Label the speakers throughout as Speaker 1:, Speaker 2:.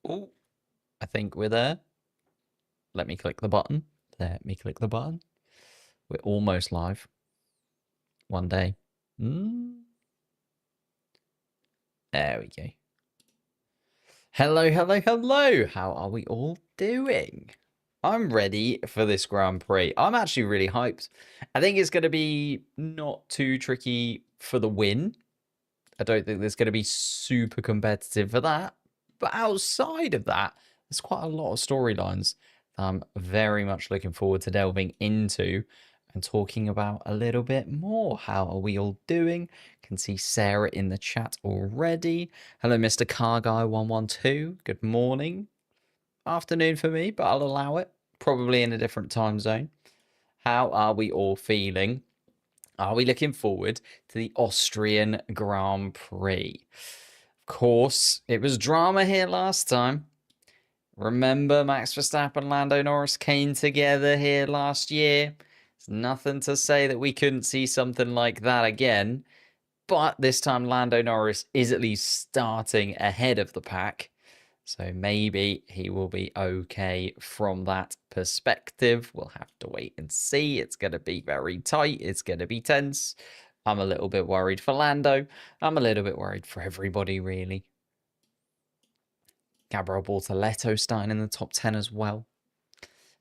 Speaker 1: Oh, I think we're there. Let me click the button. Let me click the button. We're almost live. One day. There we go. Hello, hello, hello. How are we all doing? I'm ready for this Grand Prix. I'm actually really hyped. I think it's going to be not too tricky for the win. I don't think there's going to be super competitive for that. But outside of that, there's quite a lot of storylines I'm very much looking forward to delving into and talking about a little bit more. How are we all doing? Can see Sarah in the chat already. Hello, Mr. Car Guy 112. Good morning. Afternoon for me, but I'll allow it. Probably in a different time zone. How are we all feeling? Are we looking forward to the Austrian Grand Prix? Of course, it was drama here last time. Remember, Max Verstappen and Lando Norris came together here last year. There's nothing to say that we couldn't see something like that again. But this time, Lando Norris is at least starting ahead of the pack. So maybe he will be okay from that perspective. We'll have to wait and see. It's going to be very tight. It's going to be tense. I'm a little bit worried for Lando. I'm a little bit worried for everybody, really. Gabriel Bortoletto starting in the top 10 as well.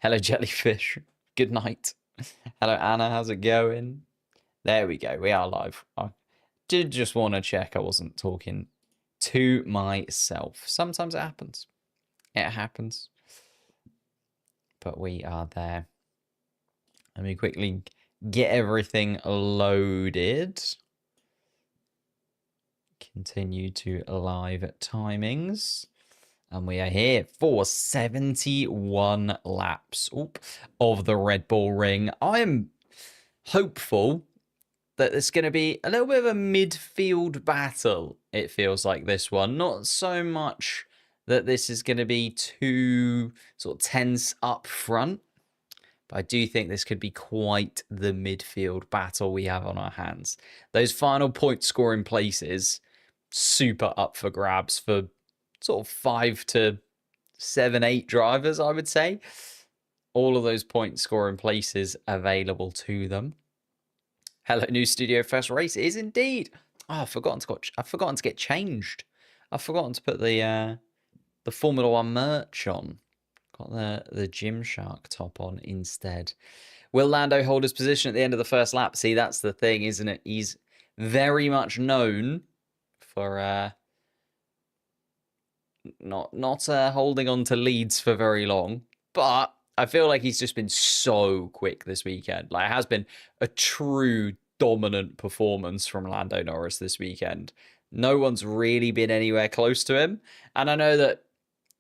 Speaker 1: Hello, Jellyfish. Good night. Hello, Anna. How's it going? There we go. We are live. I did just want to check I wasn't talking to myself. Sometimes it happens. It happens. But we are there. Let me quickly get everything loaded. Continue to live timings. And we are here for 71 laps of the Red Bull Ring. I am hopeful that it's going to be a little bit of a midfield battle, it feels like, this one. Not so much that this is going to be too sort of tense up front, but I do think this could be quite the midfield battle we have on our hands. Those final point scoring places, super up for grabs for sort of 5 to 7, 8 drivers, I would say. All of those point scoring places available to them. Hello, new studio first race. It is indeed. Oh, I've forgotten to get changed. I've forgotten to put the Formula One merch on. Got the Gymshark top on instead. Will Lando hold his position at the end of the first lap? See, that's the thing, isn't it? He's very much known for not holding on to leads for very long, but I feel like he's just been so quick this weekend. Like, it has been a true dominant performance from Lando Norris this weekend. No one's really been anywhere close to him. And I know that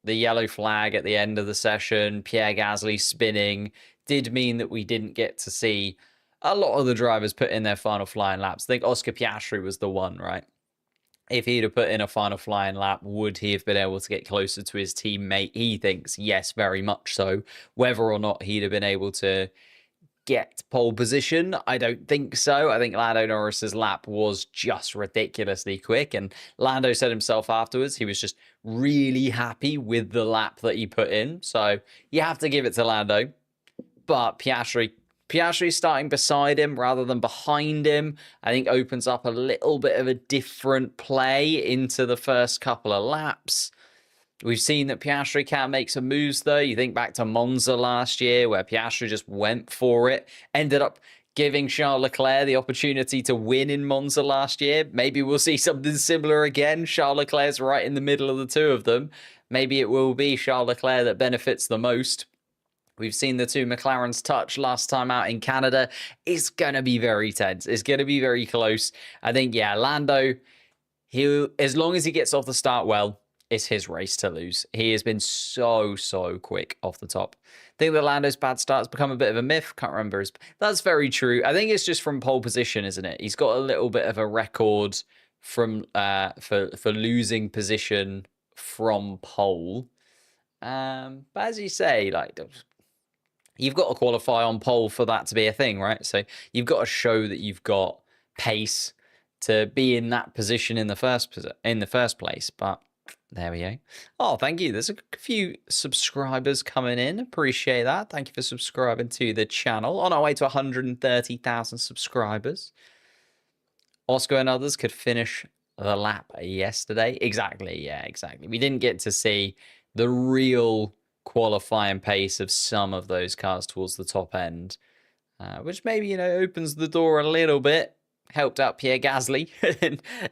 Speaker 1: the yellow flag at the end of the session, Pierre Gasly spinning, did mean that we didn't get to see a lot of the drivers put in their final flying laps. I think Oscar Piastri was the one, right? If he'd have put in a final flying lap, would he have been able to get closer to his teammate? He thinks yes, very much so. Whether or not he'd have been able to get pole position, I don't think so. I think Lando Norris's lap was just ridiculously quick. And Lando said himself afterwards, he was just really happy with the lap that he put in. So you have to give it to Lando. But Piastri starting beside him rather than behind him, I think opens up a little bit of a different play into the first couple of laps. We've seen that Piastri can make some moves, though. You think back to Monza last year, where Piastri just went for it, ended up giving Charles Leclerc the opportunity to win in Monza last year. Maybe we'll see something similar again. Charles Leclerc's right in the middle of the two of them. Maybe it will be Charles Leclerc that benefits the most. We've seen the two McLarens touch last time out in Canada. It's going to be very tense. It's going to be very close. I think, yeah, Lando, as long as he gets off the start well, it's his race to lose. He has been so quick off the top. I think that Lando's bad start has become a bit of a myth. Can't remember his... That's very true. I think it's just from pole position, isn't it? He's got a little bit of a record from for losing position from pole. But as you say, like... You've got to qualify on pole for that to be a thing, right? So you've got to show that you've got pace to be in that position in the first place. But There we go. Oh, thank you. There's a few subscribers coming in. Appreciate that. Thank you for subscribing to the channel. On our way to 130,000 subscribers. Oscar and others could finish the lap yesterday. Exactly. Yeah, exactly. We didn't get to see the real qualifying pace of some of those cars towards the top end, which maybe, opens the door a little bit. Helped out Pierre Gasly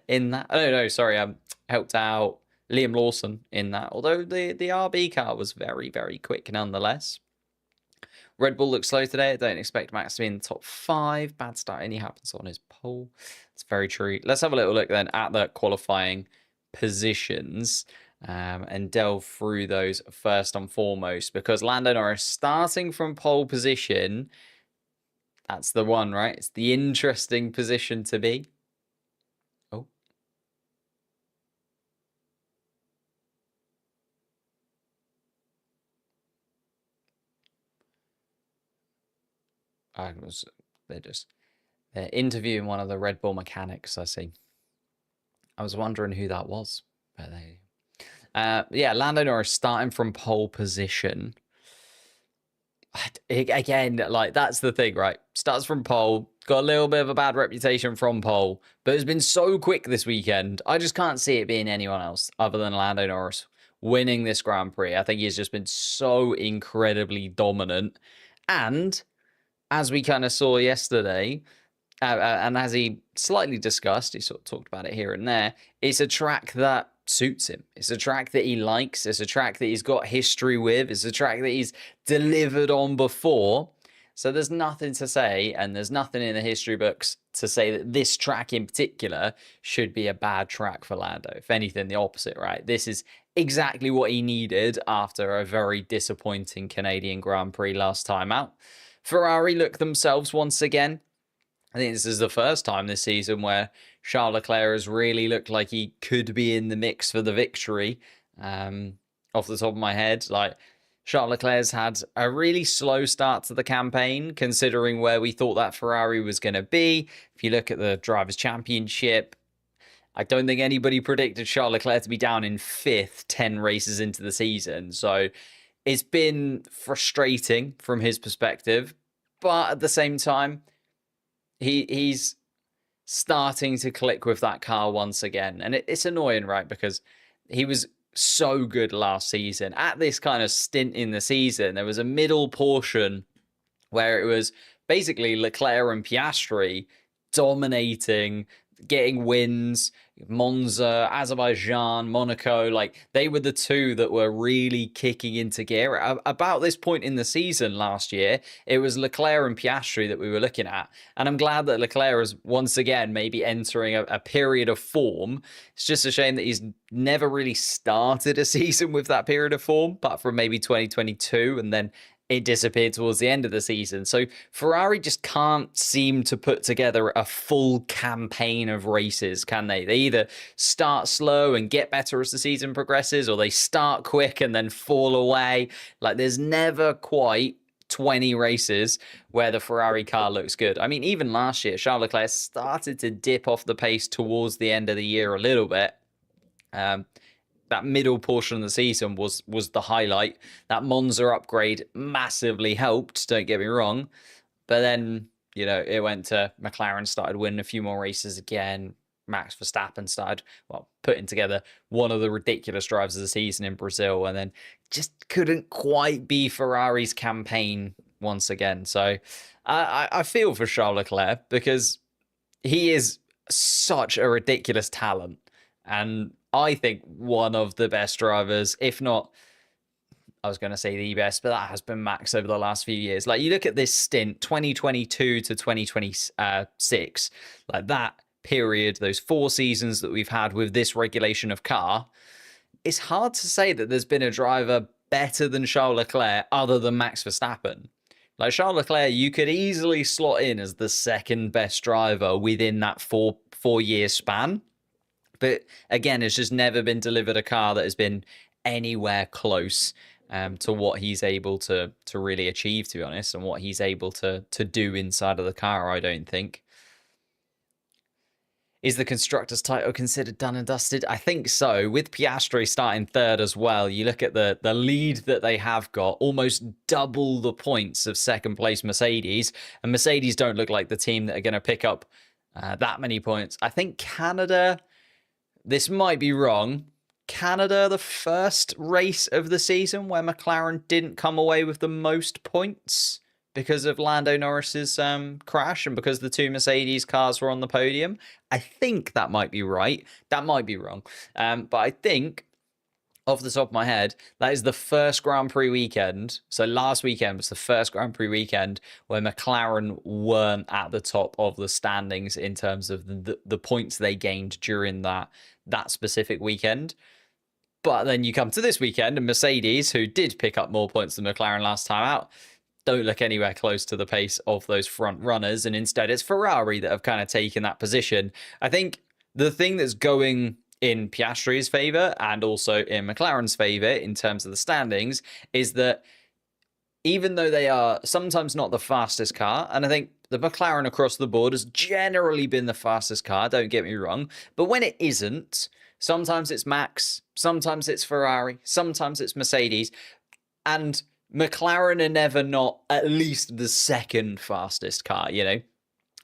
Speaker 1: in that. Oh, no, sorry. Helped out Liam Lawson in that. Although the RB car was very, very quick nonetheless. Red Bull looks slow today. I don't expect Max to be in the top 5. Bad start only happens on his pole. It's very true. Let's have a little look then at the qualifying positions and delve through those first and foremost, because Lando Norris starting from pole position, that's the one, right? It's the interesting position to be. Oh. They're interviewing one of the Red Bull mechanics, I see. I was wondering who that was, but yeah, Lando Norris starting from pole position. Again, like, that's the thing, right? Starts from pole, got a little bit of a bad reputation from pole, but it's been so quick this weekend. I just can't see it being anyone else other than Lando Norris winning this Grand Prix. I think he's just been so incredibly dominant. And as we kind of saw yesterday, and as he slightly discussed, he sort of talked about it here and there, it's a track that suits him. It's a track that he likes. It's a track that he's got history with. It's a track that he's delivered on before. So there's nothing to say, and there's nothing in the history books to say that this track in particular should be a bad track for Lando. If anything, the opposite, right? This is exactly what he needed after a very disappointing Canadian Grand Prix last time out. Ferrari look themselves once again. I think this is the first time this season where Charles Leclerc has really looked like he could be in the mix for the victory. Off the top of my head, like, Charles Leclerc's had a really slow start to the campaign, considering where we thought that Ferrari was going to be. If you look at the Drivers' Championship, I don't think anybody predicted Charles Leclerc to be down in 5th 10 races into the season. So it's been frustrating from his perspective, but at the same time, he's starting to click with that car once again. And it's annoying, right? Because he was so good last season. At this kind of stint in the season, there was a middle portion where it was basically Leclerc and Piastri dominating, getting wins. Monza, Azerbaijan, Monaco, like, they were the two that were really kicking into gear. About this point in the season last year, it was Leclerc and Piastri that we were looking at. And I'm glad that Leclerc is once again maybe entering a period of form. It's just a shame that he's never really started a season with that period of form, apart from maybe 2022, and then it disappeared towards the end of the season. So Ferrari just can't seem to put together a full campaign of races, can they? They either start slow and get better as the season progresses, or they start quick and then fall away. Like, there's never quite 20 races where the Ferrari car looks good. I mean, even last year, Charles Leclerc started to dip off the pace towards the end of the year a little bit. That middle portion of the season was the highlight. That Monza upgrade massively helped, don't get me wrong. But then, it went to McLaren, started winning a few more races again. Max Verstappen started, putting together one of the ridiculous drives of the season in Brazil, and then just couldn't quite be Ferrari's campaign once again. So I feel for Charles Leclerc, because he is such a ridiculous talent. And I think one of the best drivers, if not, I was going to say the best, but that has been Max over the last few years. Like, you look at this stint, 2022 to 2026, like that period, those 4 seasons that we've had with this regulation of car, it's hard to say that there's been a driver better than Charles Leclerc other than Max Verstappen. Like, Charles Leclerc, you could easily slot in as the second best driver within that four-year span. But again, it's just never been delivered a car that has been anywhere close to what he's able to really achieve, to be honest, and what he's able to do inside of the car, I don't think. Is the Constructors' title considered done and dusted? I think so. With Piastri starting third as well, you look at the lead that they have got, almost double the points of second place Mercedes. And Mercedes don't look like the team that are going to pick up that many points. I think Canada, this might be wrong, Canada, the first race of the season where McLaren didn't come away with the most points because of Lando Norris's crash and because the two Mercedes cars were on the podium. I think that might be right. That might be wrong. But I think, off the top of my head, that is the first Grand Prix weekend. So last weekend was the first Grand Prix weekend where McLaren weren't at the top of the standings in terms of the points they gained during that specific weekend. But then you come to this weekend and Mercedes, who did pick up more points than McLaren last time out, don't look anywhere close to the pace of those front runners. And instead, it's Ferrari that have kind of taken that position. I think the thing that's going in Piastri's favour and also in McLaren's favour in terms of the standings is that even though they are sometimes not the fastest car, and I think the McLaren across the board has generally been the fastest car, don't get me wrong, but when it isn't, sometimes it's Max, sometimes it's Ferrari, sometimes it's Mercedes, and McLaren are never not at least the second fastest car, you know?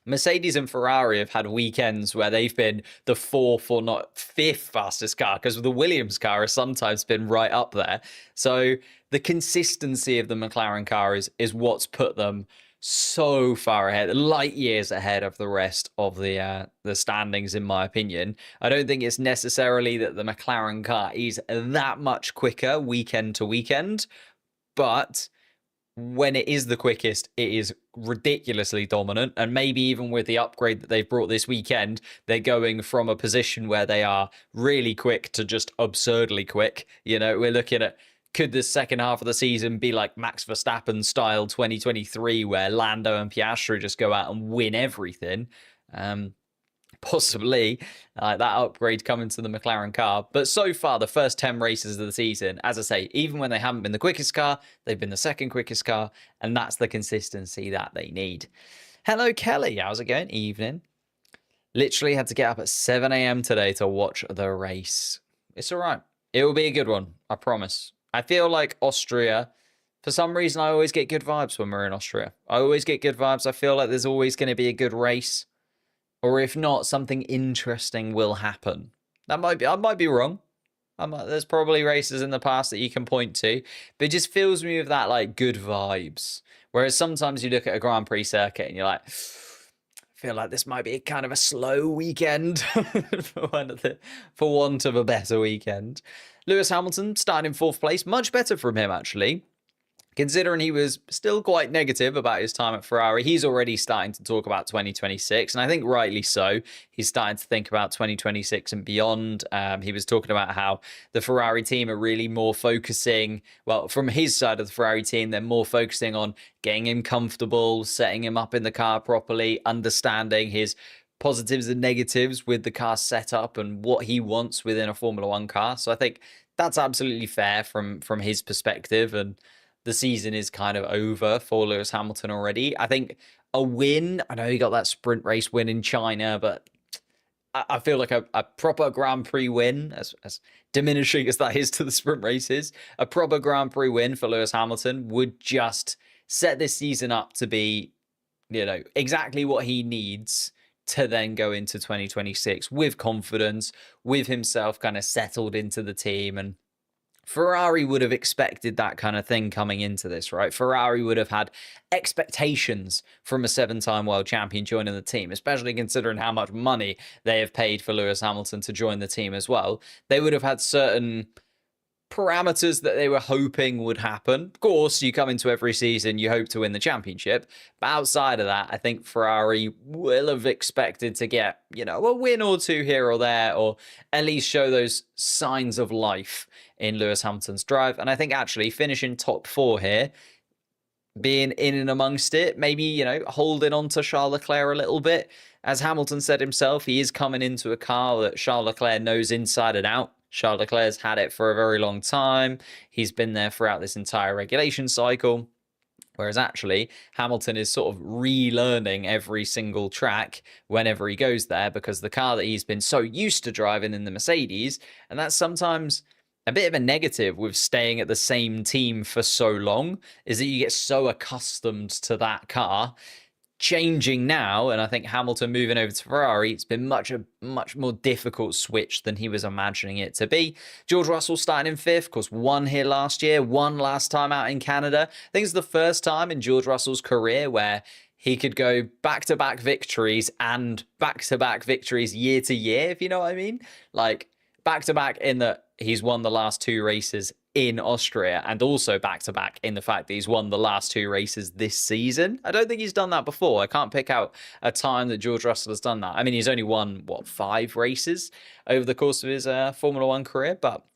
Speaker 1: Mercedes and Ferrari have had weekends where they've been the fourth or not fifth fastest car because the Williams car has sometimes been right up there. So the consistency of the McLaren car is what's put them so far ahead, light years ahead of the rest of the standings, in my opinion. I don't think it's necessarily that the McLaren car is that much quicker weekend to weekend, but when it is the quickest, it is ridiculously dominant. And maybe even with the upgrade that they've brought this weekend, they're going from a position where they are really quick to just absurdly quick. You know, we're looking at, could the second half of the season be like Max Verstappen style 2023, where Lando and Piastri just go out and win everything? Possibly that upgrade coming to the McLaren car. But so far, the first 10 races of the season, as I say, even when they haven't been the quickest car, they've been the second quickest car, and that's the consistency that they need. Hello, Kelly. How's it going? Evening. Literally had to get up at 7 a.m. today to watch the race. It's all right. It will be a good one. I promise. I feel like Austria, for some reason, I always get good vibes when we're in Austria. I always get good vibes. I feel like there's always going to be a good race. Or if not, something interesting will happen. I might be wrong. There's probably races in the past that you can point to, but it just fills me with that like good vibes. Whereas sometimes you look at a Grand Prix circuit and you're like, I feel like this might be kind of a slow weekend for want of a better weekend. Lewis Hamilton starting in fourth place, much better from him actually. Considering he was still quite negative about his time at Ferrari, he's already starting to talk about 2026, and I think rightly so. He's starting to think about 2026 and beyond. He was talking about how the Ferrari team are really more focusing, well, from his side of the Ferrari team, they're more focusing on getting him comfortable, setting him up in the car properly, understanding his positives and negatives with the car setup and what he wants within a Formula One car. So I think that's absolutely fair from his perspective, and the season is kind of over for Lewis Hamilton already. I think a win, I know he got that sprint race win in China, but I feel like a proper Grand Prix win, as diminishing as that is to the sprint races, a proper Grand Prix win for Lewis Hamilton would just set this season up to be, you know, exactly what he needs to then go into 2026 with confidence, with himself kind of settled into the team. And Ferrari would have expected that kind of thing coming into this, right? Ferrari would have had expectations from a seven-time world champion joining the team, especially considering how much money they have paid for Lewis Hamilton to join the team as well. They would have had certain parameters that they were hoping would happen. Of course, you come into every season, you hope to win the championship. But outside of that, I think Ferrari will have expected to get, you know, a win or two here or there, or at least show those signs of life in Lewis Hamilton's drive. And I think actually finishing top four here, being in and amongst it, maybe, you know, holding on to Charles Leclerc a little bit. As Hamilton said himself, he is coming into a car that Charles Leclerc knows inside and out. Charles Leclerc's had it for a very long time. He's been there throughout this entire regulation cycle. Whereas actually, Hamilton is sort of relearning every single track whenever he goes there because the car that he's been so used to driving in the Mercedes, and that's sometimes a bit of a negative with staying at the same team for so long, is that you get so accustomed to that car. Changing now, and I think Hamilton moving over to Ferrari, it's been a much more difficult switch than he was imagining it to be. George Russell starting in fifth, of course, won here last year, won last time out in Canada. I think it's the first time in George Russell's career where he could go back-to-back victories and back-to-back victories year to year, if you know what I mean. Like, back-to-back in that he's won the last 2 races in Austria, and also back-to-back in the fact that he's won the last 2 races this season. I don't think he's done that before. I can't pick out a time that George Russell has done that. I mean, he's only won, 5 races over the course of his Formula 1 career, but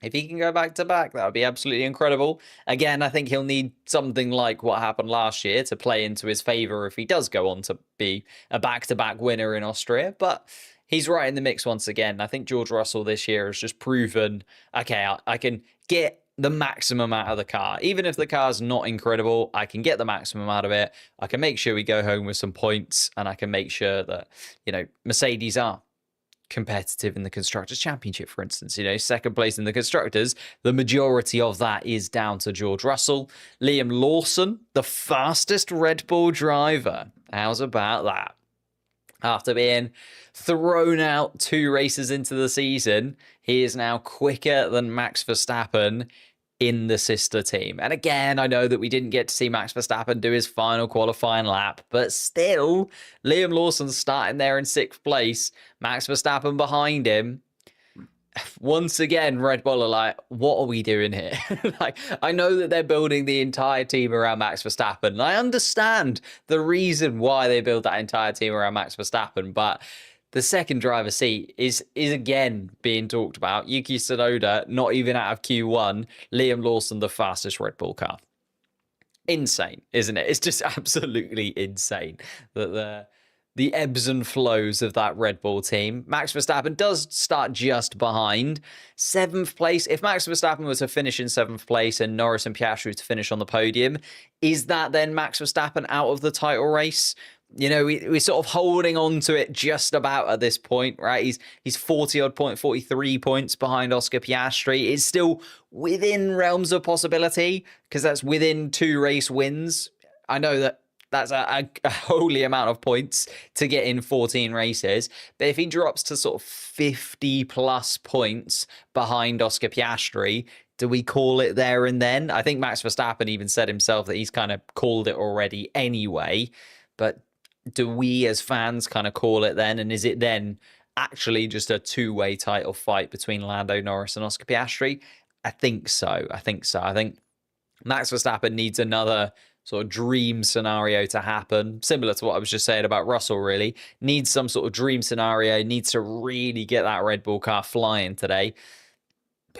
Speaker 1: if he can go back-to-back, that would be absolutely incredible. Again, I think he'll need something like what happened last year to play into his favour if he does go on to be a back-to-back winner in Austria, but he's right in the mix once again. I think George Russell this year has just proven, okay, I can get the maximum out of the car. Even if the car's not incredible, I can get the maximum out of it. I can make sure we go home with some points, and I can make sure that, Mercedes are competitive in the Constructors' Championship, for instance. Second place in the Constructors, the majority of that is down to George Russell. Liam Lawson, the fastest Red Bull driver. How's about that? After being thrown out 2 races into the season, he is now quicker than Max Verstappen in the sister team. And again, I know that we didn't get to see Max Verstappen do his final qualifying lap, but still, Liam Lawson's starting there in 6th place, Max Verstappen behind him. Once again, Red Bull are like, what are we doing here? I know that they're building the entire team around Max Verstappen, and I understand the reason why they build that entire team around Max Verstappen, but the second driver seat is again being talked about. Yuki Tsunoda, not even out of Q1. Liam Lawson, the fastest Red Bull car. Insane, isn't it? It's just absolutely insane that the ebbs and flows of that Red Bull team. Max Verstappen does start just behind 7th place. If Max Verstappen was to finish in 7th place and Norris and Piastri to finish on the podium, is that then Max Verstappen out of the title race? We're sort of holding on to it just about at this point, right? He's 43 points behind Oscar Piastri. It's still within realms of possibility because that's within 2 race wins. I know that that's a holy amount of points to get in 14 races. But if he drops to sort of 50 plus points behind Oscar Piastri, do we call it there and then? I think Max Verstappen even said himself that he's kind of called it already anyway. But do we as fans kind of call it then? And is it then actually just a 2-way title fight between Lando Norris and Oscar Piastri? I think so. I think Max Verstappen needs another sort of dream scenario to happen, similar to what I was just saying about Russell, really. Needs some sort of dream scenario, needs to really get that Red Bull car flying today.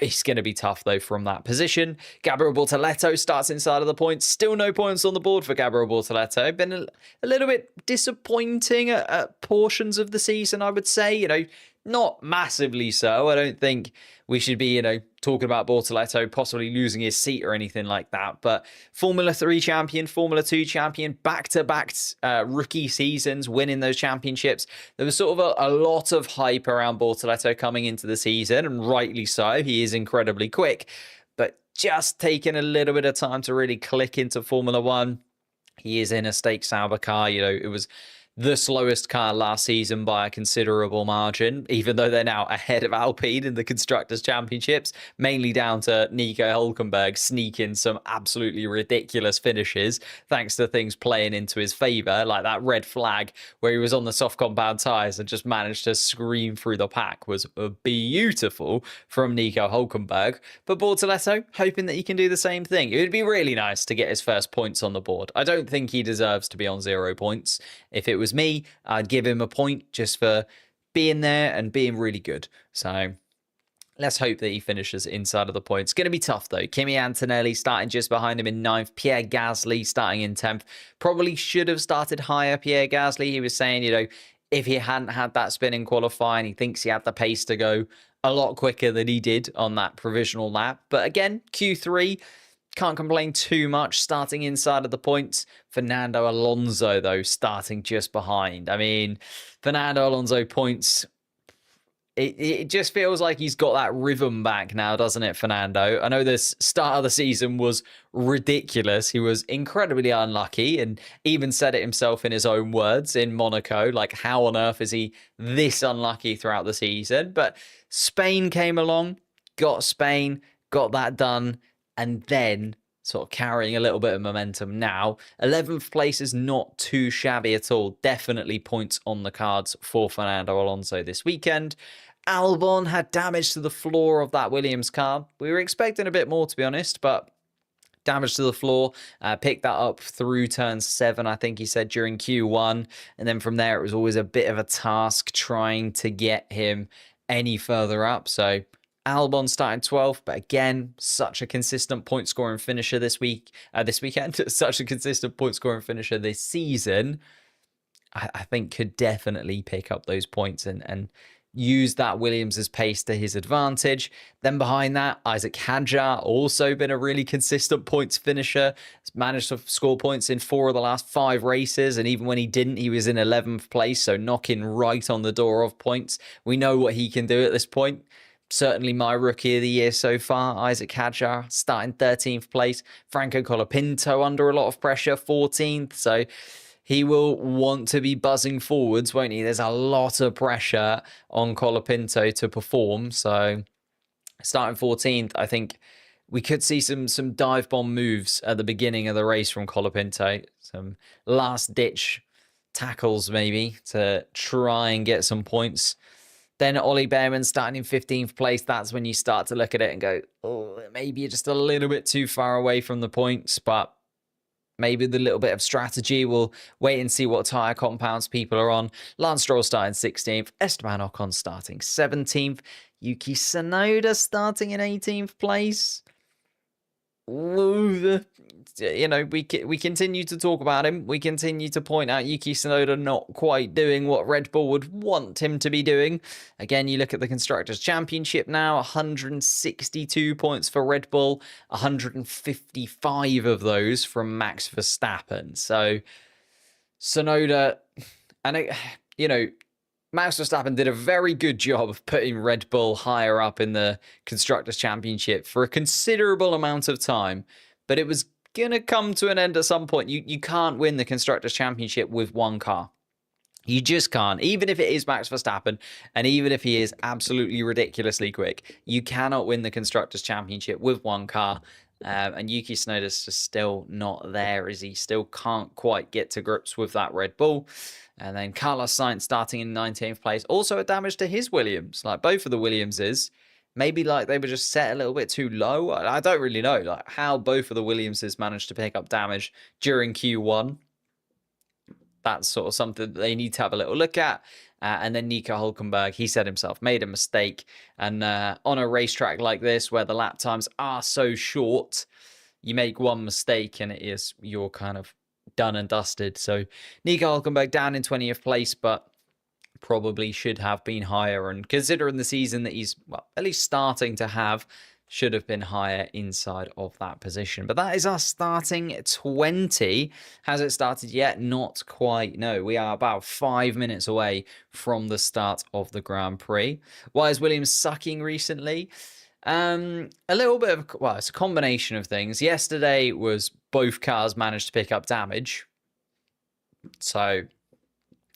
Speaker 1: It's going to be tough, though, from that position. Gabriel Bortoleto starts inside of the points. Still no points on the board for Gabriel Bortoleto. Been a little bit disappointing at portions of the season, I would say. Not massively so. I don't think we should be, talking about Bortoleto possibly losing his seat or anything like that. But Formula 3 champion, Formula 2 champion, back-to-back rookie seasons, winning those championships. There was sort of a lot of hype around Bortoleto coming into the season, and rightly so. He is incredibly quick, but just taking a little bit of time to really click into Formula 1. He is in a Stake Sauber car. It was the slowest car last season by a considerable margin, even though they're now ahead of Alpine in the Constructors' Championships, mainly down to Nico Hülkenberg sneaking some absolutely ridiculous finishes, thanks to things playing into his favour, like that red flag where he was on the soft compound tyres and just managed to scream through the pack was beautiful from Nico Hülkenberg. But Bortoleto, hoping that he can do the same thing. It would be really nice to get his first points on the board. I don't think he deserves to be on 0 points. If it was me, I'd give him a point just for being there and being really good. So let's hope that he finishes inside of the points. Going to be tough, though. Kimi Antonelli starting just behind him in 9th. Pierre Gasly starting in 10th. Probably should have started higher, Pierre Gasly. He was saying, if he hadn't had that spin in qualifying, he thinks he had the pace to go a lot quicker than he did on that provisional lap. But again, Q3, Can't complain too much starting inside of the points. Fernando Alonso, though, starting just behind. I mean, Fernando Alonso points... It just feels like he's got that rhythm back now, doesn't it, Fernando? I know the start of the season was ridiculous. He was incredibly unlucky and even said it himself in his own words in Monaco. Like, how on earth is he this unlucky throughout the season? But Spain came along, got Spain, got that done, and then sort of carrying a little bit of momentum now. 11th place is not too shabby at all. Definitely points on the cards for Fernando Alonso this weekend. Albon had damage to the floor of that Williams car. We were expecting a bit more, to be honest, but damage to the floor. Picked that up through turn 7, I think he said, during Q1. And then from there, it was always a bit of a task trying to get him any further up. So Albon starting 12th, but again, such a consistent point scoring finisher this weekend, such a consistent point scoring finisher this season. I think could definitely pick up those points and use that Williams' pace to his advantage. Then behind that, Isaac Hadjar, also been a really consistent points finisher. Has managed to score points in 4 of the last 5 races, and even when he didn't, he was in 11th place, so knocking right on the door of points. We know what he can do at this point. Certainly my rookie of the year so far, Isaac Hadjar, starting 13th place. Franco Colapinto under a lot of pressure, 14th, so he will want to be buzzing forwards, won't he? There's a lot of pressure on Colapinto to perform. So starting 14th, I think we could see some dive bomb moves at the beginning of the race from Colapinto. Some last-ditch tackles maybe to try and get some points. Then Ollie Behrman starting in 15th place. That's when you start to look at it and go, oh, maybe you're just a little bit too far away from the points, but maybe the little bit of strategy. We'll wait and see what tyre compounds people are on. Lance Stroll starting 16th. Esteban Ocon starting 17th. Yuki Tsunoda starting in 18th place. Ooh, we continue to talk about him. We continue to point out Yuki Tsunoda not quite doing what Red Bull would want him to be doing. Again, you look at the Constructors' Championship now, 162 points for Red Bull, 155 of those from Max Verstappen. So, Tsunoda, and Max Verstappen did a very good job of putting Red Bull higher up in the Constructors' Championship for a considerable amount of time, but it was going to come to an end at some point. You can't win the Constructors' Championship with one car. You just can't. Even if it is Max Verstappen, and even if he is absolutely ridiculously quick, you cannot win the Constructors' Championship with one car. And Yuki Tsunoda's just still not there, is he? Still can't quite get to grips with that Red Bull. And then Carlos Sainz starting in 19th place. Also a damage to his Williams. Like both of the Williamses. Maybe like they were just set a little bit too low. I don't really know like how both of the Williamses managed to pick up damage during Q1. That's sort of something that they need to have a little look at. And then Nico Hülkenberg, he said himself, made a mistake. And on a racetrack like this, where the lap times are so short, you make one mistake and you're kind of done and dusted. So Nico Hülkenberg down in 20th place, but probably should have been higher. And considering the season that he's at least starting to have, should have been higher inside of that position. But that is our starting 20. Has it started yet? Not quite. No, we are about 5 minutes away from the start of the Grand Prix. Why is Williams sucking recently? A little bit of, it's a combination of things. Yesterday was both cars managed to pick up damage. So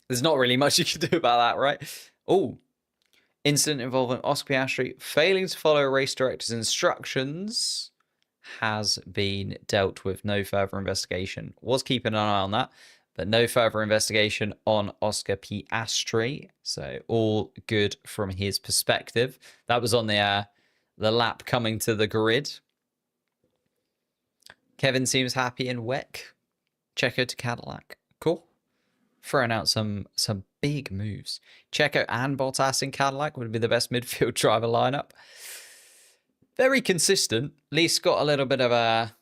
Speaker 1: there's not really much you can do about that, right? Oh, incident involving Oscar Piastri failing to follow a race director's instructions has been dealt with. No further investigation. Was keeping an eye on that, but no further investigation on Oscar Piastri. So all good from his perspective. That was on the lap coming to the grid. Kevin seems happy in WEC. Checo to Cadillac. Cool. Throwing out some big moves. Checo and Bottas in Cadillac would be the best midfield driver lineup. Very consistent. At least got a little bit of a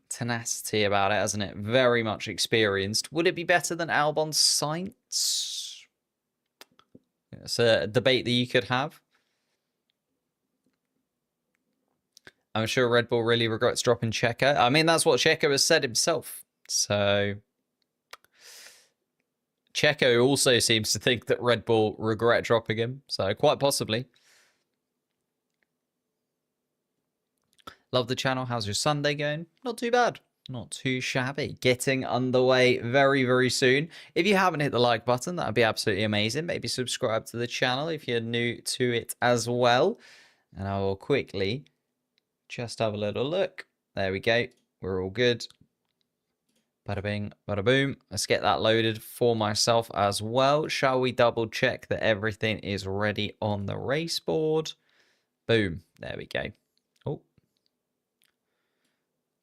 Speaker 1: tenacity about it, hasn't it? Very much experienced. Would it be better than Albon Sainz? It's a debate that you could have. I'm sure Red Bull really regrets dropping Checo. I mean, that's what Checo has said himself. So Checo also seems to think that Red Bull regret dropping him. So quite possibly. Love the channel. How's your Sunday going? Not too bad. Not too shabby. Getting underway very, very soon. If you haven't hit the like button, that would be absolutely amazing. Maybe subscribe to the channel if you're new to it as well. And I will quickly just have a little look. There we go. We're all good. Bada bing, bada boom. Let's get that loaded for myself as well. Shall we double check that everything is ready on the race board? Boom. There we go. Oh.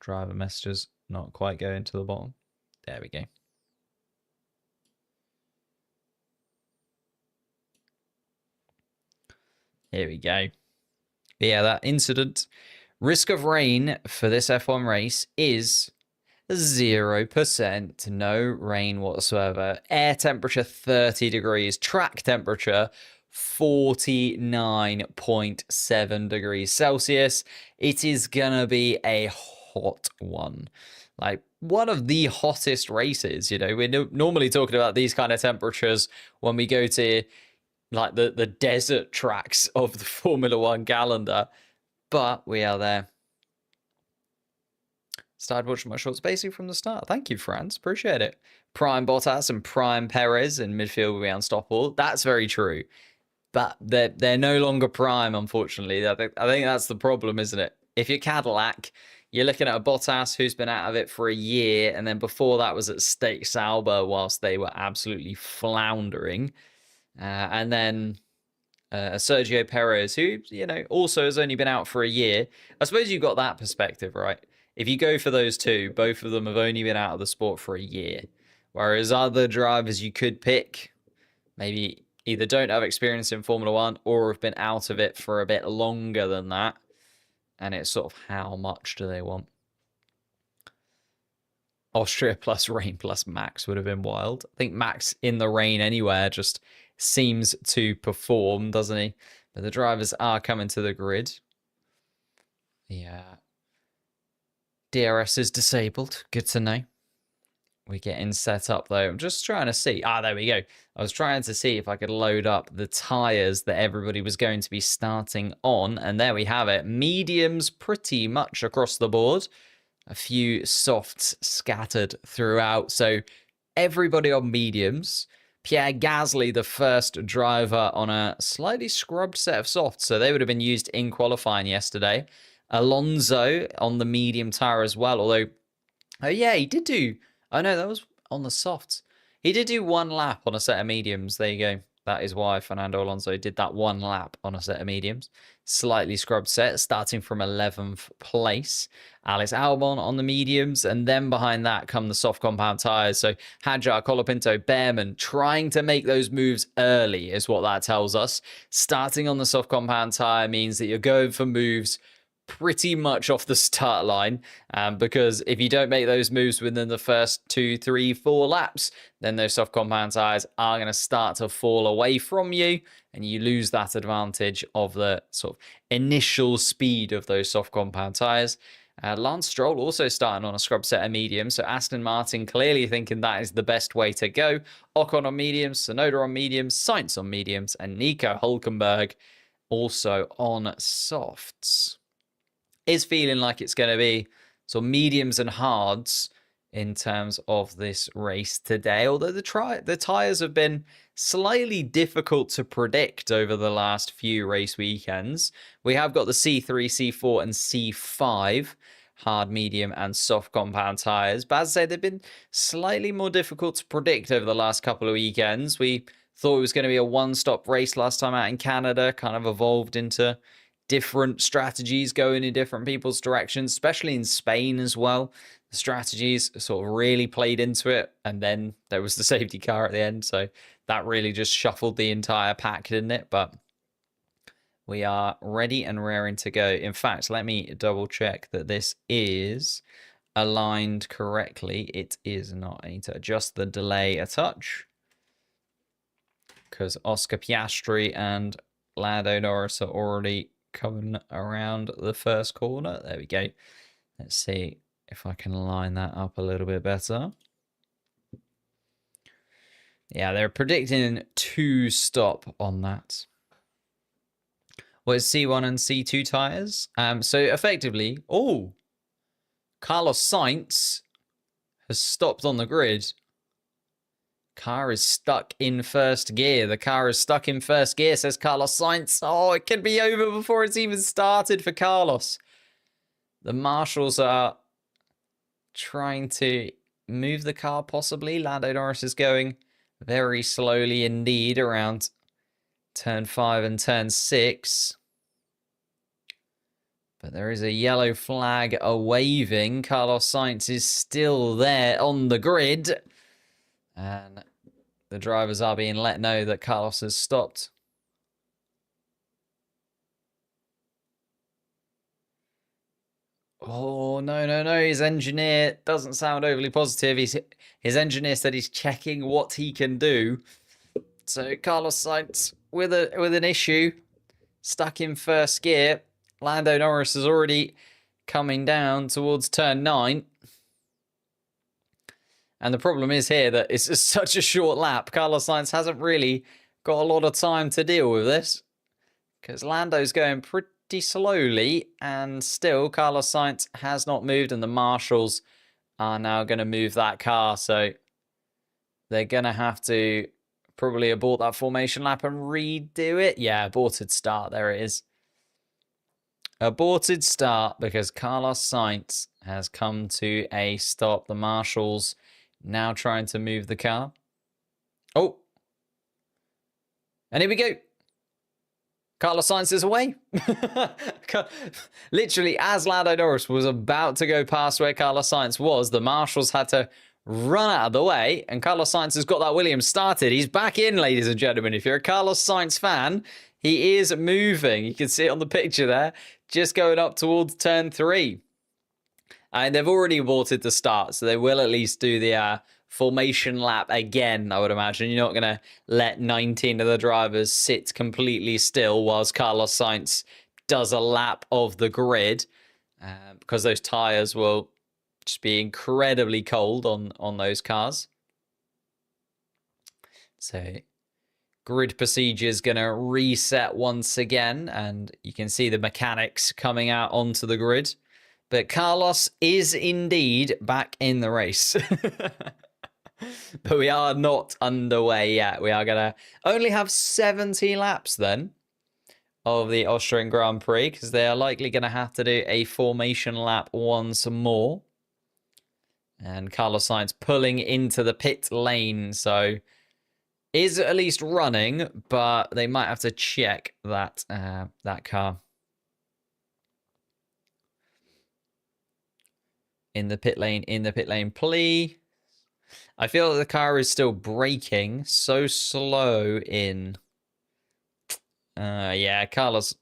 Speaker 1: Driver messages not quite going to the bottom. There we go. Here we go. Yeah, that incident. Risk of rain for this F1 race is 0%. No rain whatsoever. Air temperature 30 degrees. Track temperature 49.7 degrees Celsius. It is gonna be a hot one. Like one of the hottest races. You know, we're normally talking about these kind of temperatures when we go to like the desert tracks of the Formula One calendar, but we are there. Started watching my shorts basically from the start. Thank you, Franz. Appreciate it. Prime Bottas and Prime Perez in midfield will be unstoppable. That's very true. But they're no longer prime, unfortunately. I think that's the problem, isn't it? If you're Cadillac, you're looking at a Bottas who's been out of it for a year, and then before that was at Stake Sauber whilst they were absolutely floundering. And then Sergio Perez, who, you know, also has only been out for a year. I suppose you've got that perspective, right? If you go for those two, both of them have only been out of the sport for a year. Whereas other drivers you could pick, maybe either don't have experience in Formula One or have been out of it for a bit longer than that. And it's sort of how much do they want? Austria plus rain plus Max would have been wild. I think Max in the rain anywhere just seems to perform, doesn't he? But the drivers are coming to the grid. Yeah. DRS is disabled. Good to know. We're getting set up though. I'm just trying to see. Ah, there we go. I was trying to see if I could load up the tyres that everybody was going to be starting on. And there we have it. Mediums pretty much across the board. A few softs scattered throughout. So everybody on mediums. Pierre Gasly, the first driver on a slightly scrubbed set of softs. So they would have been used in qualifying yesterday. Alonso on the medium tyre as well. Although, oh yeah, he did do... Oh no, that was on the softs. He did do one lap on a set of mediums. There you go. That is why Fernando Alonso did that one lap on a set of mediums. Slightly scrubbed set, starting from 11th place. Alex Albon on the mediums, and then behind that come the soft compound tyres. So Hadjar, Colapinto, Behrman trying to make those moves early is what that tells us. Starting on the soft compound tyre means that you're going for moves pretty much off the start line, because if you don't make those moves within the first 2, 3, 4 laps, then those soft compound tyres are going to start to fall away from you, and you lose that advantage of the sort of initial speed of those soft compound tyres. Lance Stroll also starting on a scrub set of mediums, so Aston Martin clearly thinking that is the best way to go. Ocon on mediums, Tsunoda on mediums, Sainz on mediums, and Nico Hülkenberg also on softs. Is feeling like it's going to be sort of mediums and hards in terms of this race today. Although the tyres have been slightly difficult to predict over the last few race weekends. We have got the C3, C4, and C5 hard, medium, and soft compound tyres. But as I say, they've been slightly more difficult to predict over the last couple of weekends. We thought it was going to be a one-stop race last time out in Canada, kind of evolved into different strategies going in different people's directions, especially in Spain as well. The strategies sort of really played into it, and then there was the safety car at the end, so that really just shuffled the entire pack, didn't it? But we are ready and raring to go. In fact, let me double check that this is aligned correctly. It is not. I need to adjust the delay a touch, because Oscar Piastri and Lando Norris are already coming around the first corner. There we go. Let's see if I can line that up a little bit better. Yeah, they're predicting 2-stop on that. Well, it's C1 and C2 tyres. So effectively, Carlos Sainz has stopped on the grid. Car is stuck in first gear. The car is stuck in first gear, says Carlos Sainz. Oh, it could be over before it's even started for Carlos. The marshals are trying to move the car, possibly. Lando Norris is going very slowly indeed around turn 5 and turn 6. But there is a yellow flag waving. Carlos Sainz is still there on the grid. And the drivers are being let know that Carlos has stopped. Oh, no. His engineer doesn't sound overly positive. His engineer said he's checking what he can do. So Carlos Sainz with an issue, stuck in first gear. Lando Norris is already coming down towards turn 9. And the problem is here that it's just such a short lap. Carlos Sainz hasn't really got a lot of time to deal with this, because Lando's going pretty slowly, and still Carlos Sainz has not moved, and the marshals are now going to move that car. So they're going to have to probably abort that formation lap and redo it. Yeah, aborted start. There it is. Aborted start because Carlos Sainz has come to a stop. The marshals now trying to move the car. Oh. And here we go. Carlos Sainz is away. Literally, as Lando Norris was about to go past where Carlos Sainz was, the marshals had to run out of the way, and Carlos Sainz has got that Williams started. He's back in, ladies and gentlemen. If you're a Carlos Sainz fan, he is moving. You can see it on the picture there, just going up towards turn 3. And they've already aborted the start, so they will at least do the formation lap again, I would imagine. You're not going to let 19 of the drivers sit completely still whilst Carlos Sainz does a lap of the grid, because those tyres will just be incredibly cold on those cars. So grid procedure is going to reset once again, and you can see the mechanics coming out onto the grid. But Carlos is indeed back in the race. But we are not underway yet. We are going to only have 70 laps then of the Austrian Grand Prix, because they are likely going to have to do a formation lap once more. And Carlos Sainz pulling into the pit lane, so is at least running, but they might have to check that that car. In the pit lane, please. I feel that the car is still braking so slow in. Yeah, Carlos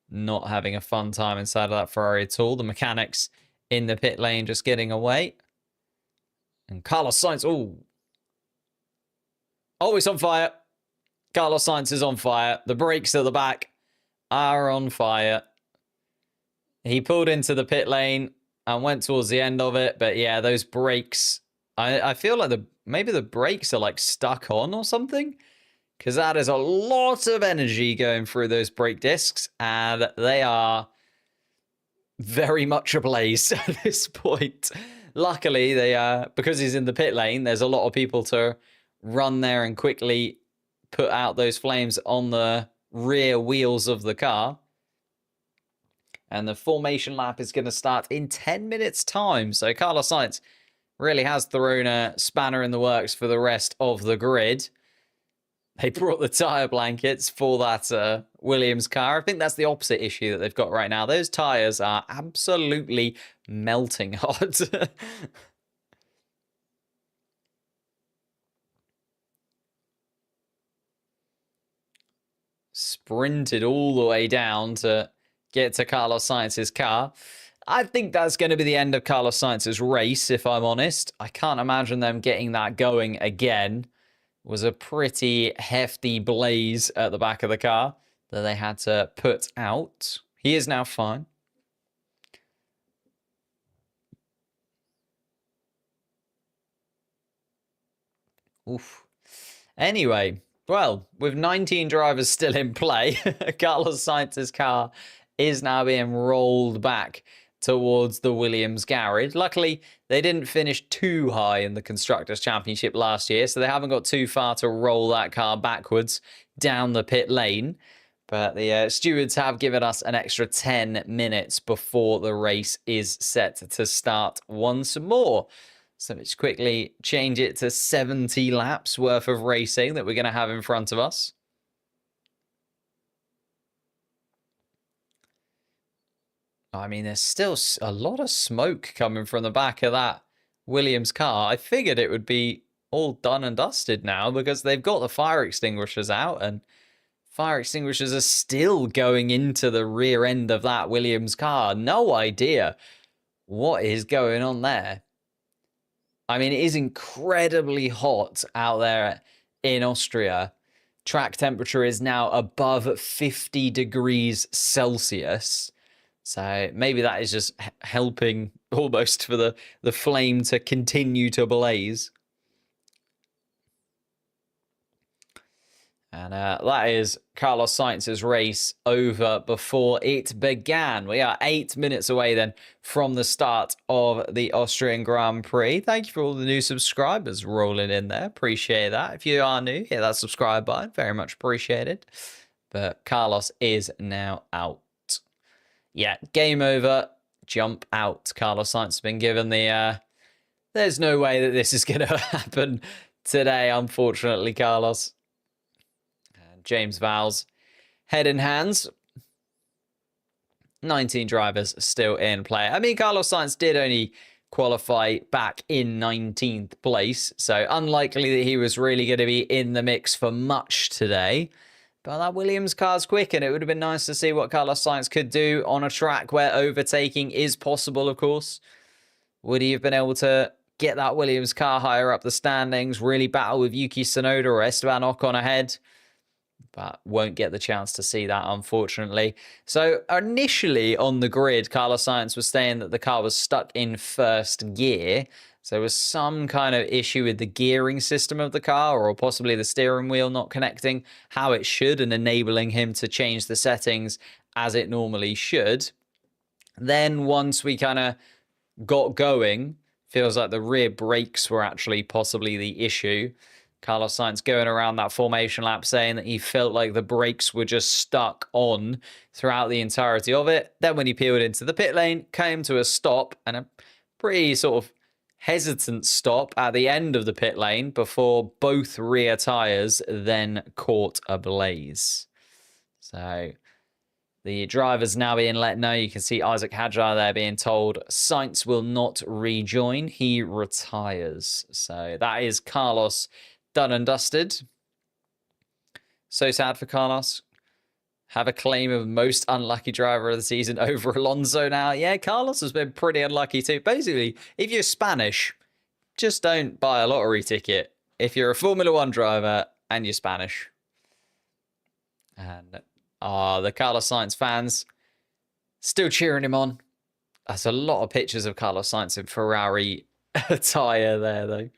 Speaker 1: not having a fun time inside of that Ferrari at all. The mechanics in the pit lane just getting away. And Carlos Sainz, oh, it's on fire. Carlos Sainz is on fire. The brakes at the back are on fire. He pulled into the pit lane and went towards the end of it. But yeah, those brakes, I feel like maybe the brakes are like stuck on or something, because that is a lot of energy going through those brake discs, and they are very much ablaze at this point. Luckily, because he's in the pit lane, there's a lot of people to run there and quickly put out those flames on the rear wheels of the car. And the formation lap is going to start in 10 minutes' time. So Carlos Sainz really has thrown a spanner in the works for the rest of the grid. They brought the tyre blankets for that Williams car. I think that's the opposite issue that they've got right now. Those tyres are absolutely melting hot. Sprinted all the way down to get to Carlos Sainz's car. I think that's going to be the end of Carlos Sainz's race, if I'm honest. I can't imagine them getting that going again. It was a pretty hefty blaze at the back of the car that they had to put out. He is now fine. Oof. Anyway, well, with 19 drivers still in play, Carlos Sainz's car is now being rolled back towards the Williams garage. Luckily, they didn't finish too high in the Constructors' Championship last year, so they haven't got too far to roll that car backwards down the pit lane. But the stewards have given us an extra 10 minutes before the race is set to start once more. So let's quickly change it to 70 laps worth of racing that we're going to have in front of us. I mean, there's still a lot of smoke coming from the back of that Williams car. I figured it would be all done and dusted now because they've got the fire extinguishers out and fire extinguishers are still going into the rear end of that Williams car. No idea what is going on there. I mean, it is incredibly hot out there in Austria. Track temperature is now above 50 degrees Celsius. So maybe that is just helping almost for the flame to continue to blaze. And that is Carlos Sainz's race over before it began. We are 8 minutes away then from the start of the Austrian Grand Prix. Thank you for all the new subscribers rolling in there. Appreciate that. If you are new, hit that subscribe button. Very much appreciated. But Carlos is now out. Yeah, game over. Jump out. Carlos Sainz has been given the... there's no way that this is going to happen today, unfortunately, Carlos. James Vowles, head in hands. 19 drivers still in play. I mean, Carlos Sainz did only qualify back in 19th place, so unlikely that he was really going to be in the mix for much today. But that Williams car's quick, and it would have been nice to see what Carlos Sainz could do on a track where overtaking is possible, of course. Would he have been able to get that Williams car higher up the standings, really battle with Yuki Tsunoda or Esteban Ocon ahead? But won't get the chance to see that, unfortunately. So initially on the grid, Carlos Sainz was saying that the car was stuck in first gear. So there was some kind of issue with the gearing system of the car, or possibly the steering wheel not connecting how it should and enabling him to change the settings as it normally should. Then once we kind of got going, feels like the rear brakes were actually possibly the issue. Carlos Sainz going around that formation lap saying that he felt like the brakes were just stuck on throughout the entirety of it. Then when he peeled into the pit lane, came to a stop, and a pretty sort of hesitant stop at the end of the pit lane before both rear tyres then caught ablaze. So the driver's now being let know. You can see Isaac Hadjar there being told Sainz will not rejoin. He retires. So that is Carlos done and dusted. So sad for Carlos. Have a claim of most unlucky driver of the season over Alonso now. Yeah, Carlos has been pretty unlucky too. Basically, if you're Spanish, just don't buy a lottery ticket. If you're a Formula One driver and you're Spanish. And the Carlos Sainz fans still cheering him on. That's a lot of pictures of Carlos Sainz in Ferrari attire there, though.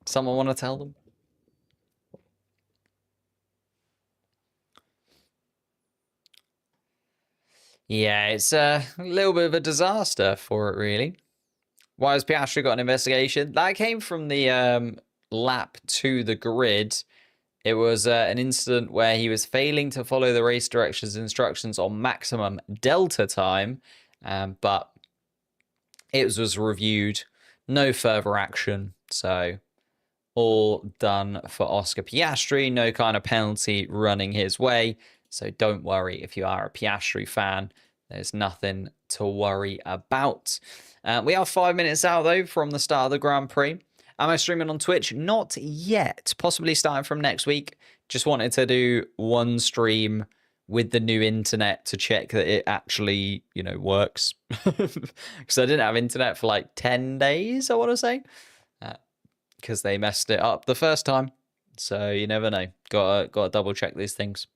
Speaker 1: Someone want to tell them? Yeah, it's a little bit of a disaster for it, really. Why has Piastri got an investigation? That came from the lap to the grid. It was an incident where he was failing to follow the race directions instructions on maximum delta time, but it was reviewed. No further action, so all done for Oscar Piastri. No kind of penalty running his way. So don't worry if you are a Piastri fan. There's nothing to worry about. We are 5 minutes out, though, from the start of the Grand Prix. Am I streaming on Twitch? Not yet. Possibly starting from next week. Just wanted to do one stream with the new internet to check that it actually, works. Because I didn't have internet for like 10 days, I want to say. Because they messed it up the first time. So you never know. Gotta double check these things.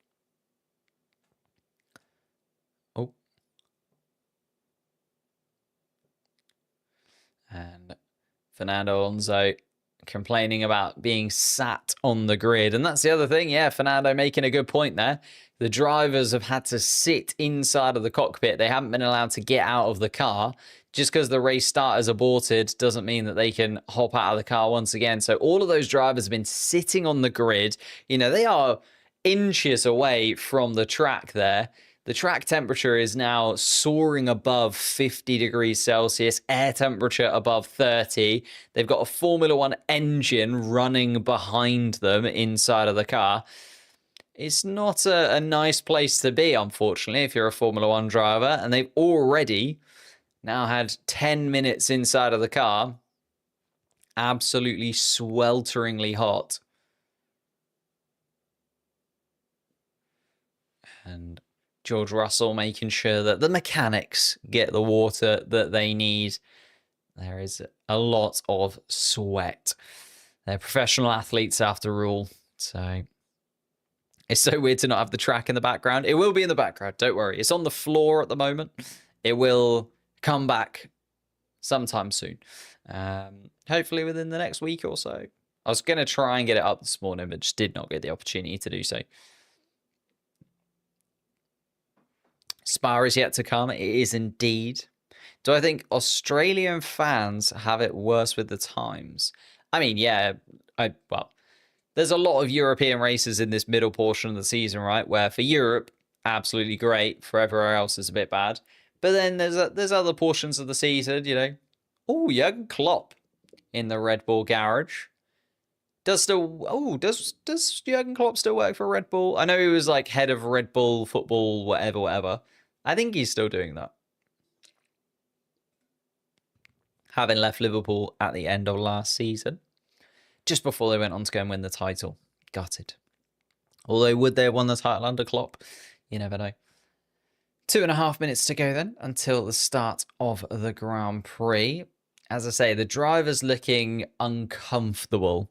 Speaker 1: Oh, Fernando Alonso complaining about being sat on the grid. And that's the other thing. Yeah, Fernando making a good point there. The drivers have had to sit inside of the cockpit. They haven't been allowed to get out of the car. Just because the race start is aborted doesn't mean that they can hop out of the car once again. So all of those drivers have been sitting on the grid. You know, they are inches away from the track there. The track temperature is now soaring above 50 degrees Celsius, air temperature above 30. They've got a Formula One engine running behind them inside of the car. It's not a nice place to be, unfortunately, if you're a Formula One driver. And they've already now had 10 minutes inside of the car. Absolutely swelteringly hot. And George Russell making sure that the mechanics get the water that they need. There is a lot of sweat. They're professional athletes after all. So it's so weird to not have the track in the background. It will be in the background, don't worry. It's on the floor at the moment. It will come back sometime soon. Hopefully within the next week or so. I was going to try and get it up this morning, but just did not get the opportunity to do so. Spa is yet to come. It is indeed. Do I think Australian fans have it worse with the times? I mean, yeah. Well, there's a lot of European races in this middle portion of the season, right? Where for Europe, absolutely great. For everywhere else, it's a bit bad. But then there's other portions of the season, you know. Oh, Jurgen Klopp in the Red Bull garage. Does Jurgen Klopp still work for Red Bull? I know he was like head of Red Bull football, whatever. I think he's still doing that. Having left Liverpool at the end of last season, just before they went on to go and win the title. Gutted. Although, would they have won the title under Klopp? You never know. 2.5 minutes to go then until the start of the Grand Prix. As I say, the driver's looking uncomfortable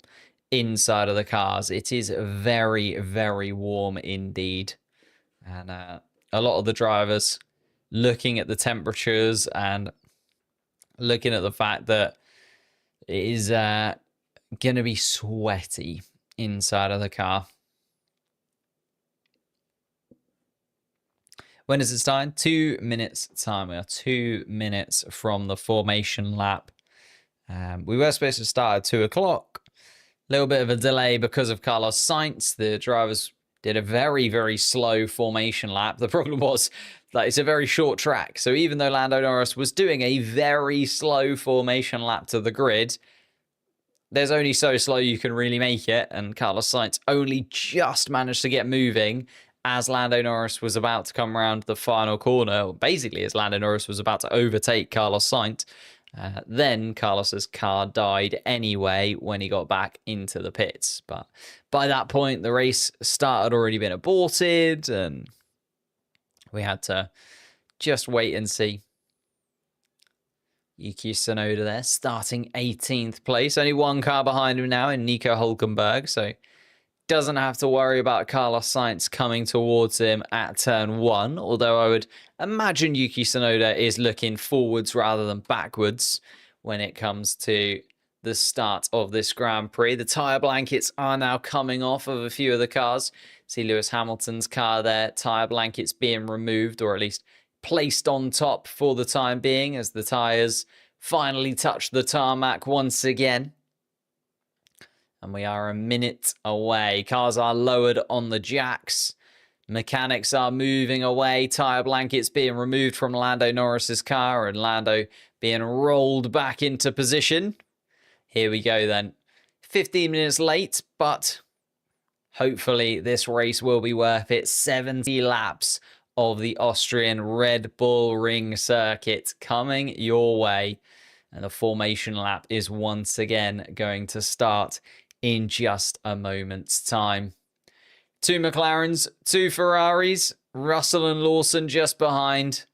Speaker 1: inside of the cars. It is very, very warm indeed. And a lot of the drivers looking at the temperatures and looking at the fact that it is going to be sweaty inside of the car. When is it time? 2 minutes time. We are 2 minutes from the formation lap. We were supposed to start at 2 o'clock. A little bit of a delay because of Carlos Sainz. The drivers did a very, very slow formation lap. The problem was that it's a very short track. So even though Lando Norris was doing a very slow formation lap to the grid, there's only so slow you can really make it. And Carlos Sainz only just managed to get moving as Lando Norris was about to come around the final corner. Basically, as Lando Norris was about to overtake Carlos Sainz. Then Carlos's car died anyway when he got back into the pits. But by that point, the race start had already been aborted, and we had to just wait and see. Yuki Tsunoda there, starting 18th place. Only one car behind him now in Nico Hülkenberg, so doesn't have to worry about Carlos Sainz coming towards him at turn 1, although I would imagine Yuki Tsunoda is looking forwards rather than backwards when it comes to the start of this Grand Prix. The tyre blankets are now coming off of a few of the cars. See Lewis Hamilton's car there, tyre blankets being removed, or at least placed on top for the time being as the tyres finally touch the tarmac once again. And we are a minute away. Cars are lowered on the jacks. Mechanics are moving away. Tyre blankets being removed from Lando Norris's car and Lando being rolled back into position. Here we go then. 15 minutes late, but hopefully this race will be worth it. 70 laps of the Austrian Red Bull Ring circuit coming your way. And the formation lap is once again going to start in just a moment's time. 2 McLarens, 2 Ferraris, Russell and Lawson just behind.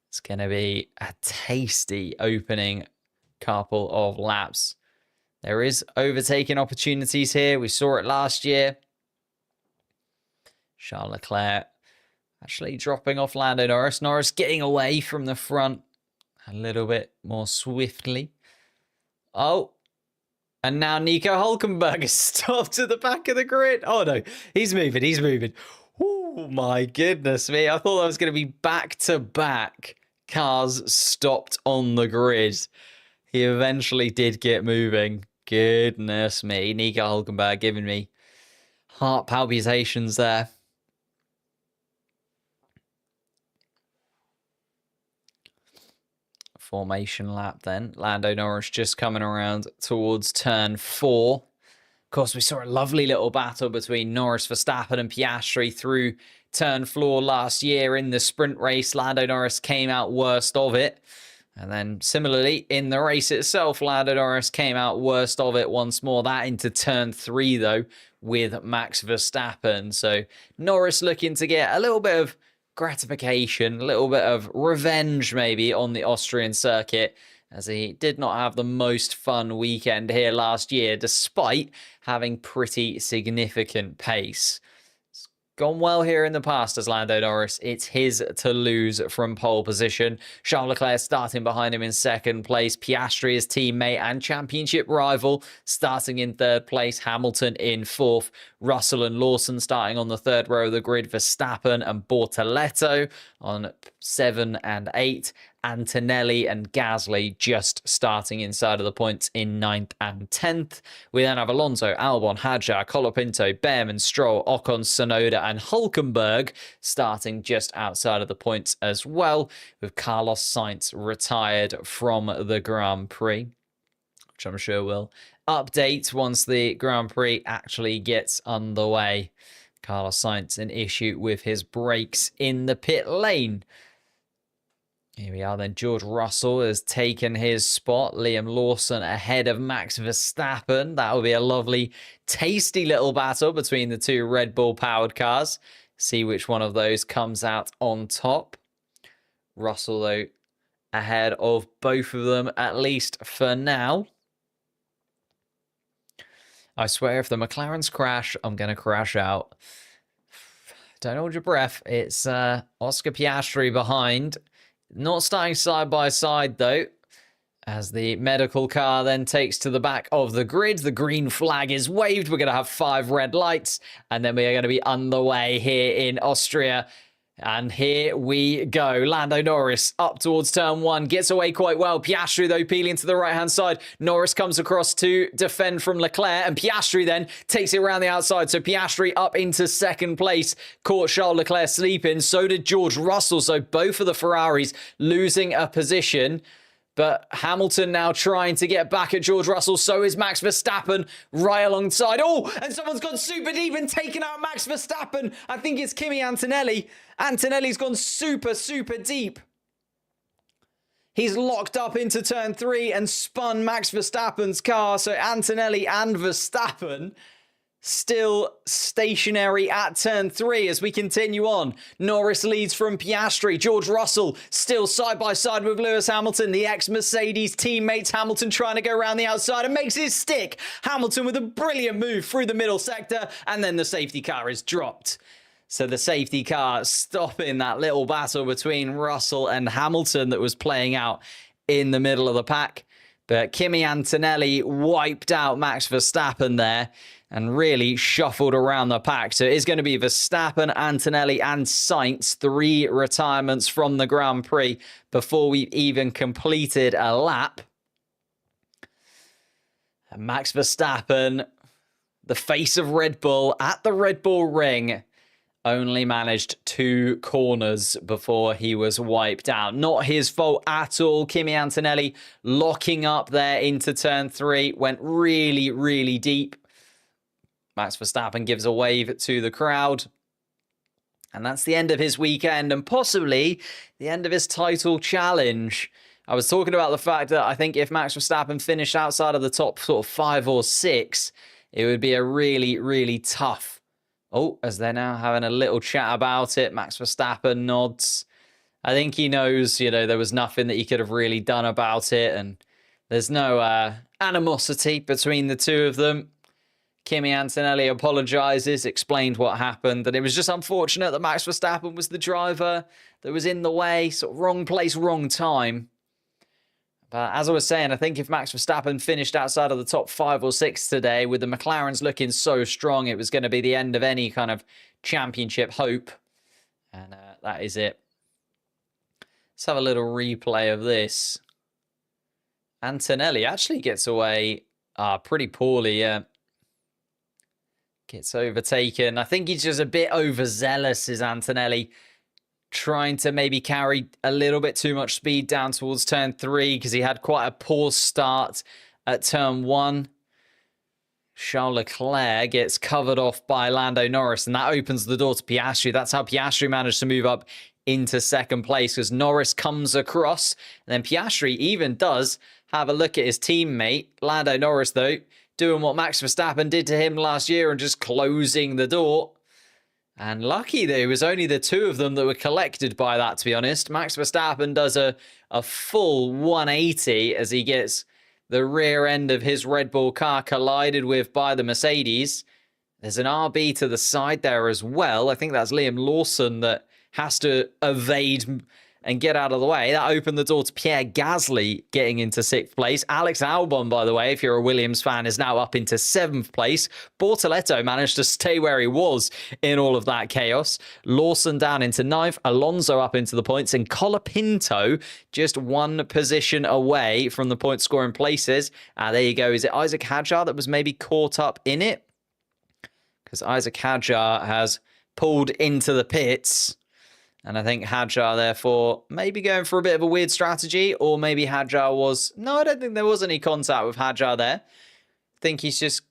Speaker 1: It's going to be a tasty opening couple of laps. There is overtaking opportunities here. We saw it last year. Charles Leclerc actually dropping off Lando Norris. Norris getting away from the front a little bit more swiftly. Oh. And now Nico Hülkenberg is stopped at the back of the grid. Oh, no. He's moving. He's moving. Oh, my goodness me. I thought that was going to be back-to-back cars stopped on the grid. He eventually did get moving. Goodness me. Nico Hülkenberg giving me heart palpitations there. Formation lap then. Lando Norris just coming around towards turn 4. Of course, we saw a lovely little battle between Norris, Verstappen and Piastri through turn 4 last year in the sprint race. Lando Norris came out worst of it. And then similarly, in the race itself, Lando Norris came out worst of it once more. That into turn 3, though, with Max Verstappen. So Norris looking to get a little bit of gratification, a little bit of revenge maybe on the Austrian circuit, as he did not have the most fun weekend here last year, despite having pretty significant pace. It's gone well here in the past as Lando Norris. It's his to lose from pole position. Charles Leclerc starting behind him in second place. Piastri, his teammate and championship rival, starting in third place. Hamilton in fourth. Russell and Lawson starting on the third row of the grid. Verstappen and Bortoleto on 7 and 8. Antonelli and Gasly just starting inside of the points in 9th and 10th. We then have Alonso, Albon, Hadjar, Colapinto, Behrman, Stroll, Ocon, Tsunoda and Hülkenberg starting just outside of the points as well, with Carlos Sainz retired from the Grand Prix, which I'm sure will update once the Grand Prix actually gets underway. Carlos Sainz, an issue with his brakes in the pit lane. Here we are then. George Russell has taken his spot. Liam Lawson ahead of Max Verstappen. That will be a lovely, tasty little battle between the two Red Bull powered cars. See which one of those comes out on top. Russell, though, ahead of both of them, at least for now. I swear, if the McLarens crash, I'm going to crash out. Don't hold your breath. It's Oscar Piastri behind. Not starting side by side, though, as the medical car then takes to the back of the grid. The green flag is waved. We're going to have 5 red lights, and then we are going to be underway here in Austria. And here we go. Lando Norris up towards turn 1. Gets away quite well. Piastri, though, peeling to the right-hand side. Norris comes across to defend from Leclerc. And Piastri then takes it around the outside. So Piastri up into second place. Caught Charles Leclerc sleeping. So did George Russell. So both of the Ferraris losing a position. But Hamilton now trying to get back at George Russell. So is Max Verstappen right alongside. Oh, and someone's gone super deep and taken out Max Verstappen. I think it's Kimi Antonelli. Antonelli's gone super, super deep. He's locked up into turn 3 and spun Max Verstappen's car. So Antonelli and Verstappen still stationary at turn 3 as we continue on. Norris leads from Piastri. George Russell still side by side with Lewis Hamilton, the ex-Mercedes teammates. Hamilton trying to go around the outside and makes his stick. Hamilton with a brilliant move through the middle sector, and then the safety car is dropped. So the safety car stopping that little battle between Russell and Hamilton that was playing out in the middle of the pack. But Kimi Antonelli wiped out Max Verstappen there and really shuffled around the pack. So it is going to be Verstappen, Antonelli and Sainz, 3 retirements from the Grand Prix before we've even completed a lap. And Max Verstappen, the face of Red Bull at the Red Bull Ring, only managed 2 corners before he was wiped out. Not his fault at all. Kimi Antonelli locking up there into turn 3, went really, really deep. Max Verstappen gives a wave to the crowd. And that's the end of his weekend and possibly the end of his title challenge. I was talking about the fact that I think if Max Verstappen finished outside of the top sort of 5 or 6, it would be a really, really tough. Oh, as they're now having a little chat about it, Max Verstappen nods. I think he knows, there was nothing that he could have really done about it. And there's no animosity between the two of them. Kimi Antonelli apologizes, explained what happened, that it was just unfortunate that Max Verstappen was the driver that was in the way, sort of wrong place, wrong time. But as I was saying, I think if Max Verstappen finished outside of the top 5 or 6 today, with the McLarens looking so strong, it was going to be the end of any kind of championship hope. And that is it. Let's have a little replay of this. Antonelli actually gets away pretty poorly, yeah. Gets overtaken. I think he's just a bit overzealous, is Antonelli. Trying to maybe carry a little bit too much speed down towards turn 3 because he had quite a poor start at turn 1. Charles Leclerc gets covered off by Lando Norris, and that opens the door to Piastri. That's how Piastri managed to move up into second place, because Norris comes across, and then Piastri even does have a look at his teammate. Lando Norris, though, doing what Max Verstappen did to him last year and just closing the door. And lucky that it was only the two of them that were collected by that, to be honest. Max Verstappen does a full 180 as he gets the rear end of his Red Bull car collided with by the Mercedes. There's an RB to the side there as well. I think that's Liam Lawson that has to evade and get out of the way. That opened the door to Pierre Gasly getting into 6th place. Alex Albon, by the way, if you're a Williams fan, is now up into 7th place. Bortoleto managed to stay where he was in all of that chaos. Lawson down into 9th. Alonso up into the points. And Colapinto just one position away from the point scoring places. There you go. Is it Isaac Hadjar that was maybe caught up in it? Because Isaac Hadjar has pulled into the pits. And I think Hadjar, therefore, maybe going for a bit of a weird strategy, or maybe Hadjar was... No, I don't think there was any contact with Hadjar there. I think he's just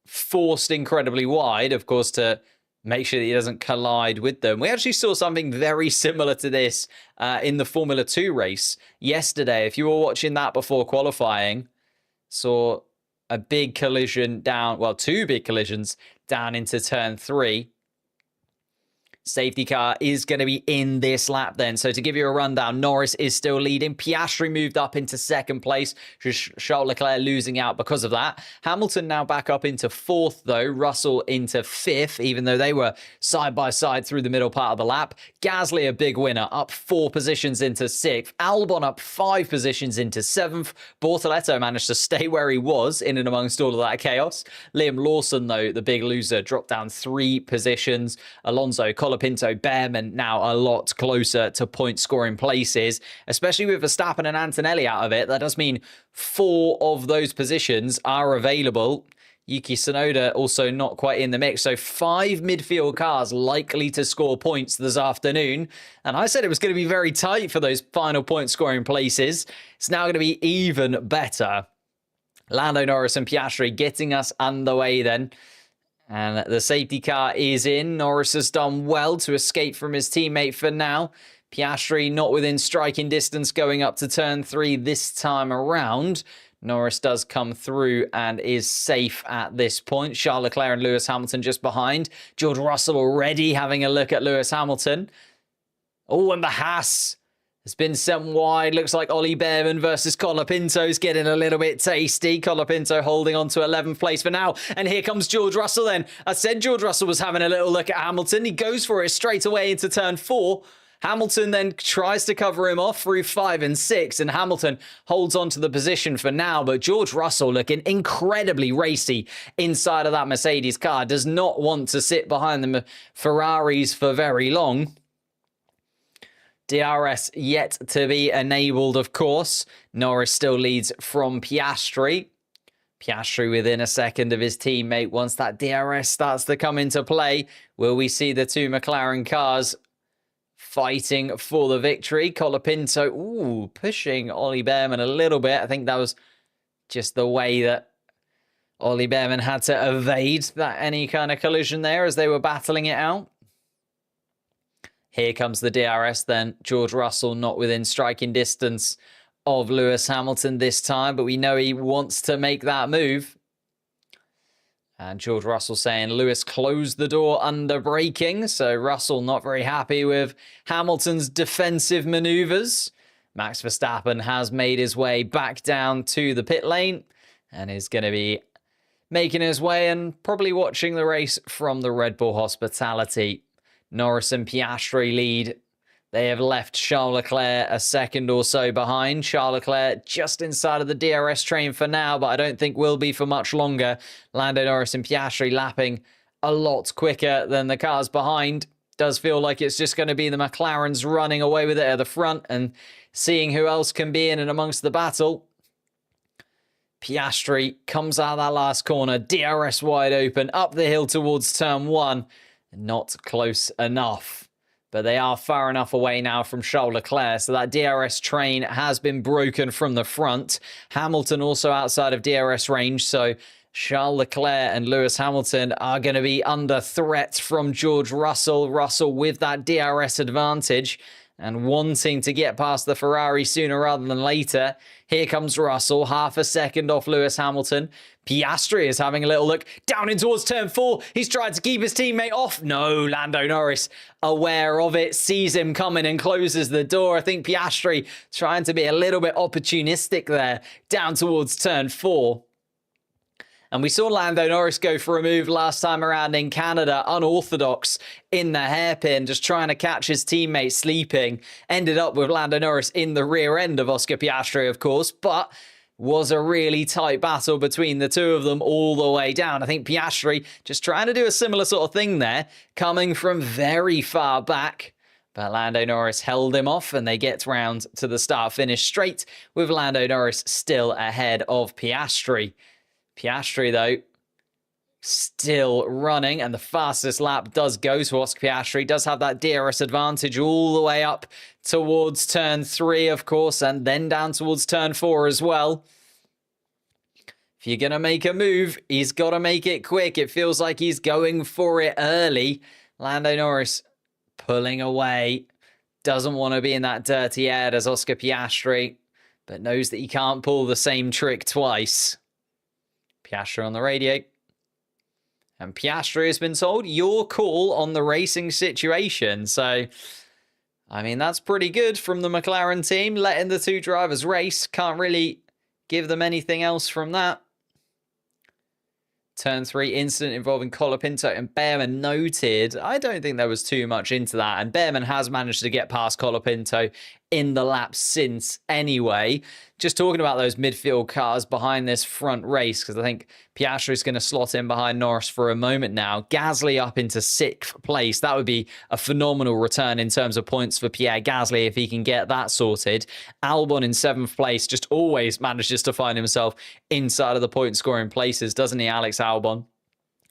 Speaker 1: forced incredibly wide, of course, to make sure that he doesn't collide with them. We actually saw something very similar to this in the Formula 2 race yesterday. If you were watching that before qualifying, saw a big collision down... Well, two big collisions down into turn 3. Safety car is going to be in this lap then. So to give you a rundown, Norris is still leading. Piastri moved up into 2nd place. Charles Leclerc losing out because of that. Hamilton now back up into 4th though. Russell into 5th, even though they were side by side through the middle part of the lap. Gasly a big winner, up 4 positions into 6th. Albon up 5 positions into 7th. Bortoleto managed to stay where he was in and amongst all of that chaos. Liam Lawson though, the big loser, dropped down 3 positions. Alonso, Pinto, Behrman now a lot closer to point scoring places, especially with Verstappen and Antonelli out of it. That does mean 4 of those positions are available. Yuki Tsunoda also not quite in the mix. So 5 midfield cars likely to score points this afternoon. And I said it was going to be very tight for those final point scoring places. It's now going to be even better. Lando Norris and Piastri getting us underway then. And the safety car is in. Norris has done well to escape from his teammate for now. Piastri not within striking distance going up to turn 3 this time around. Norris does come through and is safe at this point. Charles Leclerc and Lewis Hamilton just behind. George Russell already having a look at Lewis Hamilton. Oh, and the Haas has been sent wide. Looks like Ollie Behrman versus Colapinto's getting a little bit tasty. Colapinto holding on to 11th place for now. And here comes George Russell then. I said George Russell was having a little look at Hamilton. He goes for it straight away into turn 4. Hamilton then tries to cover him off through 5 and 6. And Hamilton holds on to the position for now. But George Russell looking incredibly racy inside of that Mercedes car. Does not want to sit behind the Ferraris for very long. DRS yet to be enabled, of course. Norris still leads from Piastri. Piastri within a second of his teammate. Once that DRS starts to come into play, will we see the 2 McLaren cars fighting for the victory? Colapinto, pushing Ollie Behrman a little bit. I think that was just the way that Ollie Behrman had to evade that any kind of collision there as they were battling it out. Here comes the DRS then. George Russell not within striking distance of Lewis Hamilton this time, but we know he wants to make that move. And George Russell saying Lewis closed the door under braking. So Russell not very happy with Hamilton's defensive maneuvers. Max Verstappen has made his way back down to the pit lane and is going to be making his way and probably watching the race from the Red Bull hospitality. Norris and Piastri lead They have left Charles Leclerc a second or so behind. Charles Leclerc just inside of the DRS train for now, but I don't think will be for much longer. Lando Norris and Piastri lapping a lot quicker than the cars behind. Does feel like it's just going to be the McLarens running away with it at the front and seeing who else can be in and amongst the battle. Piastri comes out of that last corner, DRS wide open, up the hill towards turn 1. Not close enough. But they are far enough away now from Charles Leclerc, so that DRS train has been broken from the front. Hamilton also outside of DRS range, so Charles Leclerc and Lewis Hamilton are going to be under threat from George Russell. Russell with that DRS advantage and wanting to get past the Ferrari sooner rather than later. Here comes Russell, half a second off Lewis Hamilton. Piastri is having a little look down in towards turn 4. He's tried to keep his teammate off. No, Lando Norris, aware of it, sees him coming and closes the door. I think Piastri trying to be a little bit opportunistic there, down towards turn 4. And we saw Lando Norris go for a move last time around in Canada, unorthodox in the hairpin, just trying to catch his teammate sleeping. Ended up with Lando Norris in the rear end of Oscar Piastri, of course, but was a really tight battle between the two of them all the way down. I think Piastri just trying to do a similar sort of thing there, coming from very far back. But Lando Norris held him off and they get round to the start-finish straight with Lando Norris still ahead of Piastri. Piastri, though, still running, and the fastest lap does go to Oscar Piastri. Does have that DRS advantage all the way up towards turn 3, of course, and then down towards turn 4 as well. If you're going to make a move, he's got to make it quick. It feels like he's going for it early. Lando Norris pulling away. Doesn't want to be in that dirty air as Oscar Piastri, but knows that he can't pull the same trick twice. Piastri on the radio. And Piastri has been told, your call on the racing situation. So, I mean, that's pretty good from the McLaren team. Letting the two drivers race. Can't really give them anything else from that. Turn 3 incident involving Colapinto and Behrman noted. I don't think there was too much into that. And Behrman has managed to get past Colapinto in the lap since anyway. Just talking about those midfield cars behind this front race, because I think Piastri is going to slot in behind Norris for a moment now. Gasly up into 6th place. That would be a phenomenal return in terms of points for Pierre Gasly if he can get that sorted. Albon in 7th place just always manages to find himself inside of the point scoring places, doesn't he, Alex Albon?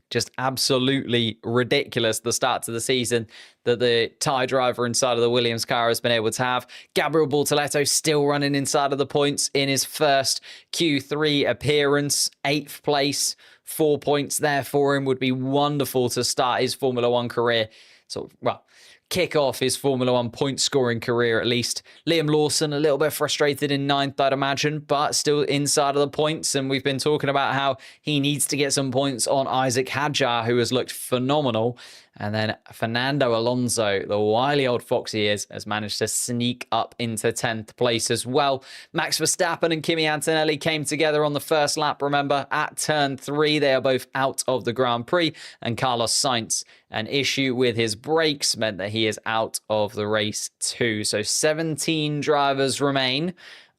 Speaker 1: Just absolutely ridiculous, the start to the season that the Thai driver inside of the Williams car has been able to have. Gabriel Bortoleto still running inside of the points in his first Q3 appearance. 8th place, 4 points there for him. Would be wonderful to start his Formula One career. So, well, kick off his Formula One point scoring career at least. Liam Lawson a little bit frustrated in 9th, I'd imagine, but still inside of the points. And we've been talking about how he needs to get some points on Isaac Hadjar, who has looked phenomenal. And then Fernando Alonso, the wily old fox he is, has managed to sneak up into 10th place as well. Max Verstappen and Kimi Antonelli came together on the first lap, remember, at turn 3. They are both out of the Grand Prix. And Carlos Sainz, an issue with his brakes meant that he is out of the race too. So 17 drivers remain.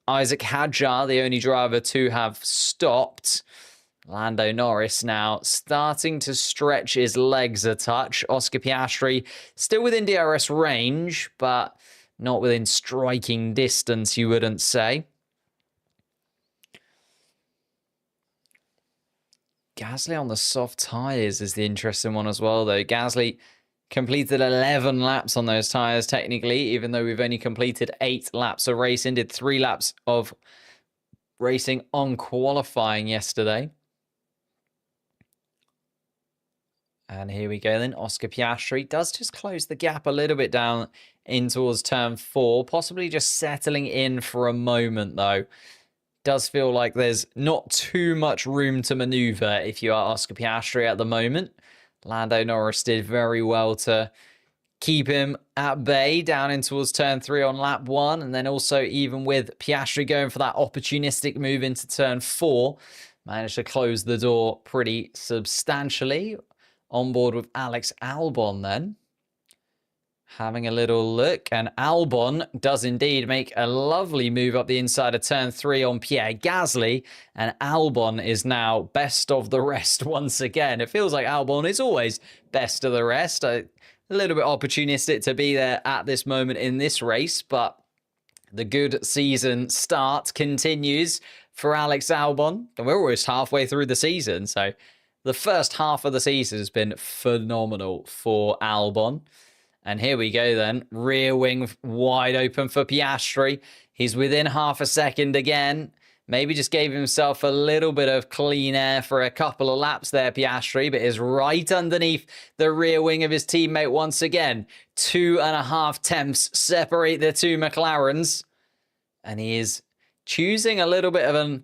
Speaker 1: Isaac Hadjar, the only driver to have stopped. Lando Norris now starting to stretch his legs a touch. Oscar Piastri still within DRS range, but not within striking distance, you wouldn't say. Gasly on the soft tyres is the interesting one as well, though. Gasly completed 11 laps on those tyres, technically, even though we've only completed 8 laps of racing. Did 3 laps of racing on qualifying yesterday. And here we go then. Oscar Piastri does just close the gap a little bit down in towards turn 4. Possibly just settling in for a moment, though. Does feel like there's not too much room to maneuver if you are Oscar Piastri at the moment. Lando Norris did very well to keep him at bay down in towards turn 3 on lap 1. And then also even with Piastri going for that opportunistic move into turn 4, managed to close the door pretty substantially. On board with Alex Albon then. Having a little look, and Albon does indeed make a lovely move up the inside of turn 3 on Pierre Gasly, and Albon is now best of the rest once again. It feels like Albon is always best of the rest. A little bit opportunistic to be there at this moment in this race, but the good season start continues for Alex Albon, and we're almost halfway through the season, so the first half of the season has been phenomenal for Albon. And here we go then. Rear wing wide open for Piastri. He's within half a second again. Maybe just gave himself a little bit of clean air for a couple of laps there, Piastri, but is right underneath the rear wing of his teammate once again. 2.5 tenths separate the two McLarens. And he is choosing a little bit of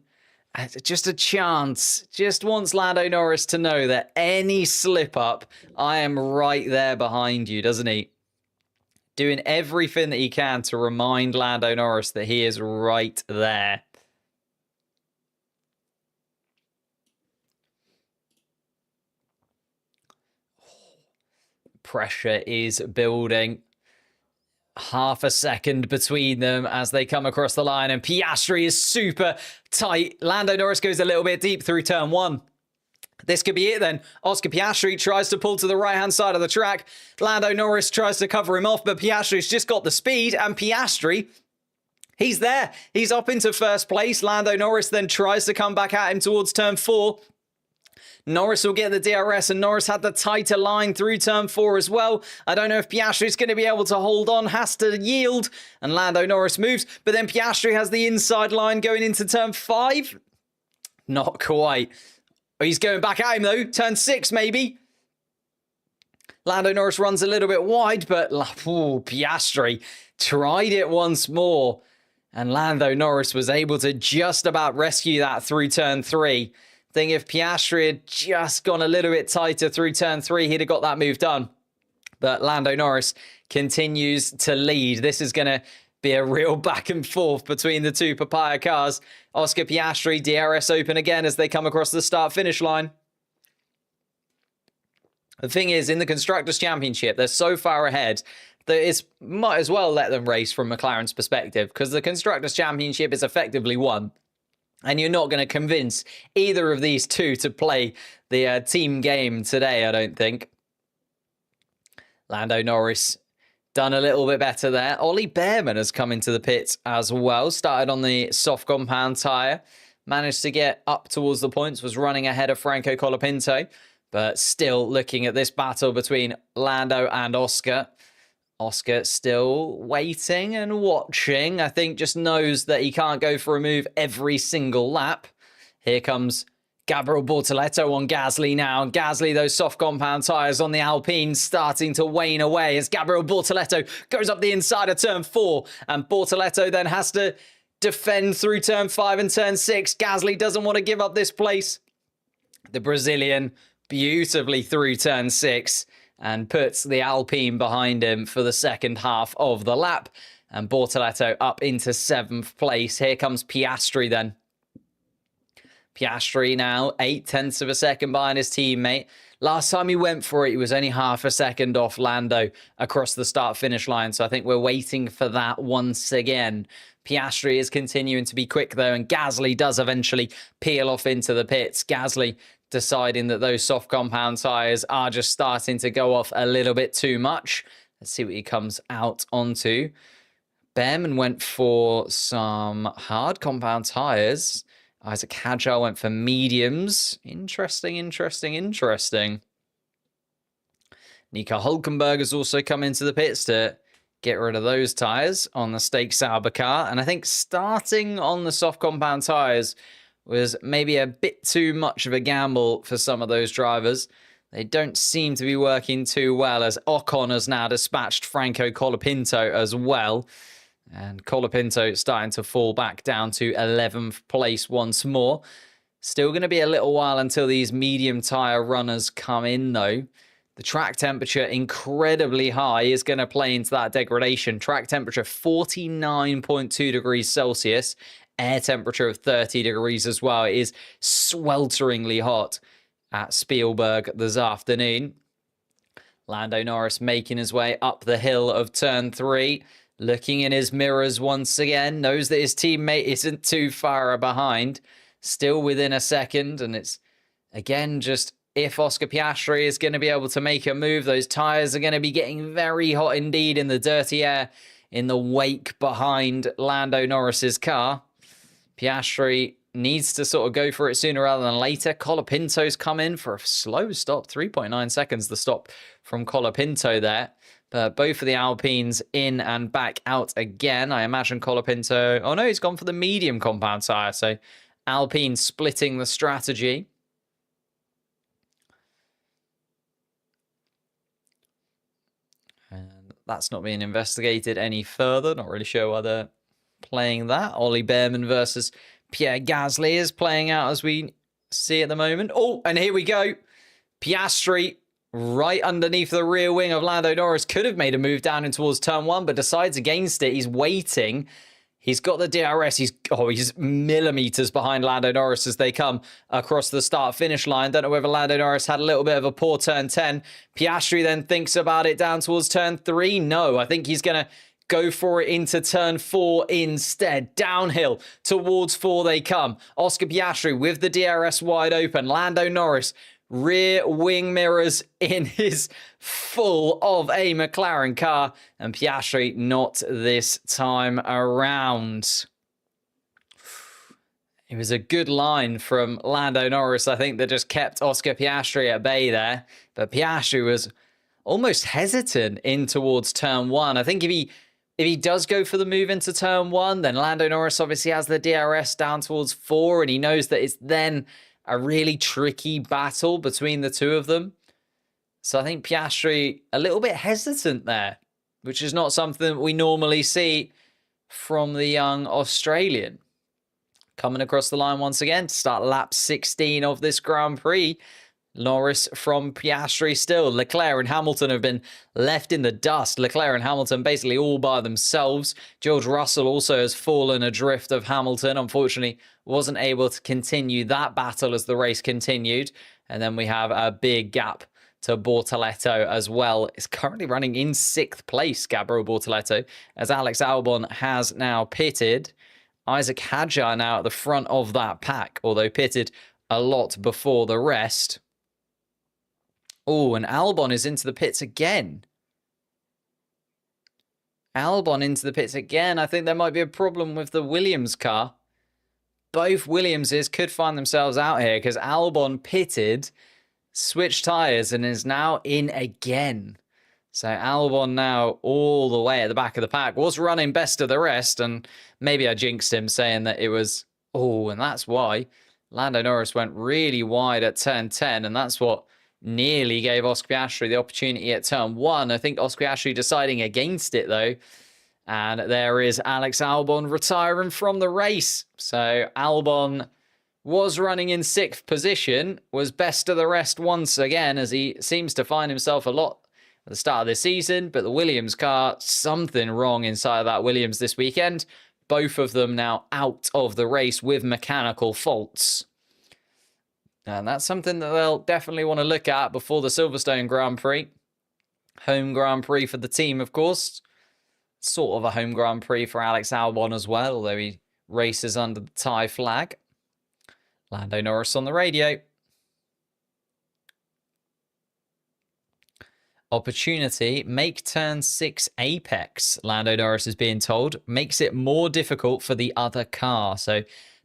Speaker 1: just a chance. Just wants Lando Norris to know that any slip up, I am right there behind you, doesn't he? Doing everything that he can to remind Lando Norris that he is right there. Pressure is building. Half a second between them as they come across the line, and Piastri is super tight. Lando Norris goes a little bit deep through turn 1. This could be it then. Oscar Piastri tries to pull to the right-hand side of the track. Lando Norris tries to cover him off, but Piastri's just got the speed, and Piastri, he's there. He's up into first place. Lando Norris then tries to come back at him towards turn 4. Norris will get the DRS, and Norris had the tighter line through turn 4 as well. I don't know if Piastri's going to be able to hold on, has to yield, and Lando Norris moves, but then Piastri has the inside line going into turn 5. Not quite. He's going back at him though, turn 6 maybe. Lando Norris runs a little bit wide, but Piastri tried it once more, and Lando Norris was able to just about rescue that through turn 3. I think if Piastri had just gone a little bit tighter through turn 3, he'd have got that move done. But Lando Norris continues to lead. This is going to be a real back and forth between the two papaya cars. Oscar Piastri, DRS open again as they come across the start-finish line. The thing is, in the Constructors' Championship, they're so far ahead that it's might as well let them race from McLaren's perspective, because the Constructors' Championship is effectively won. And you're not going to convince either of these two to play the team game today, I don't think. Lando Norris done a little bit better there. Ollie Behrman has come into the pits as well. Started on the soft compound tyre. Managed to get up towards the points. Was running ahead of Franco Colapinto. But still looking at this battle between Lando and Oscar. Oscar still waiting and watching. I think just knows that he can't go for a move every single lap. Here comes Gabriel Bortoleto on Gasly now. Gasly, those soft compound tyres on the Alpine starting to wane away as Gabriel Bortoleto goes up the inside of turn 4. And Bortoleto then has to defend through turn 5 and turn 6. Gasly doesn't want to give up this place. The Brazilian beautifully through turn 6. And puts the Alpine behind him for the second half of the lap. And Bortoleto up into 7th place. Here comes Piastri then. Piastri now 8 tenths of a second behind his teammate. Last time he went for it, he was only half a second off Lando across the start-finish line. So I think we're waiting for that once again. Piastri is continuing to be quick though, and Gasly does eventually peel off into the pits. Gasly deciding that those soft compound tyres are just starting to go off a little bit too much. Let's see what he comes out onto. Behrman went for some hard compound tyres. Isaac Hadjar went for mediums. Interesting. Nico Hulkenberg has also come into the pits to get rid of those tyres on the Stake Sauber car. And I think starting on the soft compound tyres was maybe a bit too much of a gamble for some of those drivers. They don't seem to be working too well, as Ocon has now dispatched Franco Colapinto as well. And Colapinto starting to fall back down to 11th place once more. Still going to be a little while until these medium tyre runners come in though. The track temperature, incredibly high, is going to play into that degradation. Track temperature 49.2 degrees Celsius. Air temperature of 30 degrees as well. It is swelteringly hot at Spielberg this afternoon. Lando Norris making his way up the hill of turn 3, looking in his mirrors once again, knows that his teammate isn't too far behind, still within a second, and it's, again, just if Oscar Piastri is going to be able to make a move, those tyres are going to be getting very hot indeed in the dirty air in the wake behind Lando Norris's car. Piastri needs to sort of go for it sooner rather than later. Colapinto's come in for a slow stop, 3.9 seconds the stop from Colapinto there. But both of the Alpines in and back out again. I imagine Colapinto... Oh no, he's gone for the medium compound tyre. So Alpine splitting the strategy. And that's not being investigated any further. Not really sure why they're playing that. Ollie Behrman versus Pierre Gasly is playing out as we see at the moment. Oh, and here we go. Piastri right underneath the rear wing of Lando Norris. Could have made a move down in towards turn 1, but decides against it. He's waiting. He's got the DRS. He's millimeters behind Lando Norris as they come across the start-finish line. Don't know whether Lando Norris had a little bit of a poor turn 10. Piastri then thinks about it down towards turn 3. No, I think he's going to go for it into turn 4 instead. Downhill towards 4 they come. Oscar Piastri with the DRS wide open. Lando Norris, rear wing mirrors in his full of a McLaren car, and Piastri not this time around. It was a good line from Lando Norris, I think, that just kept Oscar Piastri at bay there. But Piastri was almost hesitant in towards turn 1. I think if he does go for the move into turn 1, then Lando Norris obviously has the DRS down towards 4, and he knows that it's then a really tricky battle between the two of them. So I think Piastri a little bit hesitant there, which is not something that we normally see from the young Australian. Coming across the line once again to start lap 16 of this Grand Prix. Norris from Piastri still. Leclerc and Hamilton have been left in the dust. Leclerc and Hamilton basically all by themselves. George Russell also has fallen adrift of Hamilton. Unfortunately, wasn't able to continue that battle as the race continued. And then we have a big gap to Bortoleto as well. Is currently running in 6th place, Gabriel Bortoleto, as Alex Albon has now pitted. Isaac Hadjar now at the front of that pack, although pitted a lot before the rest. Oh, and Albon is into the pits again. Albon into the pits again. I think there might be a problem with the Williams car. Both Williamses could find themselves out here because Albon pitted, switched tyres, and is now in again. So Albon now all the way at the back of the pack. Was running best of the rest, and maybe I jinxed him saying that it was... Oh, and that's why Lando Norris went really wide at turn 10, and that's what nearly gave Oscar Piastri the opportunity at turn 1. I think Oscar Piastri deciding against it, though. And there is Alex Albon retiring from the race. So Albon was running in 6th position, was best of the rest once again, as he seems to find himself a lot at the start of this season. But the Williams car, something wrong inside of that Williams this weekend. Both of them now out of the race with mechanical faults. And that's something that they'll definitely want to look at before the Silverstone Grand Prix. Home Grand Prix for the team, of course. Sort of a home Grand Prix for Alex Albon as well, although he races under the Thai flag. Lando Norris on the radio. Opportunity, make turn 6 apex. Lando Norris is being told. Makes it more difficult for the other car. So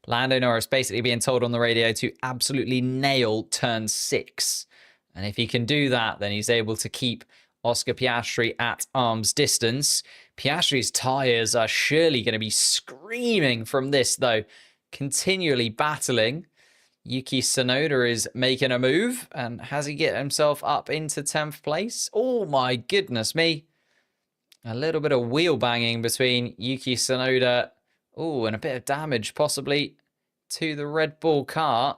Speaker 1: Lando Norris basically being told on the radio to absolutely nail turn 6. And if he can do that, then he's able to keep Oscar Piastri at arm's distance. Piastri's tyres are surely going to be screaming from this, though. Continually battling. Yuki Tsunoda is making a move. And has he get himself up into 10th place? Oh, my goodness me. A little bit of wheel banging between Yuki Tsunoda. Oh, and a bit of damage possibly to the Red Bull car.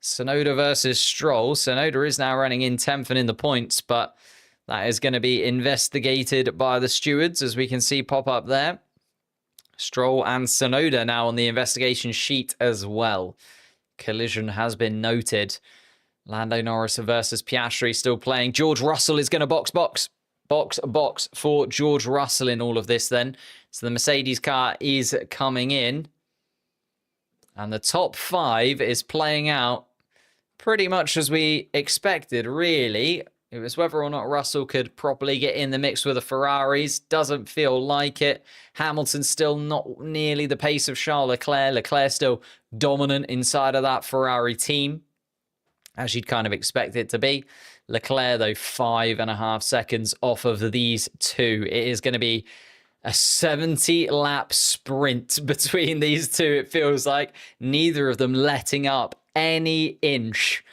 Speaker 1: Tsunoda versus Stroll. Tsunoda is now running in 10th and in the points, but that is going to be investigated by the stewards, as we can see pop up there. Stroll and Tsunoda now on the investigation sheet as well. Collision has been noted. Lando Norris versus Piastri still playing. George Russell is going to box for George Russell in all of this then. So the Mercedes car is coming in. And the top 5 is playing out pretty much as we expected, really. It was whether or not Russell could properly get in the mix with the Ferraris. Doesn't feel like it. Hamilton's still not nearly the pace of Charles Leclerc. Leclerc still dominant inside of that Ferrari team, as you'd kind of expect it to be. Leclerc, though, 5.5 seconds off of these two. It is going to be a 70-lap sprint between these two, it feels like. Neither of them letting up any inch.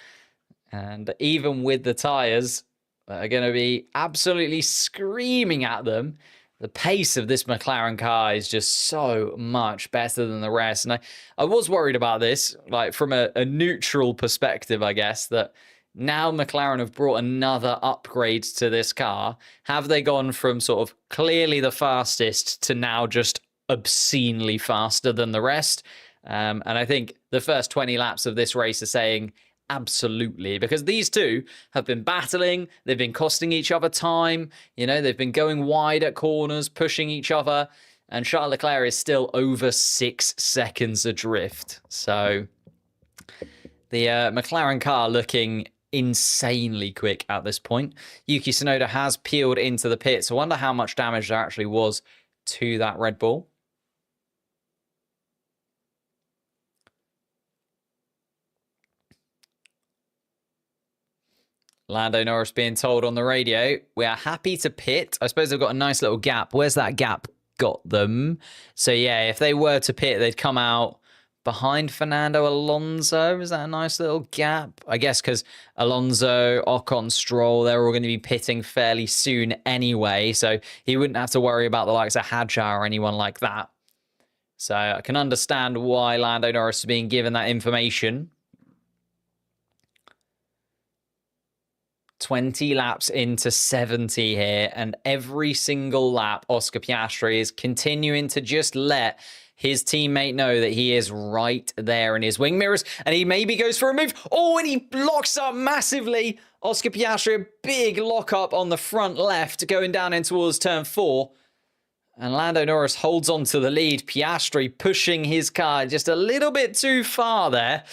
Speaker 1: And even with the tyres that are going to be absolutely screaming at them, the pace of this McLaren car is just so much better than the rest. And I was worried about this, like from a neutral perspective, I guess, that now McLaren have brought another upgrade to this car. Have they gone from sort of clearly the fastest to now just obscenely faster than the rest? And I think the first 20 laps of this race are saying absolutely, because these two have been battling. They've been costing each other time. You know, they've been going wide at corners, pushing each other. And Charles Leclerc is still over 6 seconds adrift. So the McLaren car looking insanely quick at this point. Yuki Tsunoda has peeled into the pits. I wonder how much damage there actually was to that Red Bull. Lando Norris being told on the radio, we are happy to pit. I suppose they've got a nice little gap. Where's that gap got them? So yeah, if they were to pit, they'd come out behind Fernando Alonso. Is that a nice little gap? I guess because Alonso, Ocon, Stroll, they're all going to be pitting fairly soon anyway. So he wouldn't have to worry about the likes of Hadjar or anyone like that. So I can understand why Lando Norris is being given that information. 20 laps into 70 here, and every single lap, Oscar Piastri is continuing to just let his teammate know that he is right there in his wing mirrors, and he maybe goes for a move. Oh, and he locks up massively. Oscar Piastri, a big lock up on the front left, going down in towards turn 4. And Lando Norris holds on to the lead. Piastri pushing his car just a little bit too far there.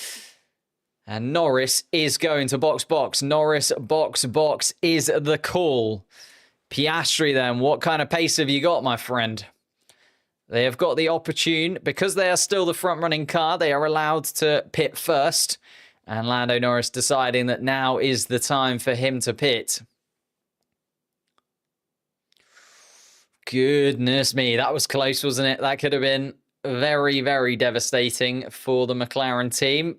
Speaker 1: And Norris is going to box. Norris box is the call. Piastri then, what kind of pace have you got, my friend? They have got the opportune, because they are still the front-running car, they are allowed to pit first. And Lando Norris deciding that now is the time for him to pit. Goodness me, that was close, wasn't it? That could have been very, very devastating for the McLaren team.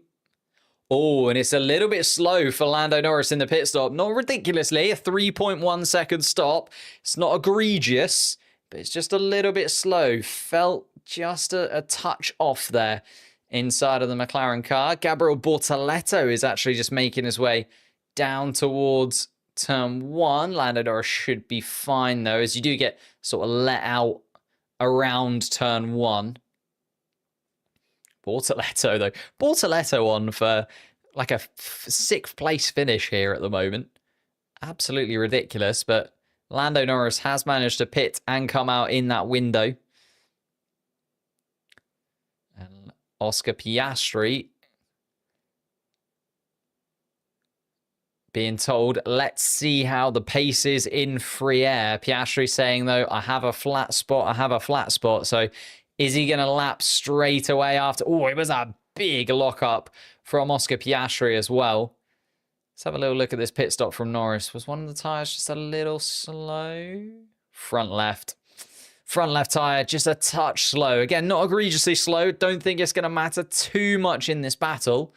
Speaker 1: Oh, and it's a little bit slow for Lando Norris in the pit stop. Not ridiculously, a 3.1 second stop. It's not egregious, but it's just a little bit slow. Felt just a touch off there inside of the McLaren car. Gabriel Bortoleto is actually just making his way down towards turn 1. Lando Norris should be fine, though, as you do get sort of let out around turn 1. Bortoleto, though. Bortoleto on for like a 6th place finish here at the moment. Absolutely ridiculous, but Lando Norris has managed to pit and come out in that window. And Oscar Piastri being told, let's see how the pace is in free air. Piastri saying, though, I have a flat spot. So is he going to lap straight away after? Oh, it was a big lockup from Oscar Piastri as well. Let's have a little look at this pit stop from Norris. Was one of the tyres just a little slow? Front left tyre, just a touch slow. Again, not egregiously slow. Don't think it's going to matter too much in this battle.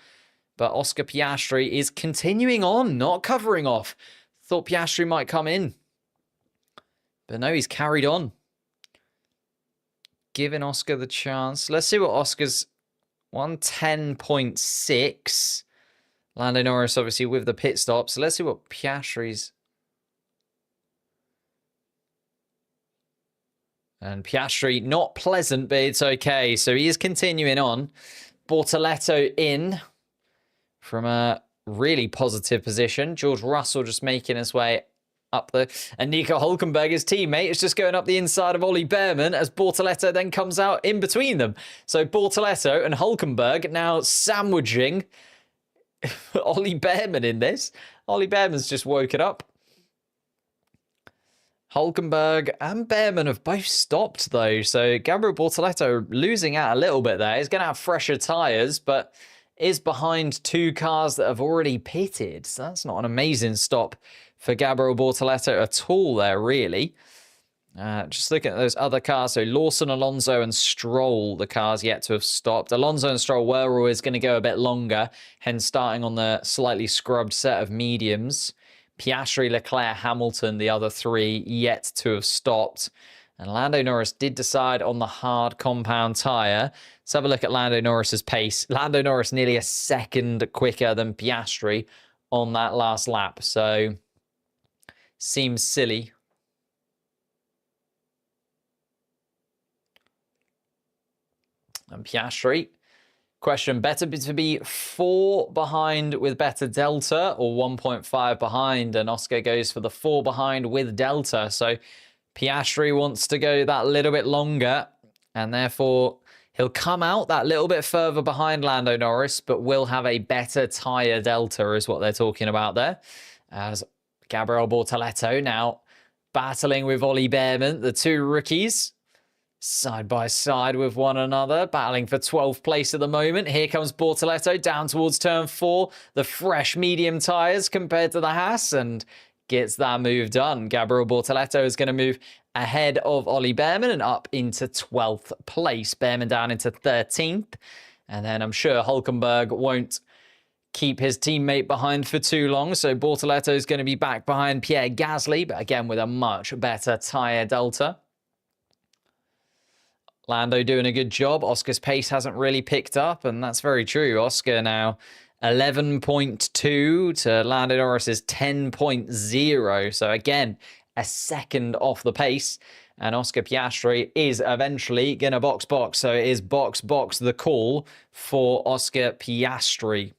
Speaker 1: But Oscar Piastri is continuing on, not covering off. Thought Piastri might come in. But no, he's carried on. Giving Oscar the chance. Let's see what Oscar's 110.6. Lando Norris, obviously, with the pit stop. So let's see what Piastri's. And Piastri, not pleasant, but it's okay. So he is continuing on. Bortoleto in from really positive position. George Russell just making his way up there. And Nico Hülkenberg, his teammate, is just going up the inside of Ollie Behrman as Bortoleto then comes out in between them. So Bortoleto and Hülkenberg now sandwiching Ollie Behrman in this. Ollie Behrman's just woken up. Hülkenberg and Behrman have both stopped, though. So Gabriel Bortoleto losing out a little bit there. He's going to have fresher tyres, but is behind two cars that have already pitted. So that's not an amazing stop for Gabriel Bortoleto at all there, really. Just looking at those other cars. So Lawson, Alonso and Stroll, the cars yet to have stopped. Alonso and Stroll were always going to go a bit longer, hence starting on the slightly scrubbed set of mediums. Piastri, Leclerc, Hamilton, the other three yet to have stopped. And Lando Norris did decide on the hard compound tyre. Let's have a look at Lando Norris's pace. Lando Norris nearly a second quicker than Piastri on that last lap. So seems silly. And Piastri, question, better to be 4 behind with better delta or 1.5 behind? And Oscar goes for the 4 behind with delta. So Piastri wants to go that little bit longer, and therefore he'll come out that little bit further behind Lando Norris, but will have a better tyre delta is what they're talking about there. As Gabriel Bortoleto now battling with Ollie Behrman, the two rookies, side by side with one another, battling for 12th place at the moment. Here comes Bortoleto down towards turn 4, the fresh medium tyres compared to the Haas, and gets that move done. Gabriel Bortoleto is going to move ahead of Ollie Behrman and up into 12th place. Behrman down into 13th. And then I'm sure Hülkenberg won't keep his teammate behind for too long. So Bortoleto is going to be back behind Pierre Gasly, but again with a much better tyre delta. Lando doing a good job. Oscar's pace hasn't really picked up, and that's very true. Oscar now 11.2 to Lando Norris's 10.0. So again, a second off the pace. And Oscar Piastri is eventually going to box. So it is box the call for Oscar Piastri.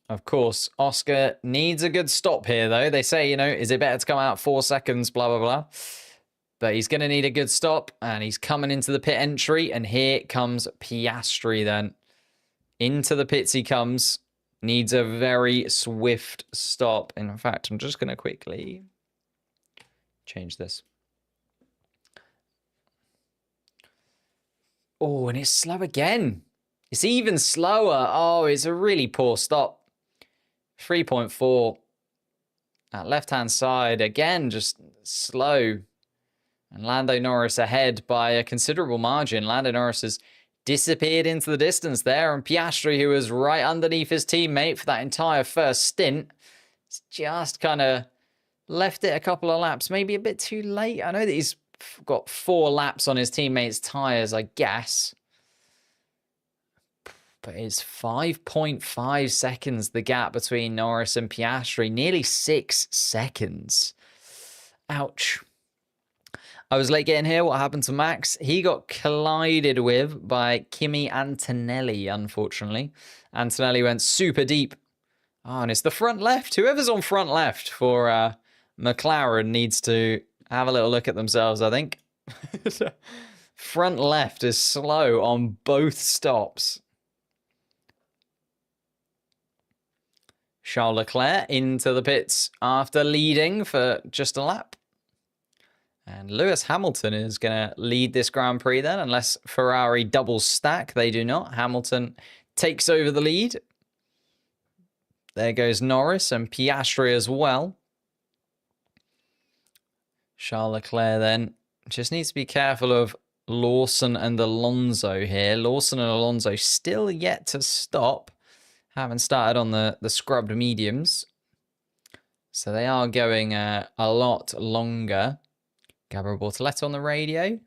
Speaker 1: Of course, Oscar needs a good stop here, though. They say, you know, is it better to come out 4 seconds, blah, blah, blah. But he's going to need a good stop, and he's coming into the pit entry, and here comes Piastri then. Into the pits he comes. Needs a very swift stop. In fact, I'm just going to quickly change this. Oh, and it's slow again. It's even slower. Oh, it's a really poor stop. 3.4. That left-hand side, again, just slow. And Lando Norris ahead by a considerable margin. Lando Norris has disappeared into the distance there. And Piastri, who was right underneath his teammate for that entire first stint, has just kind of left it a couple of laps, maybe a bit too late. I know that he's got 4 laps on his teammate's tyres, I guess. But it's 5.5 seconds, the gap between Norris and Piastri. Nearly 6 seconds. Ouch. I was late getting here. What happened to Max? He got collided with by Kimi Antonelli, unfortunately. Antonelli went super deep. Oh, and it's the front left. Whoever's on front left for McLaren needs to have a little look at themselves, I think. Front left is slow on both stops. Charles Leclerc into the pits after leading for just a lap. And Lewis Hamilton is going to lead this Grand Prix then, unless Ferrari double stack. They do not. Hamilton takes over the lead. There goes Norris and Piastri as well. Charles Leclerc then just needs to be careful of Lawson and Alonso here. Lawson and Alonso still yet to stop. Haven't started on the scrubbed mediums. So they are going a lot longer. Gabriel Bortoleto on the radio.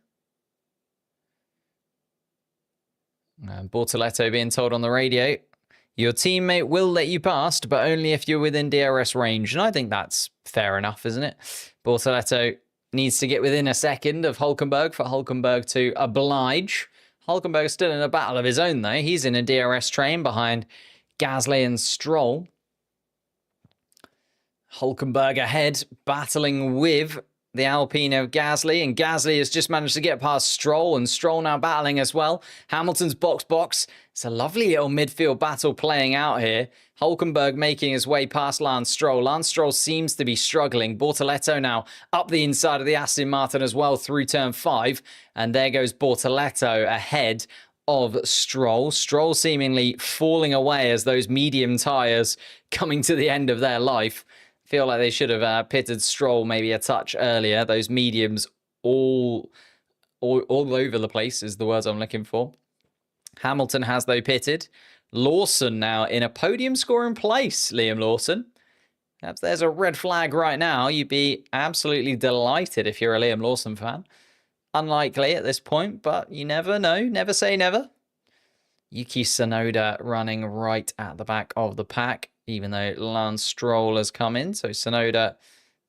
Speaker 1: Bortoleto being told on the radio, your teammate will let you past, but only if you're within DRS range. And I think that's fair enough, isn't it? Bortoleto needs to get within a second of Hülkenberg for Hülkenberg to oblige. Hulkenberg still in a battle of his own, though. He's in a DRS train behind Gasly and Stroll. Hulkenberg ahead, battling with the Alpine of Gasly, and Gasly has just managed to get past Stroll, and Stroll now battling as well. Hamilton's box. It's a lovely little midfield battle playing out here. Hulkenberg making his way past Lance Stroll. Lance Stroll seems to be struggling. Bortoleto now up the inside of the Aston Martin as well through turn 5, and there goes Bortoleto ahead of Stroll. Stroll seemingly falling away as those medium tyres coming to the end of their life. Feel like they should have pitted Stroll maybe a touch earlier. Those mediums all over the place is the words I'm looking for. Hamilton has, though, pitted. Lawson now in a podium scoring place, Liam Lawson. If there's a red flag right now, you'd be absolutely delighted if you're a Liam Lawson fan. Unlikely at this point, but you never know. Never say never. Yuki Tsunoda running right at the back of the pack, even though Lance Stroll has come in. So Tsunoda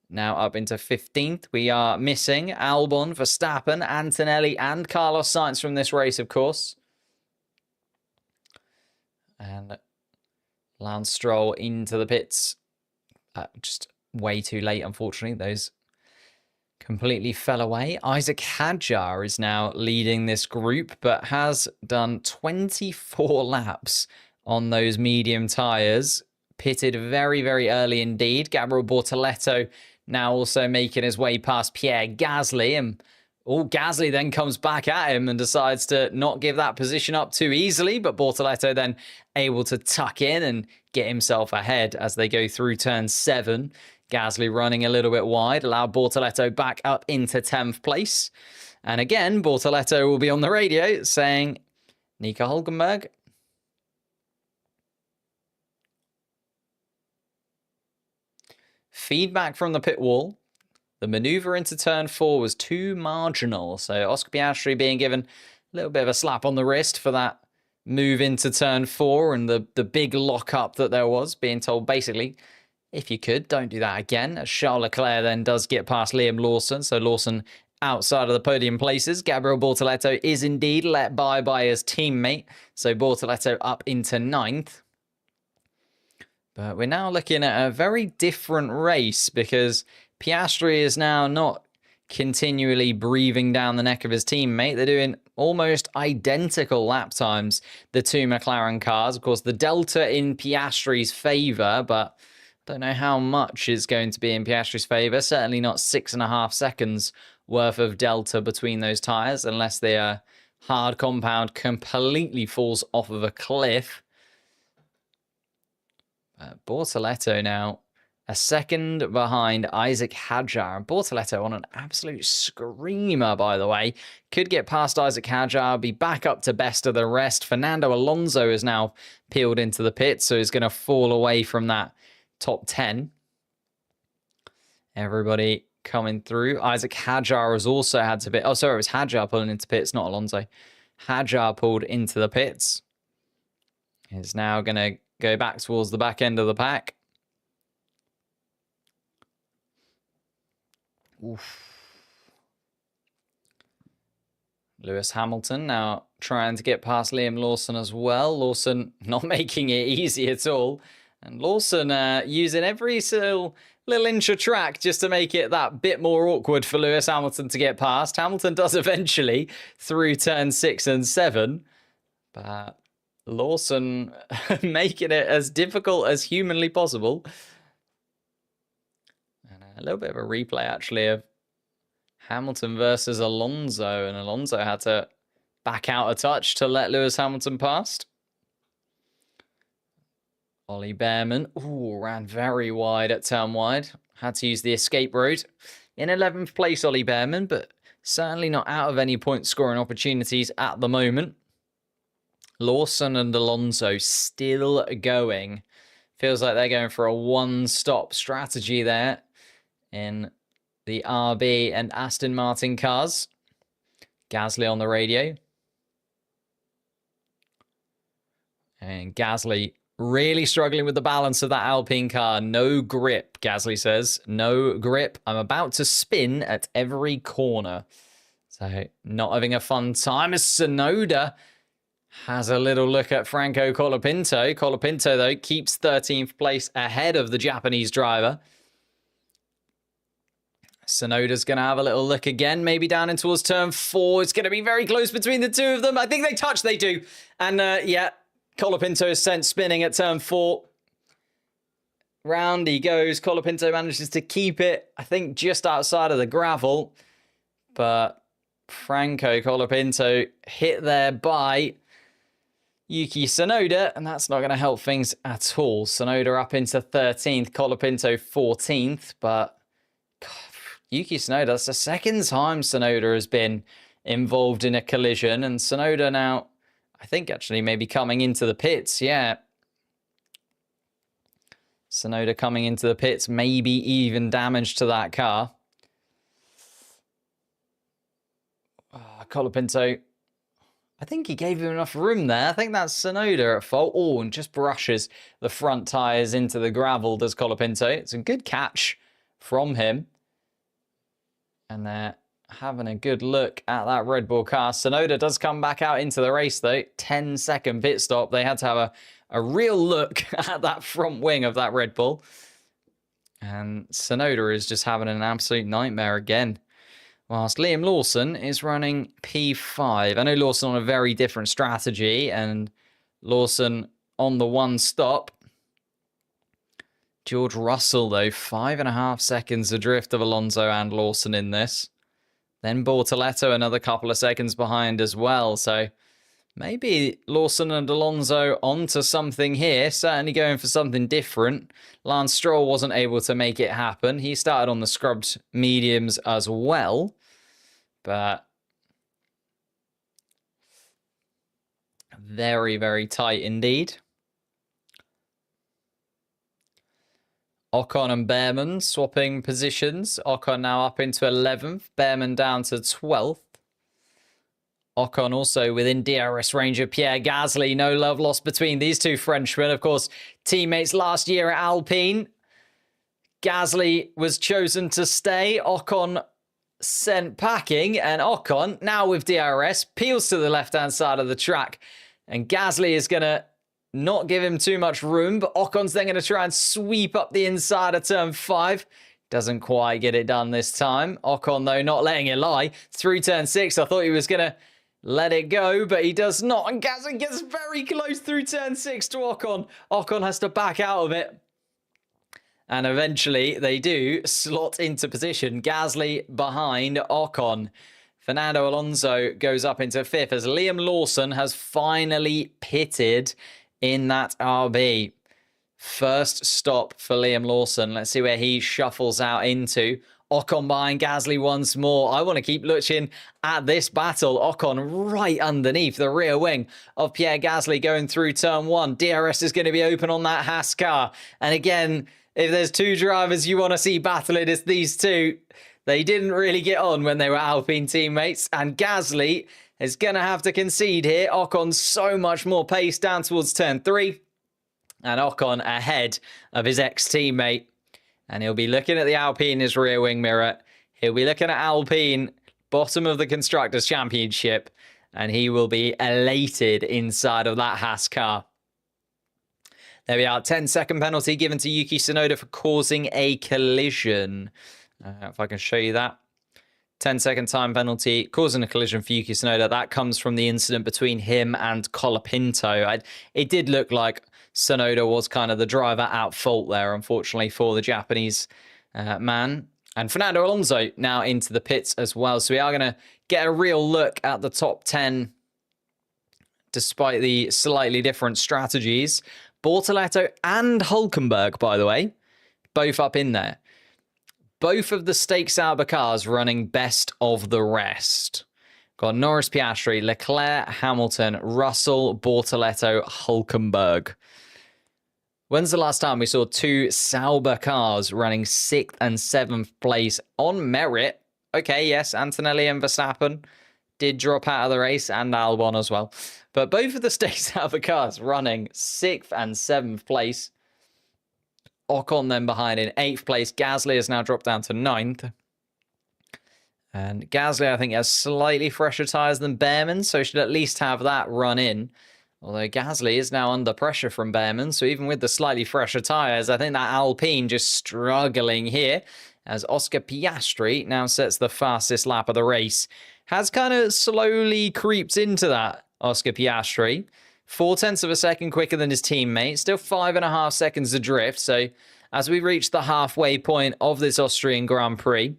Speaker 1: now up into 15th. We are missing Albon, Verstappen, Antonelli, and Carlos Sainz from this race, of course. And Lance Stroll into the pits. Just way too late, unfortunately. Those completely fell away. Isaac Hadjar is now leading this group, but has done 24 laps on those medium tyres. Pitted very, very early indeed. Gabriel Bortoleto now also making his way past Pierre Gasly. And Gasly then comes back at him and decides to not give that position up too easily. But Bortoleto then able to tuck in and get himself ahead as they go through turn 7. Gasly running a little bit wide, allowed Bortoleto back up into 10th place. And again, Bortoleto will be on the radio saying, Nico Hulkenberg, feedback from the pit wall. The manoeuvre into turn 4 was too marginal. So Oscar Piastri being given a little bit of a slap on the wrist for that move into turn 4 and the big lockup that there was, being told basically, if you could, don't do that again. As Charles Leclerc then does get past Liam Lawson. So Lawson outside of the podium places. Gabriel Bortoleto is indeed let by his teammate. So Bortoleto up into 9th. But we're now looking at a very different race because Piastri is now not continually breathing down the neck of his teammate. They're doing almost identical lap times, the two McLaren cars. Of course, the delta in Piastri's favour, but don't know how much is going to be in Piastri's favour. Certainly not 6.5 seconds worth of delta between those tyres, unless the hard compound completely falls off of a cliff. Bortoleto now a second behind Isaac Hadjar. Bortoleto on an absolute screamer, by the way. Could get past Isaac Hadjar, be back up to best of the rest. Fernando Alonso is now peeled into the pit, so he's going to fall away from that top 10. Everybody coming through. Isaac Hadjar has also had to pit. Oh, sorry, it was Hadjar pulling into pits, not Alonso. Hadjar pulled into the pits. He's now going to go back towards the back end of the pack. Oof. Lewis Hamilton now trying to get past Liam Lawson as well. Lawson not making it easy at all. And Lawson using every little inch of track just to make it that bit more awkward for Lewis Hamilton to get past. Hamilton does eventually through turn 6 and 7. But Lawson making it as difficult as humanly possible. And a little bit of a replay, actually, of Hamilton versus Alonso. And Alonso had to back out a touch to let Lewis Hamilton past. Ollie Behrman, ran very wide at turn wide. Had to use the escape road. In 11th place, Ollie Behrman, but certainly not out of any point scoring opportunities at the moment. Lawson and Alonso still going. Feels like they're going for a one-stop strategy there in the RB and Aston Martin cars. Gasly on the radio. And Gasly really struggling with the balance of that Alpine car. No grip, Gasly says. No grip. I'm about to spin at every corner. So not having a fun time as Tsunoda has a little look at Franco Colapinto. Colapinto, though, keeps 13th place ahead of the Japanese driver. Tsunoda's going to have a little look again, maybe down in towards turn 4. It's going to be very close between the two of them. I think they touch, they do. And yeah, Colapinto is sent spinning at turn 4. Round he goes. Colapinto manages to keep it, I think, just outside of the gravel. But Franco Colapinto hit there by Yuki Tsunoda, and that's not going to help things at all. Tsunoda up into 13th, Colapinto 14th, but God, Yuki Tsunoda, that's the second time Tsunoda has been involved in a collision, and Tsunoda now, I think actually maybe coming into the pits, yeah. Tsunoda coming into the pits, maybe even damage to that car. Colapinto, I think he gave him enough room there. I think that's Tsunoda at fault. Oh, and just brushes the front tyres into the gravel, does Colapinto. It's a good catch from him. And they're having a good look at that Red Bull car. Tsunoda does come back out into the race, though. 10-second pit stop. They had to have a real look at that front wing of that Red Bull. And Tsunoda is just having an absolute nightmare again. Whilst Liam Lawson is running P5. I know Lawson on a very different strategy, and Lawson on the one stop. George Russell, though, 5.5 seconds adrift of Alonso and Lawson in this. Then Bortoletto another couple of seconds behind as well. So maybe Lawson and Alonso onto something here. Certainly going for something different. Lance Stroll wasn't able to make it happen. He started on the scrubbed mediums as well. But very, very tight indeed. Ocon and Behrman swapping positions. Ocon now up into 11th. Behrman down to 12th. Ocon also within DRS range of Pierre Gasly. No love lost between these two Frenchmen. Of course, teammates last year at Alpine. Gasly was chosen to stay. Ocon sent packing, and Ocon, now with DRS, peels to the left-hand side of the track. And Gasly is going to not give him too much room, but Ocon's then going to try and sweep up the inside of turn 5. Doesn't quite get it done this time. Ocon, though, not letting it lie. Through turn 6, I thought he was going to let it go, but he does not. And Gasly gets very close through turn 6 to Ocon. Ocon has to back out of it. And eventually they do slot into position. Gasly behind Ocon. Fernando Alonso goes up into 5th as Liam Lawson has finally pitted in that RB. First stop for Liam Lawson. Let's see where he shuffles out into. Ocon behind Gasly once more. I want to keep looking at this battle. Ocon right underneath the rear wing of Pierre Gasly going through turn 1. DRS is going to be open on that Haas car. And again, if there's two drivers you want to see battling, it's these two. They didn't really get on when they were Alpine teammates. And Gasly is going to have to concede here. Ocon so much more pace down towards turn 3. And Ocon ahead of his ex-teammate. And he'll be looking at the Alpine in his rear wing mirror. He'll be looking at Alpine, bottom of the Constructors' Championship. And he will be elated inside of that Haas car. There we are. 10-second penalty given to Yuki Tsunoda for causing a collision. If I can show you that. 10-second time penalty, causing a collision for Yuki Tsunoda. That comes from the incident between him and Colapinto. It did look like Tsunoda was kind of the driver at fault there, unfortunately, for the Japanese man. And Fernando Alonso now into the pits as well. So we are going to get a real look at the top 10, despite the slightly different strategies. Bortoletto and Hülkenberg, by the way, both up in there. Both of the Stakes Sauber cars running best of the rest. Got Norris, Piastri, Leclerc, Hamilton, Russell, Bortoletto, Hülkenberg. When's the last time we saw two Sauber cars running 6th and 7th place on merit? Okay, yes, Antonelli and Verstappen did drop out of the race, and Albon as well. But both of the Stakes Sauber cars running 6th and 7th place. Ocon then behind in 8th place. Gasly has now dropped down to 9th. And Gasly, I think, has slightly fresher tyres than Behrman, so should at least have that run in. Although Gasly is now under pressure from Behrman, so even with the slightly fresher tyres, I think that Alpine just struggling here as Oscar Piastri now sets the fastest lap of the race. Has kind of slowly creeped into that, Oscar Piastri. 0.4 of a second quicker than his teammate, still 5.5 seconds adrift. So as we reach the halfway point of this Austrian Grand Prix,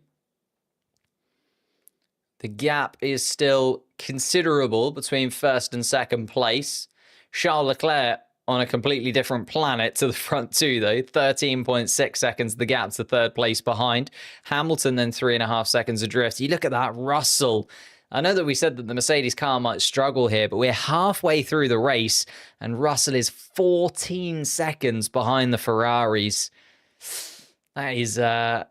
Speaker 1: the gap is still considerable between first and second place. Charles Leclerc on a completely different planet to the front two, though. 13.6 seconds the gap to third place behind. Hamilton then 3.5 seconds adrift. You look at that, Russell. I know that we said that the Mercedes car might struggle here, but we're halfway through the race, and Russell is 14 seconds behind the Ferraris. That is a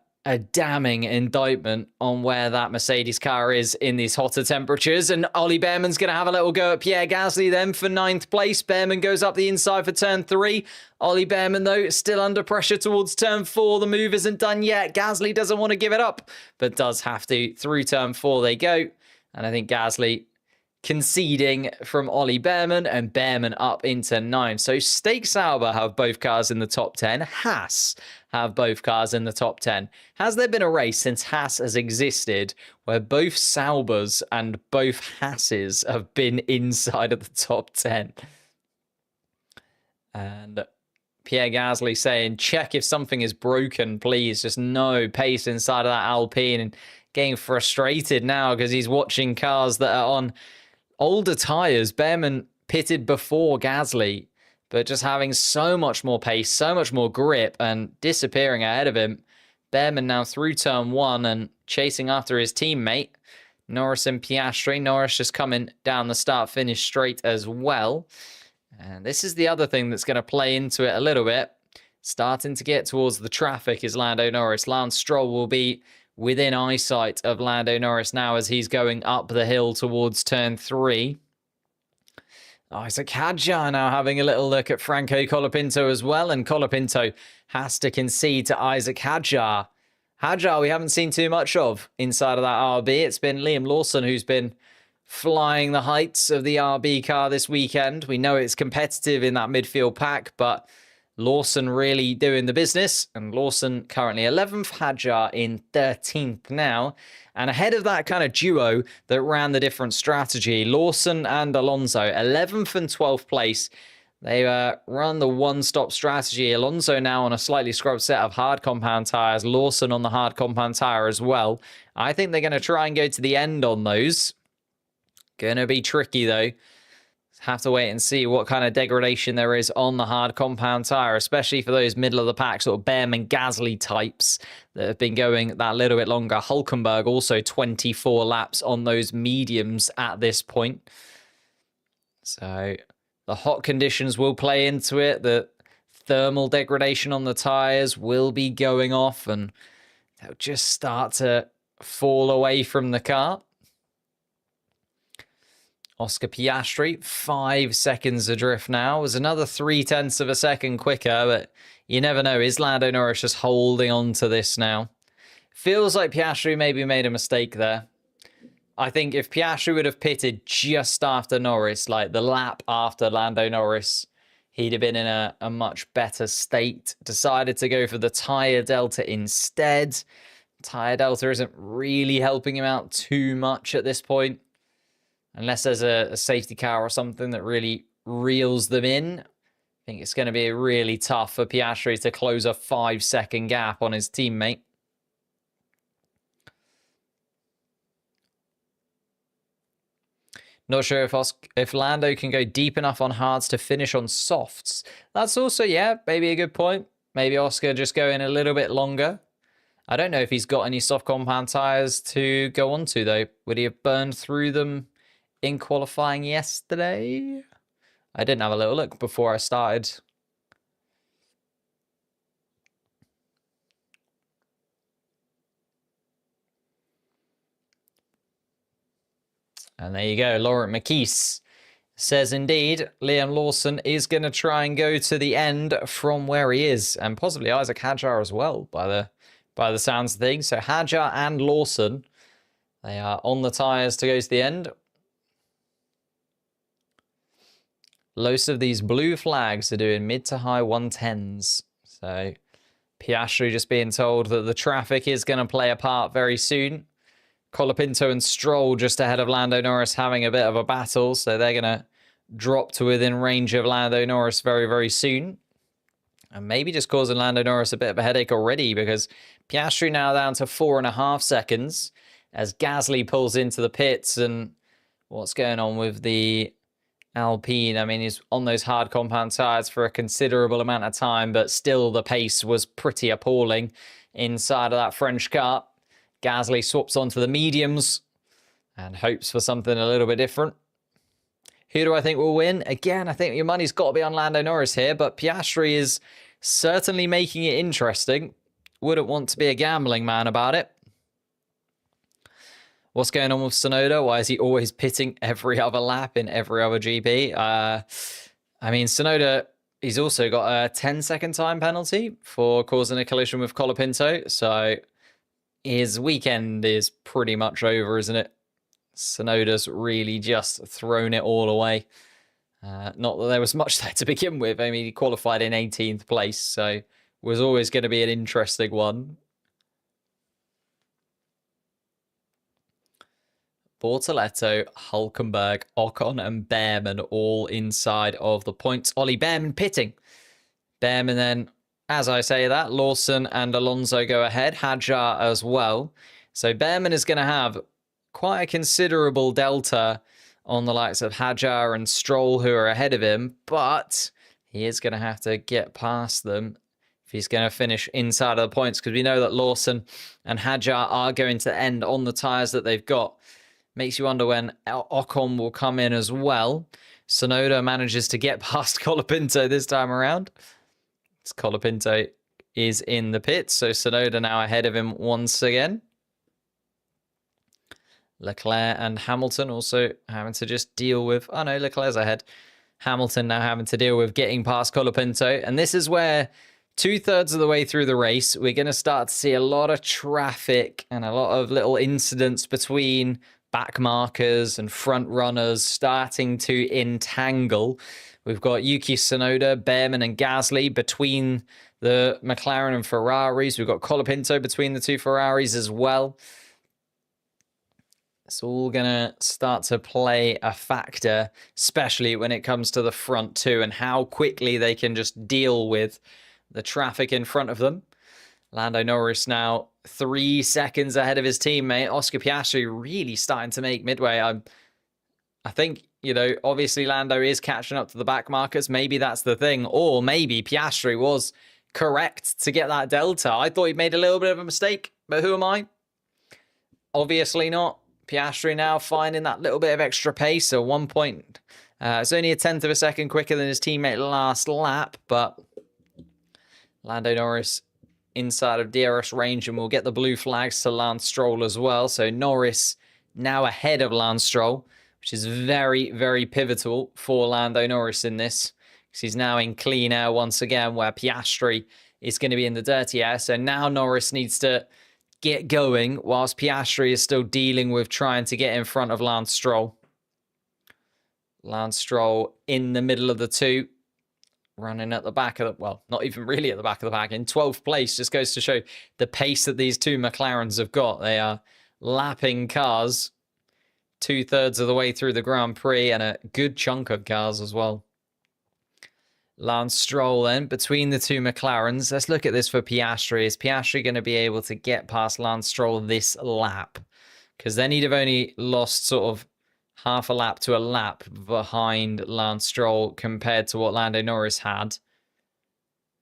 Speaker 1: damning indictment on where that Mercedes car is in these hotter temperatures. And Ollie Behrman's going to have a little go at Pierre Gasly then for 9th place. Behrman goes up the inside for turn 3. Ollie Behrman, though, still under pressure towards turn 4. The move isn't done yet. Gasly doesn't want to give it up, but does have to. Through turn 4 they go. And I think Gasly conceding from Ollie Behrman, and Behrman up into 9. So Stake Sauber have both cars in the top 10. Haas have both cars in the top 10. Has there been a race since Haas has existed where both Saubers and both Haases have been inside of the top 10? And Pierre Gasly saying, check if something is broken, please. Just no pace inside of that Alpine, and getting frustrated now because he's watching cars that are on older tyres. Behrman pitted before Gasly, but just having so much more pace, so much more grip, and disappearing ahead of him. Behrman now through turn 1 and chasing after his teammate, Norris and Piastri. Norris just coming down the start-finish straight as well. And this is the other thing that's going to play into it a little bit. Starting to get towards the traffic is Lando Norris. Lance Stroll will be within eyesight of Lando Norris now as he's going up the hill towards turn 3. Isaac Hadjar now having a little look at Franco Colapinto as well, and Colapinto has to concede to Isaac Hadjar. Hadjar we haven't seen too much of inside of that RB. It's been Liam Lawson who's been flying the heights of the RB car this weekend. We know it's competitive in that midfield pack, but Lawson really doing the business, and Lawson currently 11th, Hadjar in 13th now. And ahead of that kind of duo that ran the different strategy, Lawson and Alonso, 11th and 12th place. They run the one-stop strategy. Alonso now on a slightly scrubbed set of hard compound tyres, Lawson on the hard compound tyre as well. I think they're going to try and go to the end on those. Going to be tricky though. Have to wait and see what kind of degradation there is on the hard compound tyre, especially for those middle of the pack sort of Behrman Gasly types that have been going that little bit longer. Hulkenberg also 24 laps on those mediums at this point. So the hot conditions will play into it. The thermal degradation on the tyres will be going off, and they'll just start to fall away from the car. Oscar Piastri, 5 seconds adrift now. Was another 0.3 of a second quicker, but you never know. Is Lando Norris just holding on to this now? Feels like Piastri maybe made a mistake there. I think if Piastri would have pitted just after Norris, like the lap after Lando Norris, he'd have been in a much better state. Decided to go for the tyre delta instead. Tyre delta isn't really helping him out too much at this point. Unless there's a safety car or something that really reels them in. I think it's going to be really tough for Piastri to close a 5-second gap on his teammate. Not sure if Lando can go deep enough on hards to finish on softs. That's also, yeah, maybe a good point. Maybe Oscar just going a little bit longer. I don't know if he's got any soft compound tyres to go onto, though. Would he have burned through them in qualifying yesterday? I didn't have a little look before I started. And there you go. Laurent Makis says indeed Liam Lawson is going to try and go to the end from where he is, and possibly Isaac Hadjar as well by the sounds of things. So Hadjar and Lawson They are on the tyres to go to the end. Most of these blue flags are doing mid to high 110s. So Piastri just being told that the traffic is going to play a part very soon. Colapinto and Stroll just ahead of Lando Norris having a bit of a battle. So they're going to drop to within range of Lando Norris very, very soon. And maybe just causing Lando Norris a bit of a headache already, because Piastri now down to 4.5 seconds as Gasly pulls into the pits. And what's going on with the Alpine? I mean, he's on those hard compound tyres for a considerable amount of time, but still the pace was pretty appalling inside of that French car. Gasly swaps onto the mediums and hopes for something a little bit different. Who do I think will win? Again, I think your money's got to be on Lando Norris here, but Piastri is certainly making it interesting. Wouldn't want to be a gambling man about it. What's going on with Tsunoda? Why is he always pitting every other lap in every other GP? I mean, Tsunoda, he's also got a 10-second time penalty for causing a collision with Colapinto, so his weekend is pretty much over, isn't it? Tsunoda's really just thrown it all away. Not that there was much there to begin with. I mean, he qualified in 18th place, so was always going to be an interesting one. Bortoleto, Hulkenberg, Ocon, and Behrman all inside of the points. Ollie Behrman pitting. Behrman then, as I say that, Lawson and Alonso go ahead. Hadjar as well. So Behrman is going to have quite a considerable delta on the likes of Hadjar and Stroll, who are ahead of him, but he is going to have to get past them if he's going to finish inside of the points, because we know that Lawson and Hadjar are going to end on the tyres that they've got. Makes you wonder when Ocon will come in as well. Tsunoda manages to get past Colapinto this time around. Colapinto is in the pits, so Tsunoda now ahead of him once again. Leclerc and Hamilton also having to just deal with... Oh no, Leclerc's ahead. Hamilton now having to deal with getting past Colapinto. And this is where 2/3 of the way through the race, we're going to start to see a lot of traffic and a lot of little incidents between back markers and front runners starting to entangle. We've got Yuki Tsunoda, Behrman and Gasly between the McLaren and Ferraris. We've got Colapinto between the two Ferraris as well. It's all going to start to play a factor, especially when it comes to the front two and how quickly they can just deal with the traffic in front of them. Lando Norris now 3 seconds ahead of his teammate. Oscar Piastri really starting to make midway. I think, you know, obviously Lando is catching up to the back markers. Maybe that's the thing. Or maybe Piastri was correct to get that delta. I thought he made a little bit of a mistake, but who am I? Obviously not. Piastri now finding that little bit of extra pace. So 1 point. It's only a 1/10 of a second quicker than his teammate last lap, but Lando Norris inside of DRS range, and we'll get the blue flags to Lance Stroll as well. So Norris now ahead of Lance Stroll, which is very, very pivotal for Lando Norris in this, because he's now in clean air once again, where Piastri is going to be in the dirty air. So now Norris needs to get going whilst Piastri is still dealing with trying to get in front of Lance Stroll. Lance Stroll in the middle of the two, running at the back of the, well, not even really at the back of the pack, in 12th place. Just goes to show the pace that these two McLarens have got. They are lapping cars 2/3 of the way through the Grand Prix, and a good chunk of cars as well. Lance Stroll then between the two McLarens. Let's look at this for Piastri. Is Piastri going to be able to get past Lance Stroll this lap? Because then he'd have only lost sort of half a lap to a lap behind Lance Stroll compared to what Lando Norris had.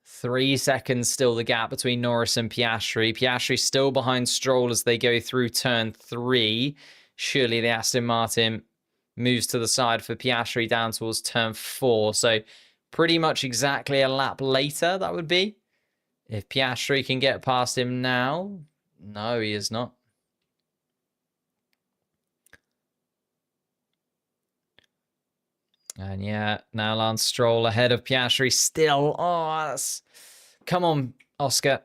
Speaker 1: 3 seconds still the gap between Norris and Piastri. Piastri still behind Stroll as they go through turn 3. Surely the Aston Martin moves to the side for Piastri down towards turn 4. So pretty much exactly a lap later, that would be. If Piastri can get past him now. No, he is not. And yeah, now Lance Stroll ahead of Piastri still. Oh, that's... Come on, Oscar.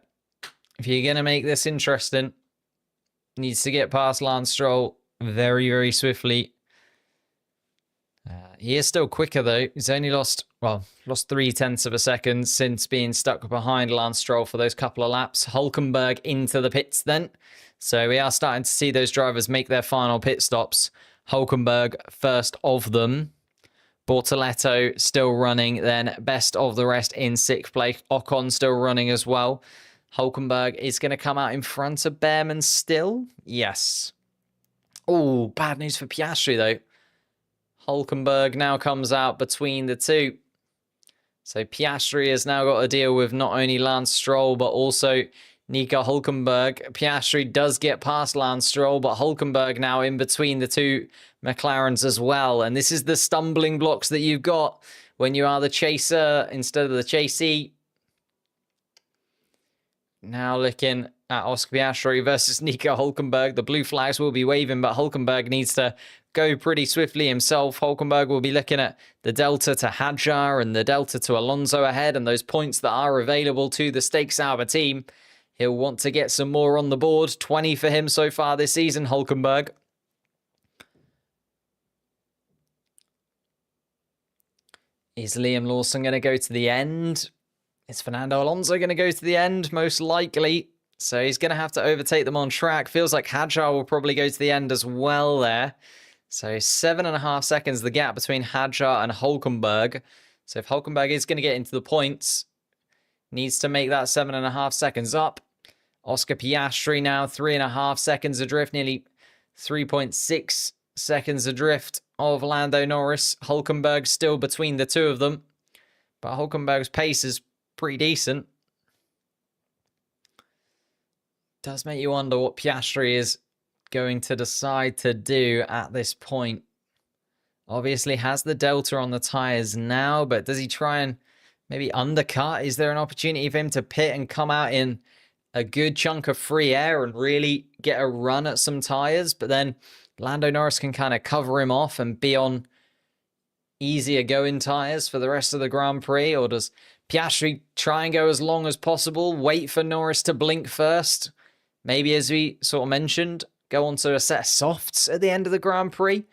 Speaker 1: If you're going to make this interesting. needs to get past Lance Stroll very, very swiftly. He is still quicker, though. He's only lost 0.3 of a second since being stuck behind Lance Stroll for those couple of laps. Hulkenberg into the pits then. So we are starting to see those drivers make their final pit stops. Hulkenberg, first of them. Bortoletto still running, then best of the rest in 6th place. Ocon still running as well. Hulkenberg is going to come out in front of Behrman still. Yes. Oh, bad news for Piastri, though. Hulkenberg now comes out between the two. So Piastri has now got to deal with not only Lance Stroll, but also Nico Hulkenberg. Piastri does get past Lance Stroll, but Hulkenberg now in between the two McLarens as well. And this is the stumbling blocks that you've got when you are the chaser instead of the chasee. Now looking at Oscar Piastri versus Nico Hulkenberg. The blue flags will be waving, but Hulkenberg needs to go pretty swiftly himself. Hulkenberg will be looking at the delta to Hadjar and the delta to Alonso ahead and those points that are available to the Stake Sauber team. He'll want to get some more on the board. 20 for him so far this season, Hulkenberg. Is Liam Lawson going to go to the end? Is Fernando Alonso going to go to the end? Most likely. So he's going to have to overtake them on track. Feels like Hadjar will probably go to the end as well there. So 7.5 seconds the gap between Hadjar and Hulkenberg. So if Hulkenberg is going to get into the points, needs to make that 7.5 seconds up. Oscar Piastri now 3.5 seconds adrift, nearly 3.6 seconds adrift of Lando Norris. Hulkenberg still between the two of them. But Hulkenberg's pace is pretty decent. Does make you wonder what Piastri is going to decide to do at this point. Obviously has the delta on the tyres now, but does he try and maybe undercut? Is there an opportunity for him to pit and come out in a good chunk of free air and really get a run at some tyres? But then Lando Norris can kind of cover him off and be on easier going tyres for the rest of the Grand Prix? Or does Piastri try and go as long as possible, wait for Norris to blink first? Maybe, as we sort of mentioned, go on to a set of softs at the end of the Grand Prix.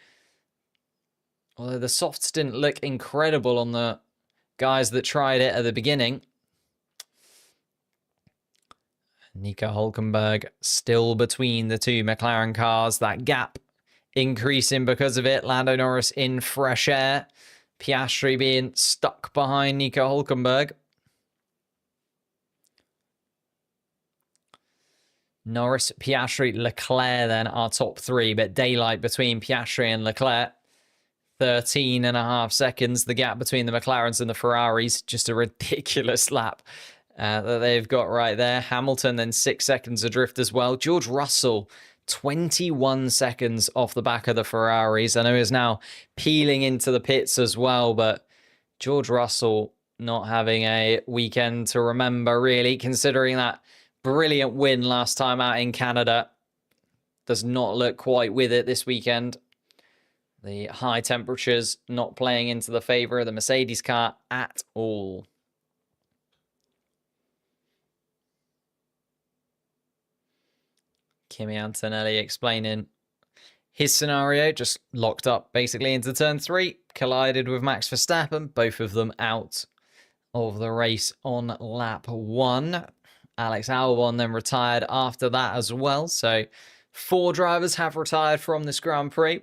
Speaker 1: Although the softs didn't look incredible on the guys that tried it at the beginning. Nico Hulkenberg still between the two McLaren cars. That gap increasing because of it. Lando Norris in fresh air. Piastri being stuck behind Nico Hulkenberg. Norris, Piastri, Leclerc then are top three, but daylight between Piastri and Leclerc. 13.5 seconds, the gap between the McLarens and the Ferraris. Just a ridiculous lap that they've got right there. Hamilton then 6 seconds adrift as well. George Russell, 21 seconds off the back of the Ferraris. I know he's now peeling into the pits as well, but George Russell not having a weekend to remember, really, considering that brilliant win last time out in Canada. Does not look quite with it this weekend. The high temperatures not playing into the favour of the Mercedes car at all. Kimi Antonelli explaining his scenario, just locked up basically into turn 3, collided with Max Verstappen, both of them out of the race on lap 1. Alex Albon then retired after that as well. So 4 drivers have retired from this Grand Prix.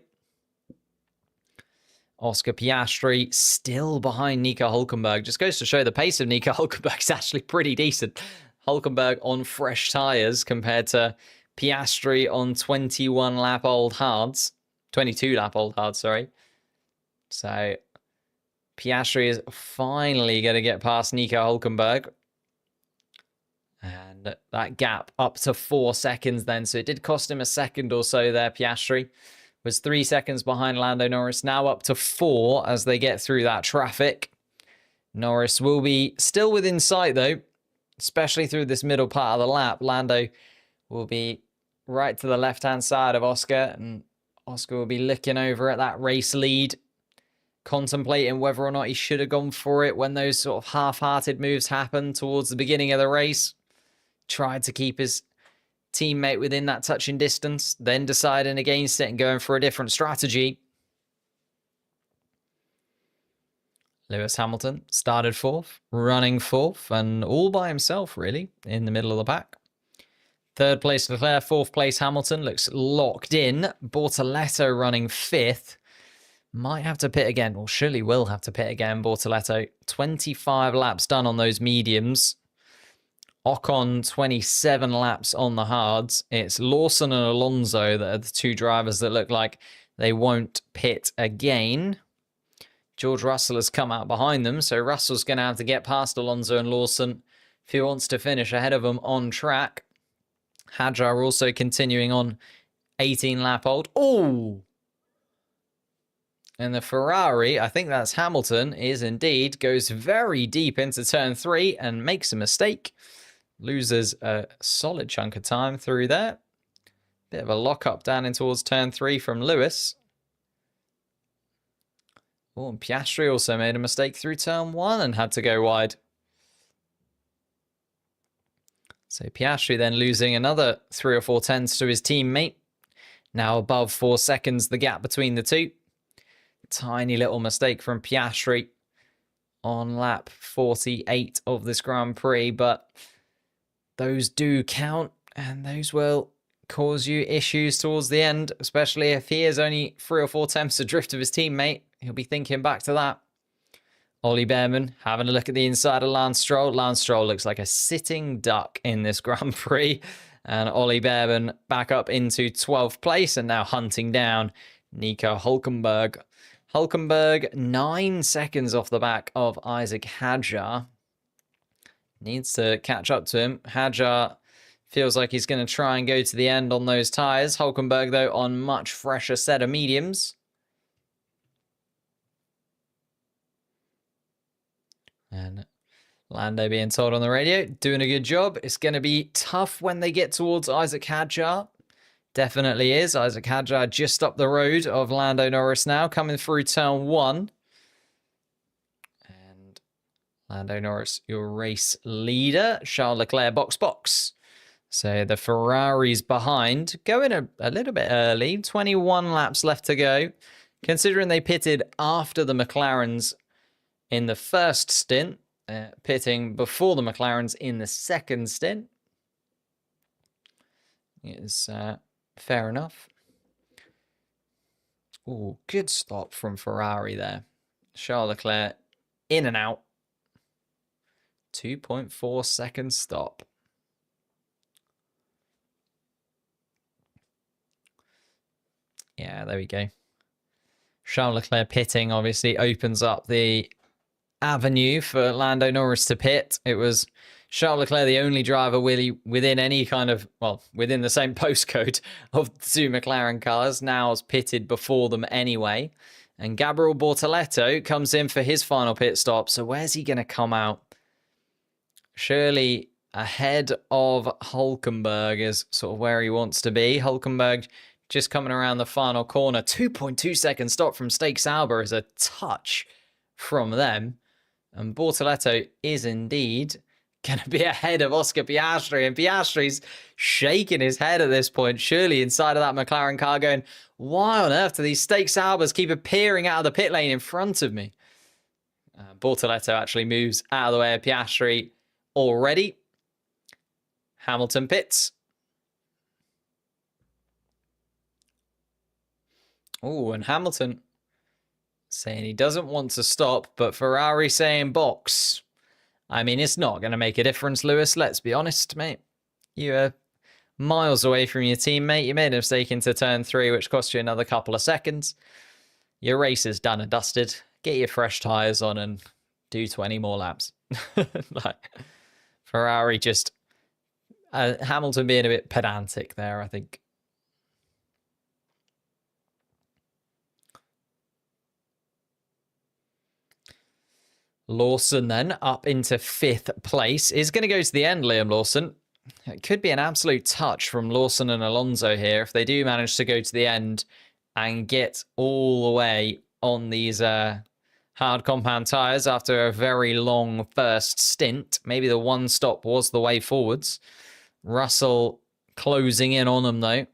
Speaker 1: Oscar Piastri still behind Nico Hulkenberg. Just goes to show the pace of Nico Hulkenberg is actually pretty decent. Hulkenberg on fresh tyres compared to Piastri on 21 lap old hards. 22 lap old hards, sorry. So Piastri is finally going to get past Nico Hulkenberg. And that gap up to 4 seconds then. So it did cost him a second or so there, Piastri. Was 3 seconds behind Lando Norris. Now up to 4 as they get through that traffic. Norris will be still within sight though, especially through this middle part of the lap. Lando will be right to the left-hand side of Oscar, and Oscar will be looking over at that race lead, contemplating whether or not he should have gone for it when those sort of half-hearted moves happened towards the beginning of the race. Tried to keep his teammate within that touching distance, then deciding against it and going for a different strategy. Lewis Hamilton started 4th, running 4th, and all by himself, really, in the middle of the pack. 3rd place Leclerc, 4th place Hamilton, looks locked in. Bortoleto running 5th. Might have to pit again, or surely will have to pit again, Bortoleto. 25 laps done on those mediums. Ocon, 27 laps on the hards. It's Lawson and Alonso that are the 2 drivers that look like they won't pit again. George Russell has come out behind them, so Russell's going to have to get past Alonso and Lawson if he wants to finish ahead of them on track. Hadjar also continuing on 18-lap old. Oh! And the Ferrari, I think that's Hamilton, is indeed, goes very deep into turn 3 and makes a mistake. Loses a solid chunk of time through there. Bit of a lock-up down in towards turn 3 from Lewis. Oh, and Piastri also made a mistake through turn 1 and had to go wide. So Piastri then losing another 3 or 4 tenths to his teammate. Now above 4 seconds, the gap between the two. Tiny little mistake from Piastri on lap 48 of this Grand Prix, but those do count, and those will cause you issues towards the end, especially if he is only 3 or 4 tenths adrift of his teammate. He'll be thinking back to that. Ollie Behrman having a look at the inside of Lance Stroll. Lance Stroll looks like a sitting duck in this Grand Prix. And Ollie Behrman back up into 12th place and now hunting down Nico Hülkenberg. Hülkenberg 9 seconds off the back of Isaac Hadjar. Needs to catch up to him. Hadjar feels like he's going to try and go to the end on those tyres. Hülkenberg, though, on much fresher set of mediums. And Lando being told on the radio, doing a good job. It's going to be tough when they get towards Isaac Hadjar. Definitely is. Isaac Hadjar just up the road of Lando Norris now, coming through turn 1. And Lando Norris, your race leader. Charles Leclerc, box. So the Ferrari's behind, going a little bit early. 21 laps left to go. Considering they pitted after the McLarens in the first stint, pitting before the McLarens in the second stint. Is fair enough. Oh, good stop from Ferrari there. Charles Leclerc in and out. 2.4 second stop. Yeah, there we go. Charles Leclerc pitting obviously opens up the avenue for Lando Norris to pit. It was Charles Leclerc, the only driver within any kind of, well, within the same postcode of the 2 McLaren cars, now is pitted before them anyway. And Gabriel Bortoleto comes in for his final pit stop. So where's he going to come out? Surely ahead of Hülkenberg is sort of where he wants to be. Hülkenberg just coming around the final corner. 2.2 second stop from Stake Sauber is a touch from them. And Bortoleto is indeed going to be ahead of Oscar Piastri. And Piastri's shaking his head at this point, surely inside of that McLaren car going, why on earth do these Stake Saubers keep appearing out of the pit lane in front of me? Bortoleto actually moves out of the way of Piastri already. Hamilton pits. Oh, and Hamilton saying he doesn't want to stop, but Ferrari saying box. I mean, it's not going to make a difference, Lewis. Let's be honest, mate. You're miles away from your teammate. You made a mistake into turn 3, which cost you another couple of seconds. Your race is done and dusted. Get your fresh tyres on and do 20 more laps. Like, Ferrari just... Hamilton being a bit pedantic there, I think. Lawson then up into 5th place. Is going to go to the end, Liam Lawson. It could be an absolute touch from Lawson and Alonso here if they do manage to go to the end and get all the way on these hard compound tyres after a very long first stint. Maybe the one stop was the way forwards. Russell closing in on them, though.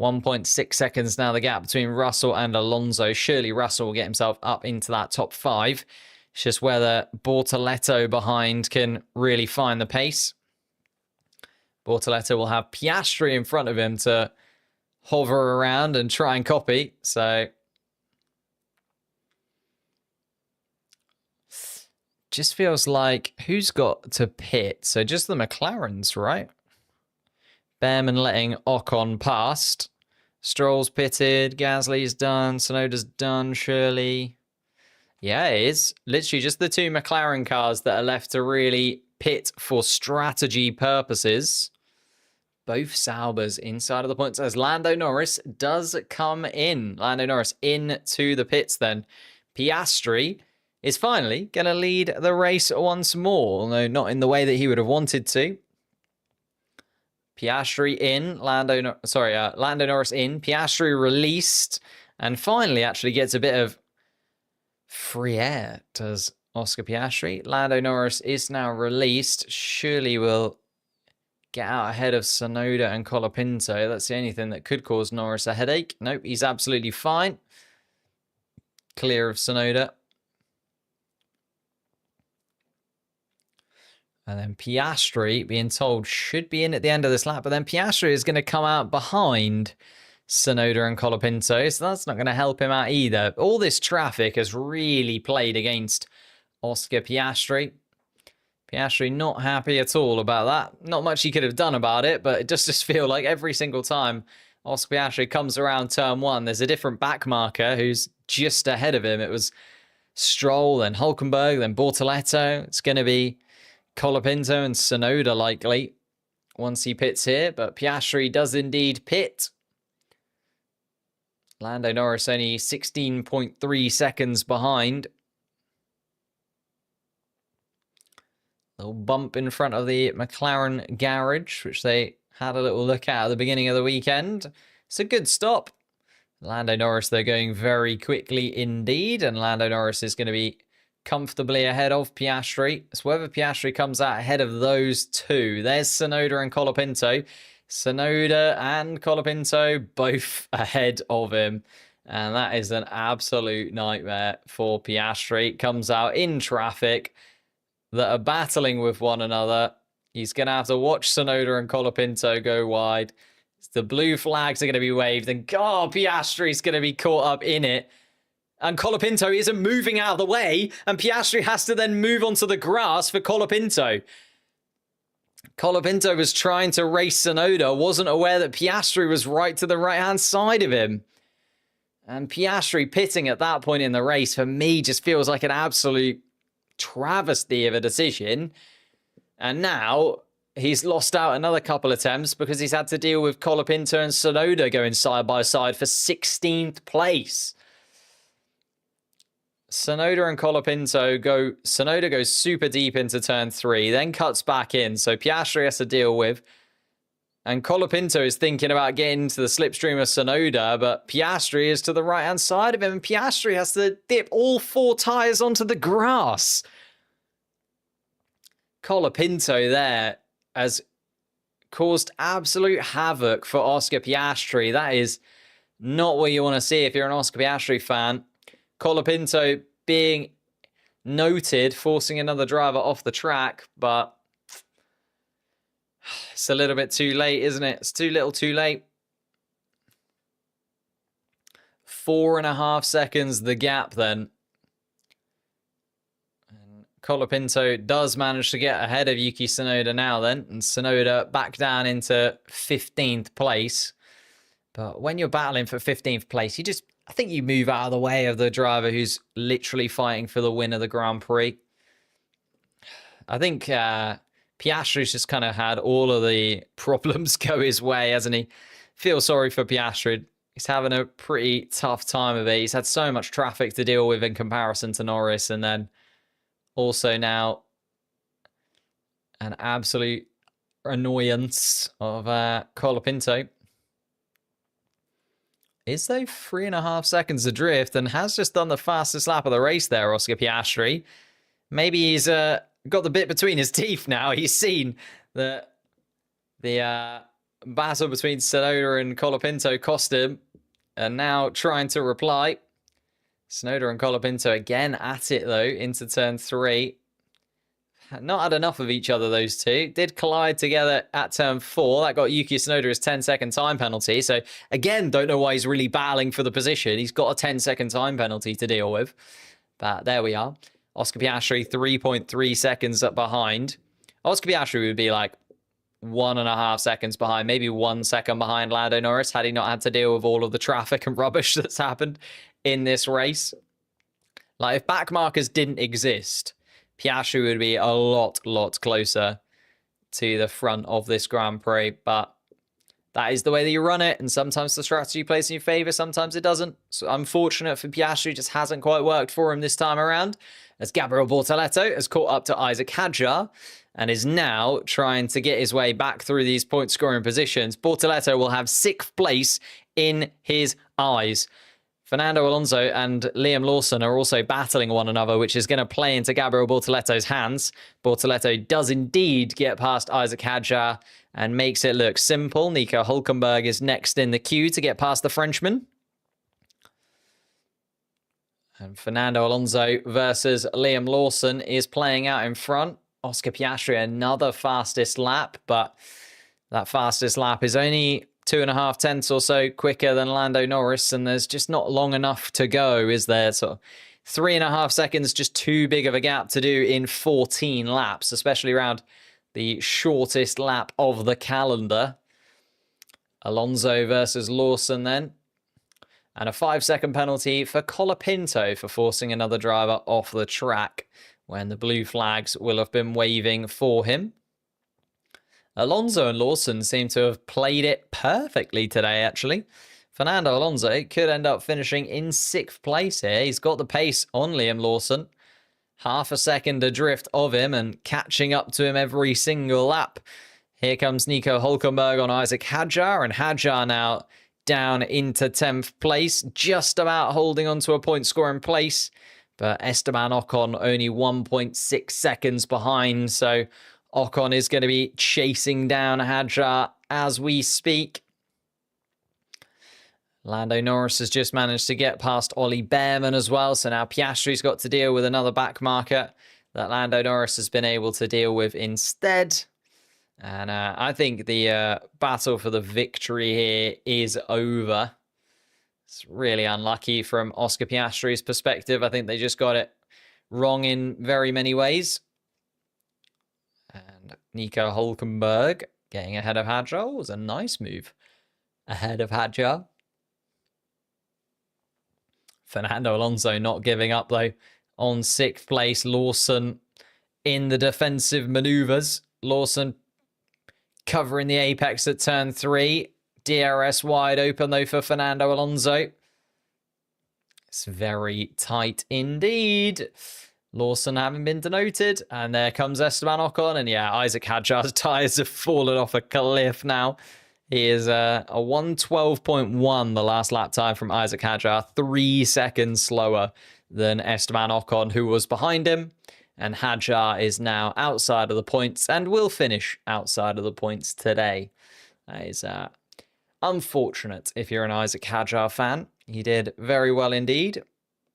Speaker 1: 1.6 seconds now, the gap between Russell and Alonso. Surely Russell will get himself up into that top 5. It's just whether Bortoleto behind can really find the pace. Bortoleto will have Piastri in front of him to hover around and try and copy. So just feels like who's got to pit? So just the McLarens, right? Behrman letting Ocon past. Stroll's pitted. Gasly's done. Tsunoda's done, surely. Yeah, it is. Literally just the 2 McLaren cars that are left to really pit for strategy purposes. Both Saubers inside of the points as Lando Norris does come in. Lando Norris into the pits then. Piastri is finally going to lead the race once more, although not in the way that he would have wanted to. Piastri in, Lando Norris in, Piastri released, and finally actually gets a bit of free air, does Oscar Piastri. Lando Norris is now released, surely will get out ahead of Tsunoda and Colapinto. That's the only thing that could cause Norris a headache. Nope, he's absolutely fine. Clear of Tsunoda. And then Piastri, being told, should be in at the end of this lap. But then Piastri is going to come out behind Tsunoda and Colapinto. So that's not going to help him out either. All this traffic has really played against Oscar Piastri. Piastri not happy at all about that. Not much he could have done about it. But it does just feel like every single time Oscar Piastri comes around turn 1, there's a different back marker who's just ahead of him. It was Stroll, then Hülkenberg, then Bortoleto. It's going to be Colapinto and Tsunoda likely once he pits here, but Piastri does indeed pit. Lando Norris only 16.3 seconds behind. Little bump in front of the McLaren garage, which they had a little look at the beginning of the weekend. It's a good stop. Lando Norris, they're going very quickly indeed, and Lando Norris is going to be comfortably ahead of Piastri. So whether Piastri comes out ahead of those 2, there's Tsunoda and Colapinto. Tsunoda and Colapinto both ahead of him. And that is an absolute nightmare for Piastri. Comes out in traffic that are battling with one another. He's going to have to watch Tsunoda and Colapinto go wide. The blue flags are going to be waved. And God, Piastri's going to be caught up in it. And Colapinto isn't moving out of the way, and Piastri has to then move onto the grass for Colapinto. Colapinto was trying to race Tsunoda, wasn't aware that Piastri was right to the right-hand side of him. And Piastri pitting at that point in the race, for me, just feels like an absolute travesty of a decision. And now he's lost out another couple attempts because he's had to deal with Colapinto and Tsunoda going side by side for 16th place. Tsunoda and Colapinto go... Tsunoda goes super deep into turn 3, then cuts back in. So Piastri has to deal with. And Colapinto is thinking about getting into the slipstream of Tsunoda, but Piastri is to the right-hand side of him, and Piastri has to dip all 4 tyres onto the grass. Colapinto there has caused absolute havoc for Oscar Piastri. That is not what you want to see if you're an Oscar Piastri fan. Colapinto being noted, forcing another driver off the track, but it's a little bit too late, isn't it? It's too little too late. 4.5 seconds the gap then. And Colapinto does manage to get ahead of Yuki Tsunoda now then, and Tsunoda back down into 15th place. But when you're battling for 15th place, I think you move out of the way of the driver who's literally fighting for the win of the Grand Prix. I think Piastri's just kind of had all of the problems go his way, hasn't he? Feel sorry for Piastri. He's having a pretty tough time of it. He's had so much traffic to deal with in comparison to Norris, and then also now an absolute annoyance of Colapinto. Is though 3.5 seconds adrift and has just done the fastest lap of the race there, Oscar Piastri. Maybe he's got the bit between his teeth now. He's seen that the battle between Tsunoda and Colapinto cost him. And now trying to reply. Tsunoda and Colapinto again at it, though, into turn 3. Not had enough of each other, those two. Did collide together at turn 4. That got Yuki Tsunoda his 10-second time penalty. So, again, don't know why he's really battling for the position. He's got a 10-second time penalty to deal with. But there we are. Oscar Piastri, 3.3 seconds up behind. Oscar Piastri would be like 1.5 seconds behind, maybe 1 second behind Lando Norris, had he not had to deal with all of the traffic and rubbish that's happened in this race. Like, if backmarkers didn't exist, Piastri would be a lot closer to the front of this Grand Prix, but that is the way that you run it, and sometimes the strategy plays in your favour, sometimes it doesn't. So unfortunate for Piastri, just hasn't quite worked for him this time around, as Gabriel Bortoleto has caught up to Isaac Hadjar, and is now trying to get his way back through these point-scoring positions. Bortoleto will have 6th place in his eyes. Fernando Alonso and Liam Lawson are also battling one another, which is going to play into Gabriel Bortoleto's hands. Bortoleto does indeed get past Isaac Hadjar and makes it look simple. Nico Hülkenberg is next in the queue to get past the Frenchman. And Fernando Alonso versus Liam Lawson is playing out in front. Oscar Piastri, another fastest lap, but that fastest lap is only 2.5 tenths or so quicker than Lando Norris, and there's just not long enough to go, is there? So 3.5 seconds, just too big of a gap to do in 14 laps, especially around the shortest lap of the calendar. Alonso versus Lawson then. And a 5-second penalty for Colapinto for forcing another driver off the track when the blue flags will have been waving for him. Alonso and Lawson seem to have played it perfectly today, actually. Fernando Alonso could end up finishing in 6th place here. He's got the pace on Liam Lawson. Half a second adrift of him and catching up to him every single lap. Here comes Nico Hülkenberg on Isaac Hadjar, and Hadjar now down into 10th place, just about holding on to a point-scoring place. But Esteban Ocon only 1.6 seconds behind, so Ocon is going to be chasing down Hadjar as we speak. Lando Norris has just managed to get past Ollie Behrman as well, so now Piastri's got to deal with another back marker that Lando Norris has been able to deal with instead. And I think the battle for the victory here is over. It's really unlucky from Oscar Piastri's perspective. I think they just got it wrong in very many ways. And Nico Hülkenberg getting ahead of Hadjar was a nice move ahead of Hadjar. Fernando Alonso not giving up, though, on 6th place. Lawson in the defensive manoeuvres. Lawson covering the apex at turn 3. DRS wide open, though, for Fernando Alonso. It's very tight indeed. Lawson having been denoted. And there comes Esteban Ocon. And yeah, Isaac Hadjar's tyres have fallen off a cliff now. He is a 1:12.1, the last lap time from Isaac Hadjar. 3 seconds slower than Esteban Ocon, who was behind him. And Hadjar is now outside of the points and will finish outside of the points today. That is unfortunate if you're an Isaac Hadjar fan. He did very well indeed,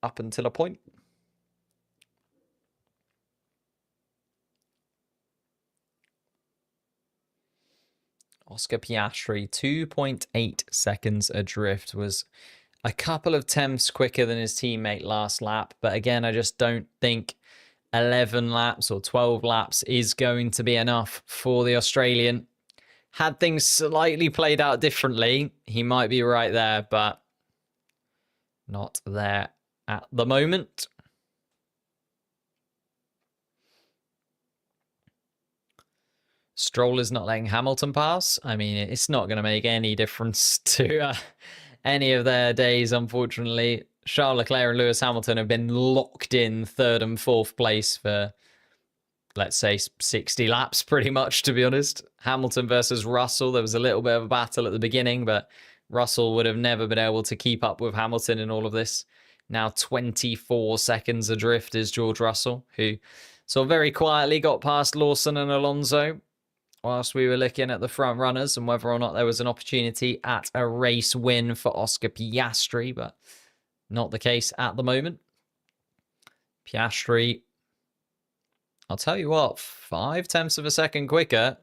Speaker 1: up until a point. Oscar Piastri, 2.8 seconds adrift, was a couple of tenths quicker than his teammate last lap. But again, I just don't think 11 laps or 12 laps is going to be enough for the Australian. Had things slightly played out differently, he might be right there, but not there at the moment. Stroll is not letting Hamilton pass. I mean, it's not going to make any difference to any of their days, unfortunately. Charles Leclerc and Lewis Hamilton have been locked in 3rd and 4th place for, let's say, 60 laps, pretty much, to be honest. Hamilton versus Russell, there was a little bit of a battle at the beginning, but Russell would have never been able to keep up with Hamilton in all of this. Now 24 seconds adrift is George Russell, who so very quietly got past Lawson and Alonso. whilst we were looking at the front runners and whether or not there was an opportunity at a race win for Oscar Piastri, but not the case at the moment. Piastri, I'll tell you what, 0.5 of a second quicker.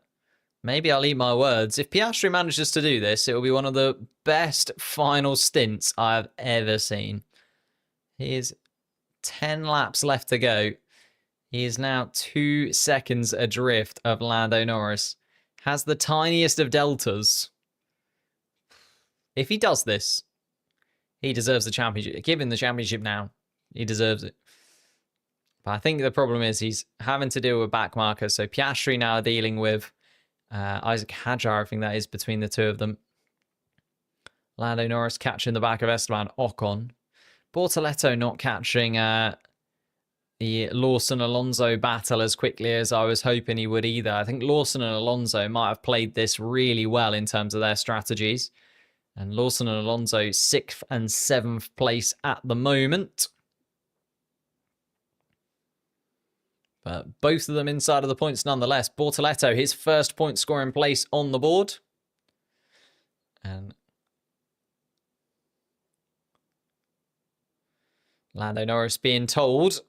Speaker 1: Maybe I'll eat my words. If Piastri manages to do this, it will be one of the best final stints I've ever seen. He is 10 laps left to go. He is now 2 seconds adrift of Lando Norris. Has the tiniest of deltas. If he does this, he deserves the championship. Give him the championship now. He deserves it. But I think the problem is he's having to deal with back markers. So Piastri now dealing with Isaac Hadjar, I think that is between the two of them. Lando Norris catching the back of Esteban Ocon. Bortoletto not catching the Lawson-Alonso battle as quickly as I was hoping he would either. I think Lawson and Alonso might have played this really well in terms of their strategies. And Lawson and Alonso 6th and 7th place at the moment. But both of them inside of the points nonetheless. Bortoletto, his first point scoring place on the board. And Lando Norris being told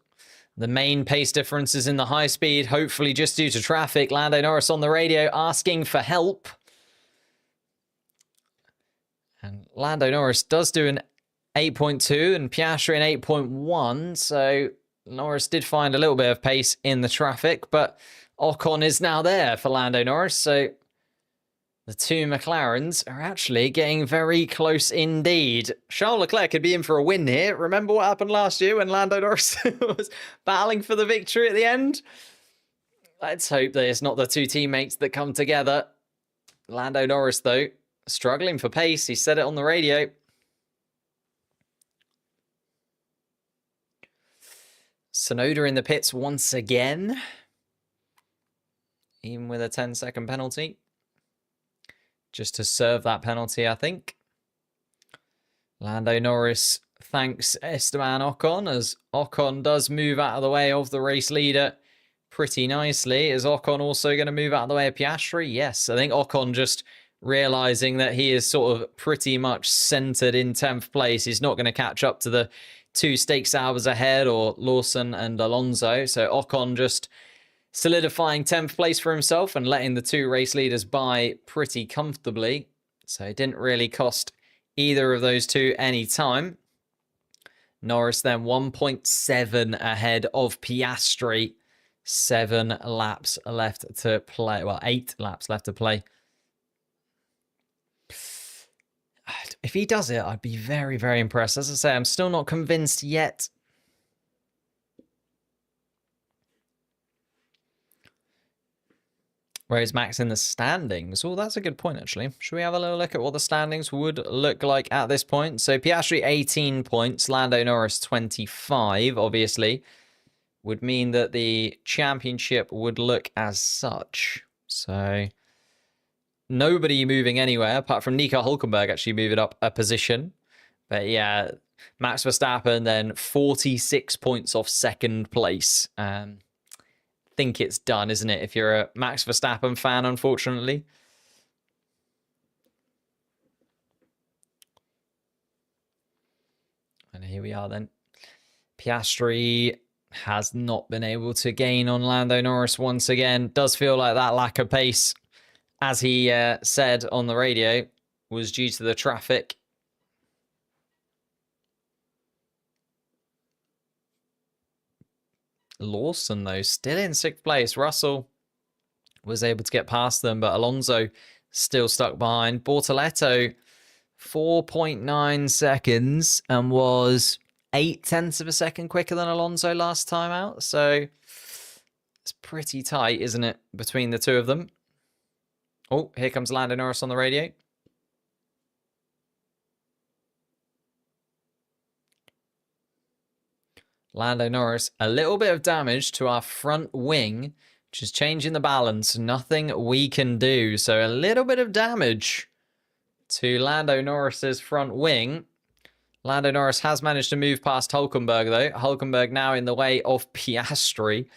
Speaker 1: the main pace difference is in the high speed, hopefully just due to traffic. Lando Norris on the radio asking for help. And Lando Norris does do an 8.2 and Piastri an 8.1, so Norris did find a little bit of pace in the traffic, but Ocon is now there for Lando Norris, so the two McLarens are actually getting very close indeed. Charles Leclerc could be in for a win here. Remember what happened last year when Lando Norris was battling for the victory at the end? Let's hope that it's not the two teammates that come together. Lando Norris, though, struggling for pace. He said it on the radio. Sonoda in the pits once again. Even with a 10-second penalty. Just to serve that penalty, I think. Lando Norris thanks Esteban Ocon as Ocon does move out of the way of the race leader pretty nicely. Is Ocon also going to move out of the way of Piastri? Yes, I think Ocon just realizing that he is sort of pretty much centered in 10th place. He's not going to catch up to the 2 stakes hours ahead or Lawson and Alonso. So Ocon just solidifying 10th place for himself and letting the 2 race leaders by pretty comfortably. So it didn't really cost either of those two any time. Norris then 1.7 ahead of Piastri. 7 laps left to play. Well, 8 laps left to play. If he does it, I'd be very, very impressed. As I say, I'm still not convinced yet. Where is Max in the standings? Oh, that's a good point, actually. Should we have a little look at what the standings would look like at this point? So Piastri, 18 points. Lando Norris, 25, obviously. Would mean that the championship would look as such. So nobody moving anywhere, apart from Nico Hülkenberg actually moving up a position. But yeah, Max Verstappen then 46 points off second place. Think it's done, isn't it? If you're a Max Verstappen fan, unfortunately. And here we are then. Piastri has not been able to gain on Lando Norris once again. Does feel like that lack of pace, as he said on the radio, was due to the traffic. Lawson, though, still in 6th place. Russell was able to get past them, but Alonso still stuck behind. Bortoletto, 4.9 seconds and was 0.8 of a second quicker than Alonso last time out. So it's pretty tight, isn't it, between the two of them? Oh, here comes Lando Norris on the radio. Lando Norris, a little bit of damage to our front wing, which is changing the balance. Nothing we can do. So a little bit of damage to Lando Norris's front wing. Lando Norris has managed to move past Hülkenberg, though. Hülkenberg now in the way of Piastri.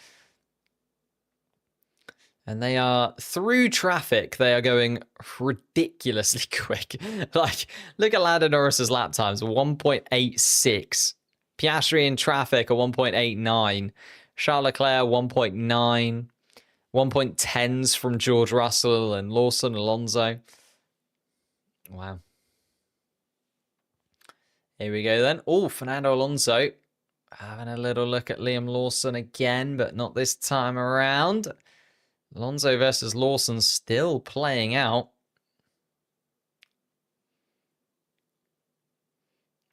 Speaker 1: And they are through traffic. They are going ridiculously quick. Like, look at Lando Norris's lap times, 1.86. Piastri in traffic are 1.89. Charles Leclerc 1.9. 1.10s from George Russell and Lawson, Alonso. Wow. Here we go then. Oh, Fernando Alonso having a little look at Liam Lawson again, but not this time around. Alonso versus Lawson still playing out.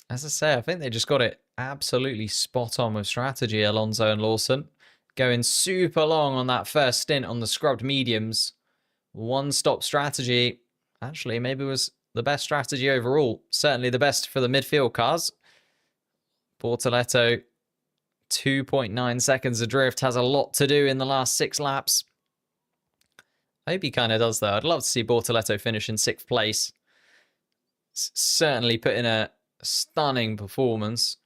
Speaker 1: As I say, I think they just got it absolutely spot on with strategy, Alonso and Lawson. Going super long on that first stint on the scrubbed mediums. One-stop strategy actually maybe was the best strategy overall. Certainly the best for the midfield cars. Bortoleto, 2.9 seconds adrift, has a lot to do in the last 6 laps. I hope he kind of does, though. I'd love to see Bortoleto finish in 6th place. Certainly put in a stunning performance.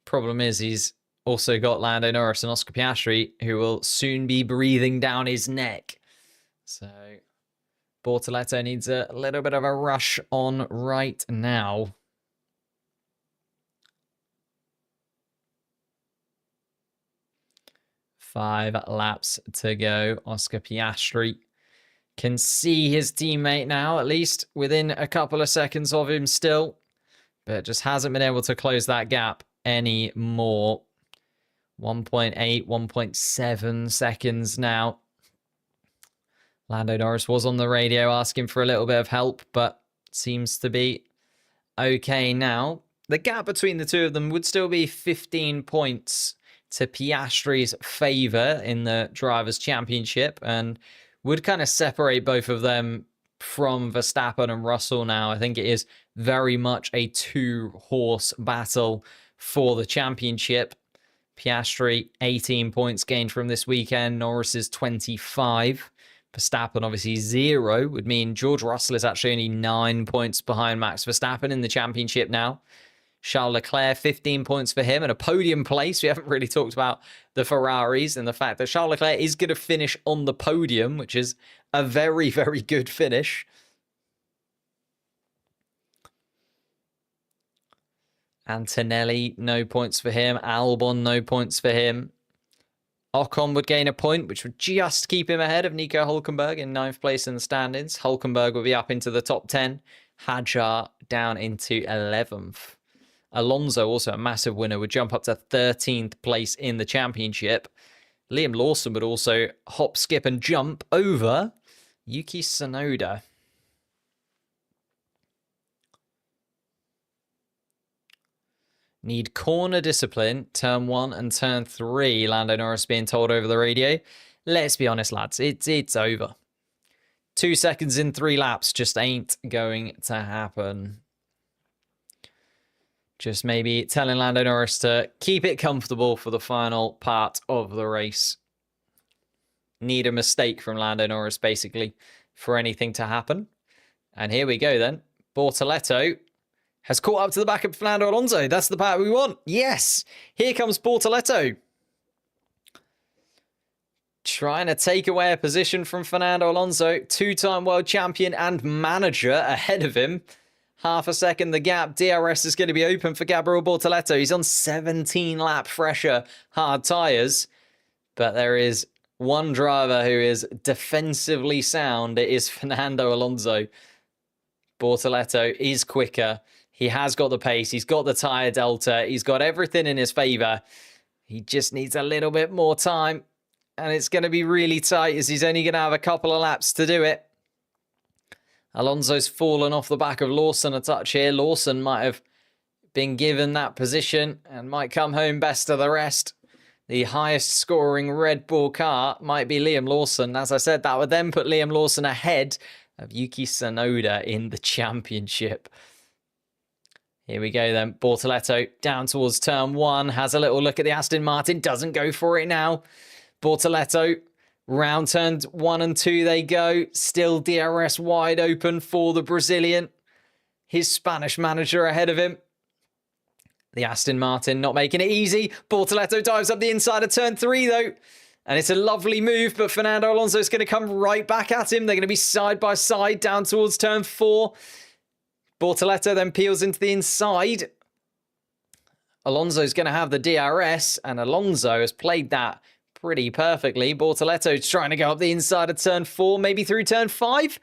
Speaker 1: Problem is, he's also got Lando Norris and Oscar Piastri, who will soon be breathing down his neck. So Bortoleto needs a little bit of a rush on right now. Five laps to go. Oscar Piastri can see his teammate now, at least within a couple of seconds of him still, but just hasn't been able to close that gap anymore. 1.8, 1.7 seconds now. Lando Norris was on the radio asking for a little bit of help, but seems to be okay now. The gap between the two of them would still be 15 points to Piastri's favour in the Drivers' Championship, and would kind of separate both of them from Verstappen and Russell now. I think it is very much a 2-horse battle for the championship. Piastri, 18 points gained from this weekend. Norris is 25. Verstappen, obviously, 0, would mean George Russell is actually only 9 points behind Max Verstappen in the championship now. Charles Leclerc, 15 points for him and a podium place. We haven't really talked about the Ferraris and the fact that Charles Leclerc is going to finish on the podium, which is a very, very good finish. Antonelli, no points for him. Albon, no points for him. Ocon would gain a point, which would just keep him ahead of Nico Hülkenberg in 9th place in the standings. Hülkenberg will be up into the top 10. Hadjar down into 11th. Alonso, also a massive winner, would jump up to 13th place in the championship. Liam Lawson would also hop, skip, and jump over Yuki Tsunoda. Need corner discipline, turn 1 and turn 3. Lando Norris being told over the radio. Let's be honest, lads, it's over. 2 seconds in 3 laps just ain't going to happen. Just maybe telling Lando Norris to keep it comfortable for the final part of the race. Need a mistake from Lando Norris, basically, for anything to happen. And here we go, then. Bortoleto has caught up to the back of Fernando Alonso. That's the part we want. Yes! Here comes Bortoleto. Trying to take away a position from Fernando Alonso. 2-time world champion and manager ahead of him. Half a second the gap. DRS is going to be open for Gabriel Bortoleto. He's on 17-lap fresher hard tyres. But there is one driver who is defensively sound. It is Fernando Alonso. Bortoleto is quicker. He has got the pace. He's got the tyre delta. He's got everything in his favour. He just needs a little bit more time. And it's going to be really tight as he's only going to have a couple of laps to do it. Alonso's fallen off the back of Lawson a touch here. Lawson might have been given that position and might come home best of the rest. The highest scoring Red Bull car might be Liam Lawson. As I said, that would then put Liam Lawson ahead of Yuki Tsunoda in the championship. Here we go then. Bortoleto down towards turn 1. Has a little look at the Aston Martin. Doesn't go for it now. Bortoleto. Round turns 1 and 2 they go. Still DRS wide open for the Brazilian. His Spanish manager ahead of him. The Aston Martin not making it easy. Bortoleto dives up the inside of turn 3 though. And it's a lovely move, but Fernando Alonso is going to come right back at him. They're going to be side by side down towards turn 4. Bortoleto then peels into the inside. Alonso's going to have the DRS, and Alonso has played that pretty perfectly. Bortoletto's trying to go up the inside of turn 4, maybe through turn 5.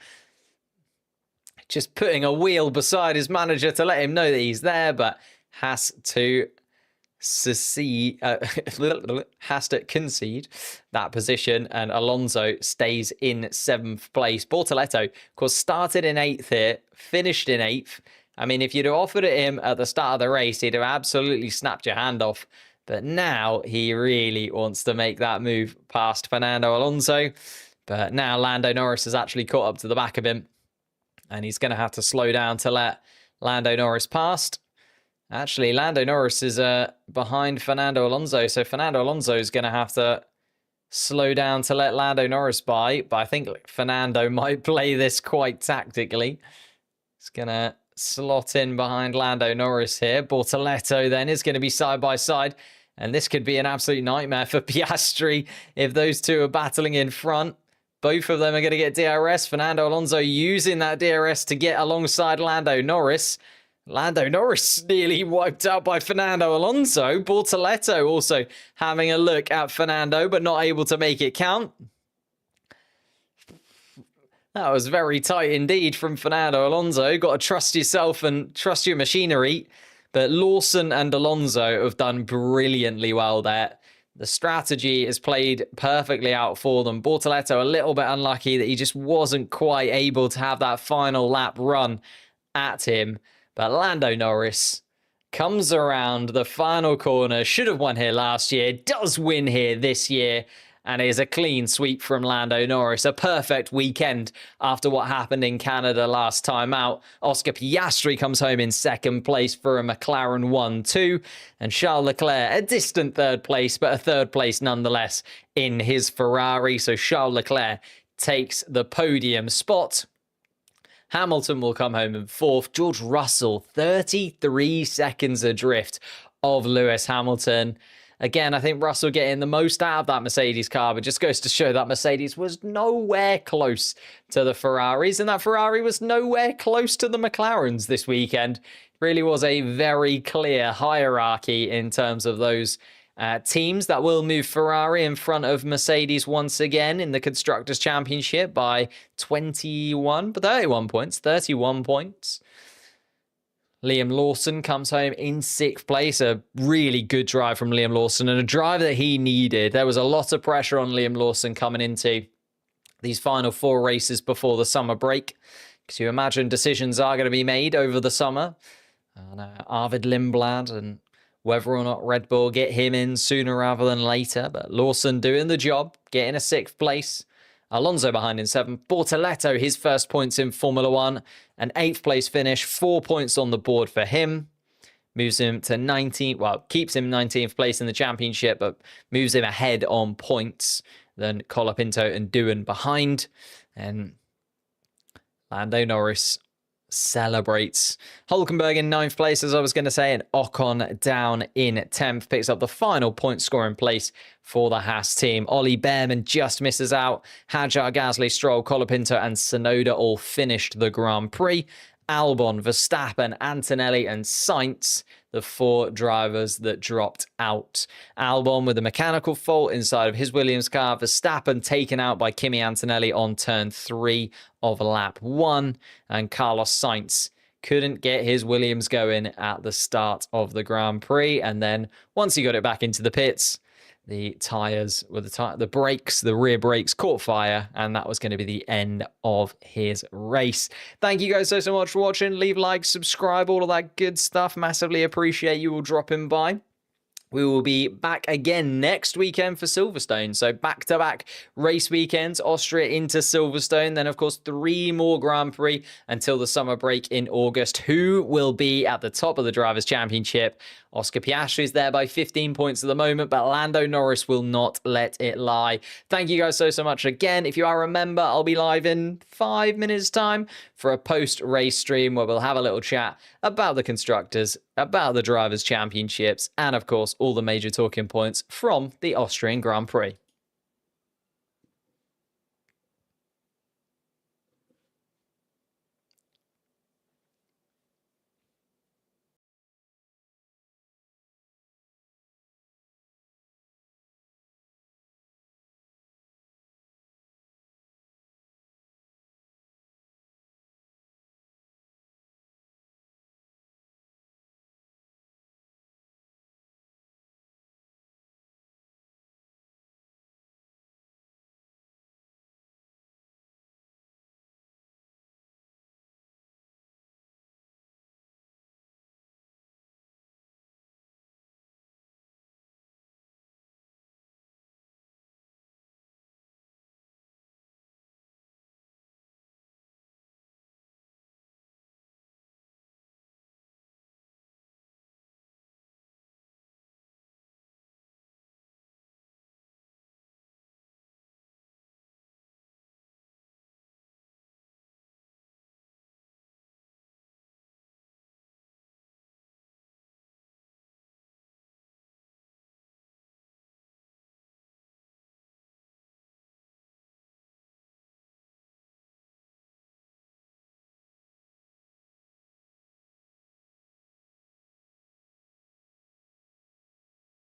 Speaker 1: Just putting a wheel beside his manager to let him know that he's there, but has to concede that position, and Alonso stays in 7th place. Bortoletto, of course, started in 8th here, finished in 8th. I mean, if you'd have offered it him at the start of the race, he'd have absolutely snapped your hand off. But now he really wants to make that move past Fernando Alonso. But now Lando Norris has actually caught up to the back of him, and he's going to have to slow down to let Lando Norris past. Actually, Lando Norris is behind Fernando Alonso, so Fernando Alonso is going to have to slow down to let Lando Norris by. But I think Fernando might play this quite tactically. He's going to slot in behind Lando Norris here. Bortoleto then is going to be side by side, and this could be an absolute nightmare for Piastri if those two are battling in front. Both of them are going to get DRS. Fernando Alonso using that DRS to get alongside Lando Norris. Lando Norris nearly wiped out by Fernando Alonso. Bortoleto also having a look at Fernando, but not able to make it count. That was very tight indeed from Fernando Alonso. Got to trust yourself and trust your machinery. But Lawson and Alonso have done brilliantly well there. The strategy is played perfectly out for them. Bortoleto a little bit unlucky that he just wasn't quite able to have that final lap run at him. But Lando Norris comes around the final corner, should have won here last year, does win here this year, and it is a clean sweep from Lando Norris. A perfect weekend after what happened in Canada last time out. Oscar Piastri comes home in 2nd place for a McLaren 1-2, and Charles Leclerc a distant 3rd place, but a 3rd place nonetheless in his Ferrari. So Charles Leclerc takes the podium spot. Hamilton will come home in 4th. George Russell, 33 seconds adrift of Lewis Hamilton. Again, I think Russell getting the most out of that Mercedes car, but just goes to show that Mercedes was nowhere close to the Ferraris, and that Ferrari was nowhere close to the McLarens this weekend. It really was a very clear hierarchy in terms of those teams that will move Ferrari in front of Mercedes once again in the Constructors' Championship by 31 points. Liam Lawson comes home in 6th place. A really good drive from Liam Lawson, and a drive that he needed. There was a lot of pressure on Liam Lawson coming into these final 4 races before the summer break, because you imagine decisions are going to be made over the summer. Arvid Lindblad and whether or not Red Bull get him in sooner rather than later. But Lawson doing the job, getting a 6th place. Alonso behind in 7th. Bortoleto, his first points in Formula 1. An 8th place finish, 4 points on the board for him. Moves him to 19th, well, keeps him 19th place in the championship, but moves him ahead on points than Colapinto and Doohan behind. And Lando Norris celebrates. Hulkenberg in 9th place, as I was going to say, and Ocon down in 10th. Picks up the final point scoring place for the Haas team. Ollie Behrman just misses out. Hadjar, Gasly, Stroll, Colapinto and Tsunoda all finished the Grand Prix. Albon, Verstappen, Antonelli and Sainz, the 4 drivers that dropped out. Albon with a mechanical fault inside of his Williams car. Verstappen taken out by Kimi Antonelli on turn 3 of lap 1. And Carlos Sainz couldn't get his Williams going at the start of the Grand Prix. And then once he got it back into the pits, the tyres, the brakes, the rear brakes caught fire, and that was going to be the end of his race. Thank you guys so much for watching. Leave a like, subscribe, all of that good stuff. Massively appreciate you all dropping by. We will be back again next weekend for Silverstone. So back-to-back race weekends, Austria into Silverstone. Then, of course, 3 more Grand Prix until the summer break in August. Who will be at the top of the Drivers' Championship? Oscar Piastri is there by 15 points at the moment, but Lando Norris will not let it lie. Thank you guys so much again. If you are a member, I'll be live in 5 minutes' time for a post-race stream where we'll have a little chat about the Constructors, about the Drivers' Championships, and, of course, all the major talking points from the Austrian Grand Prix.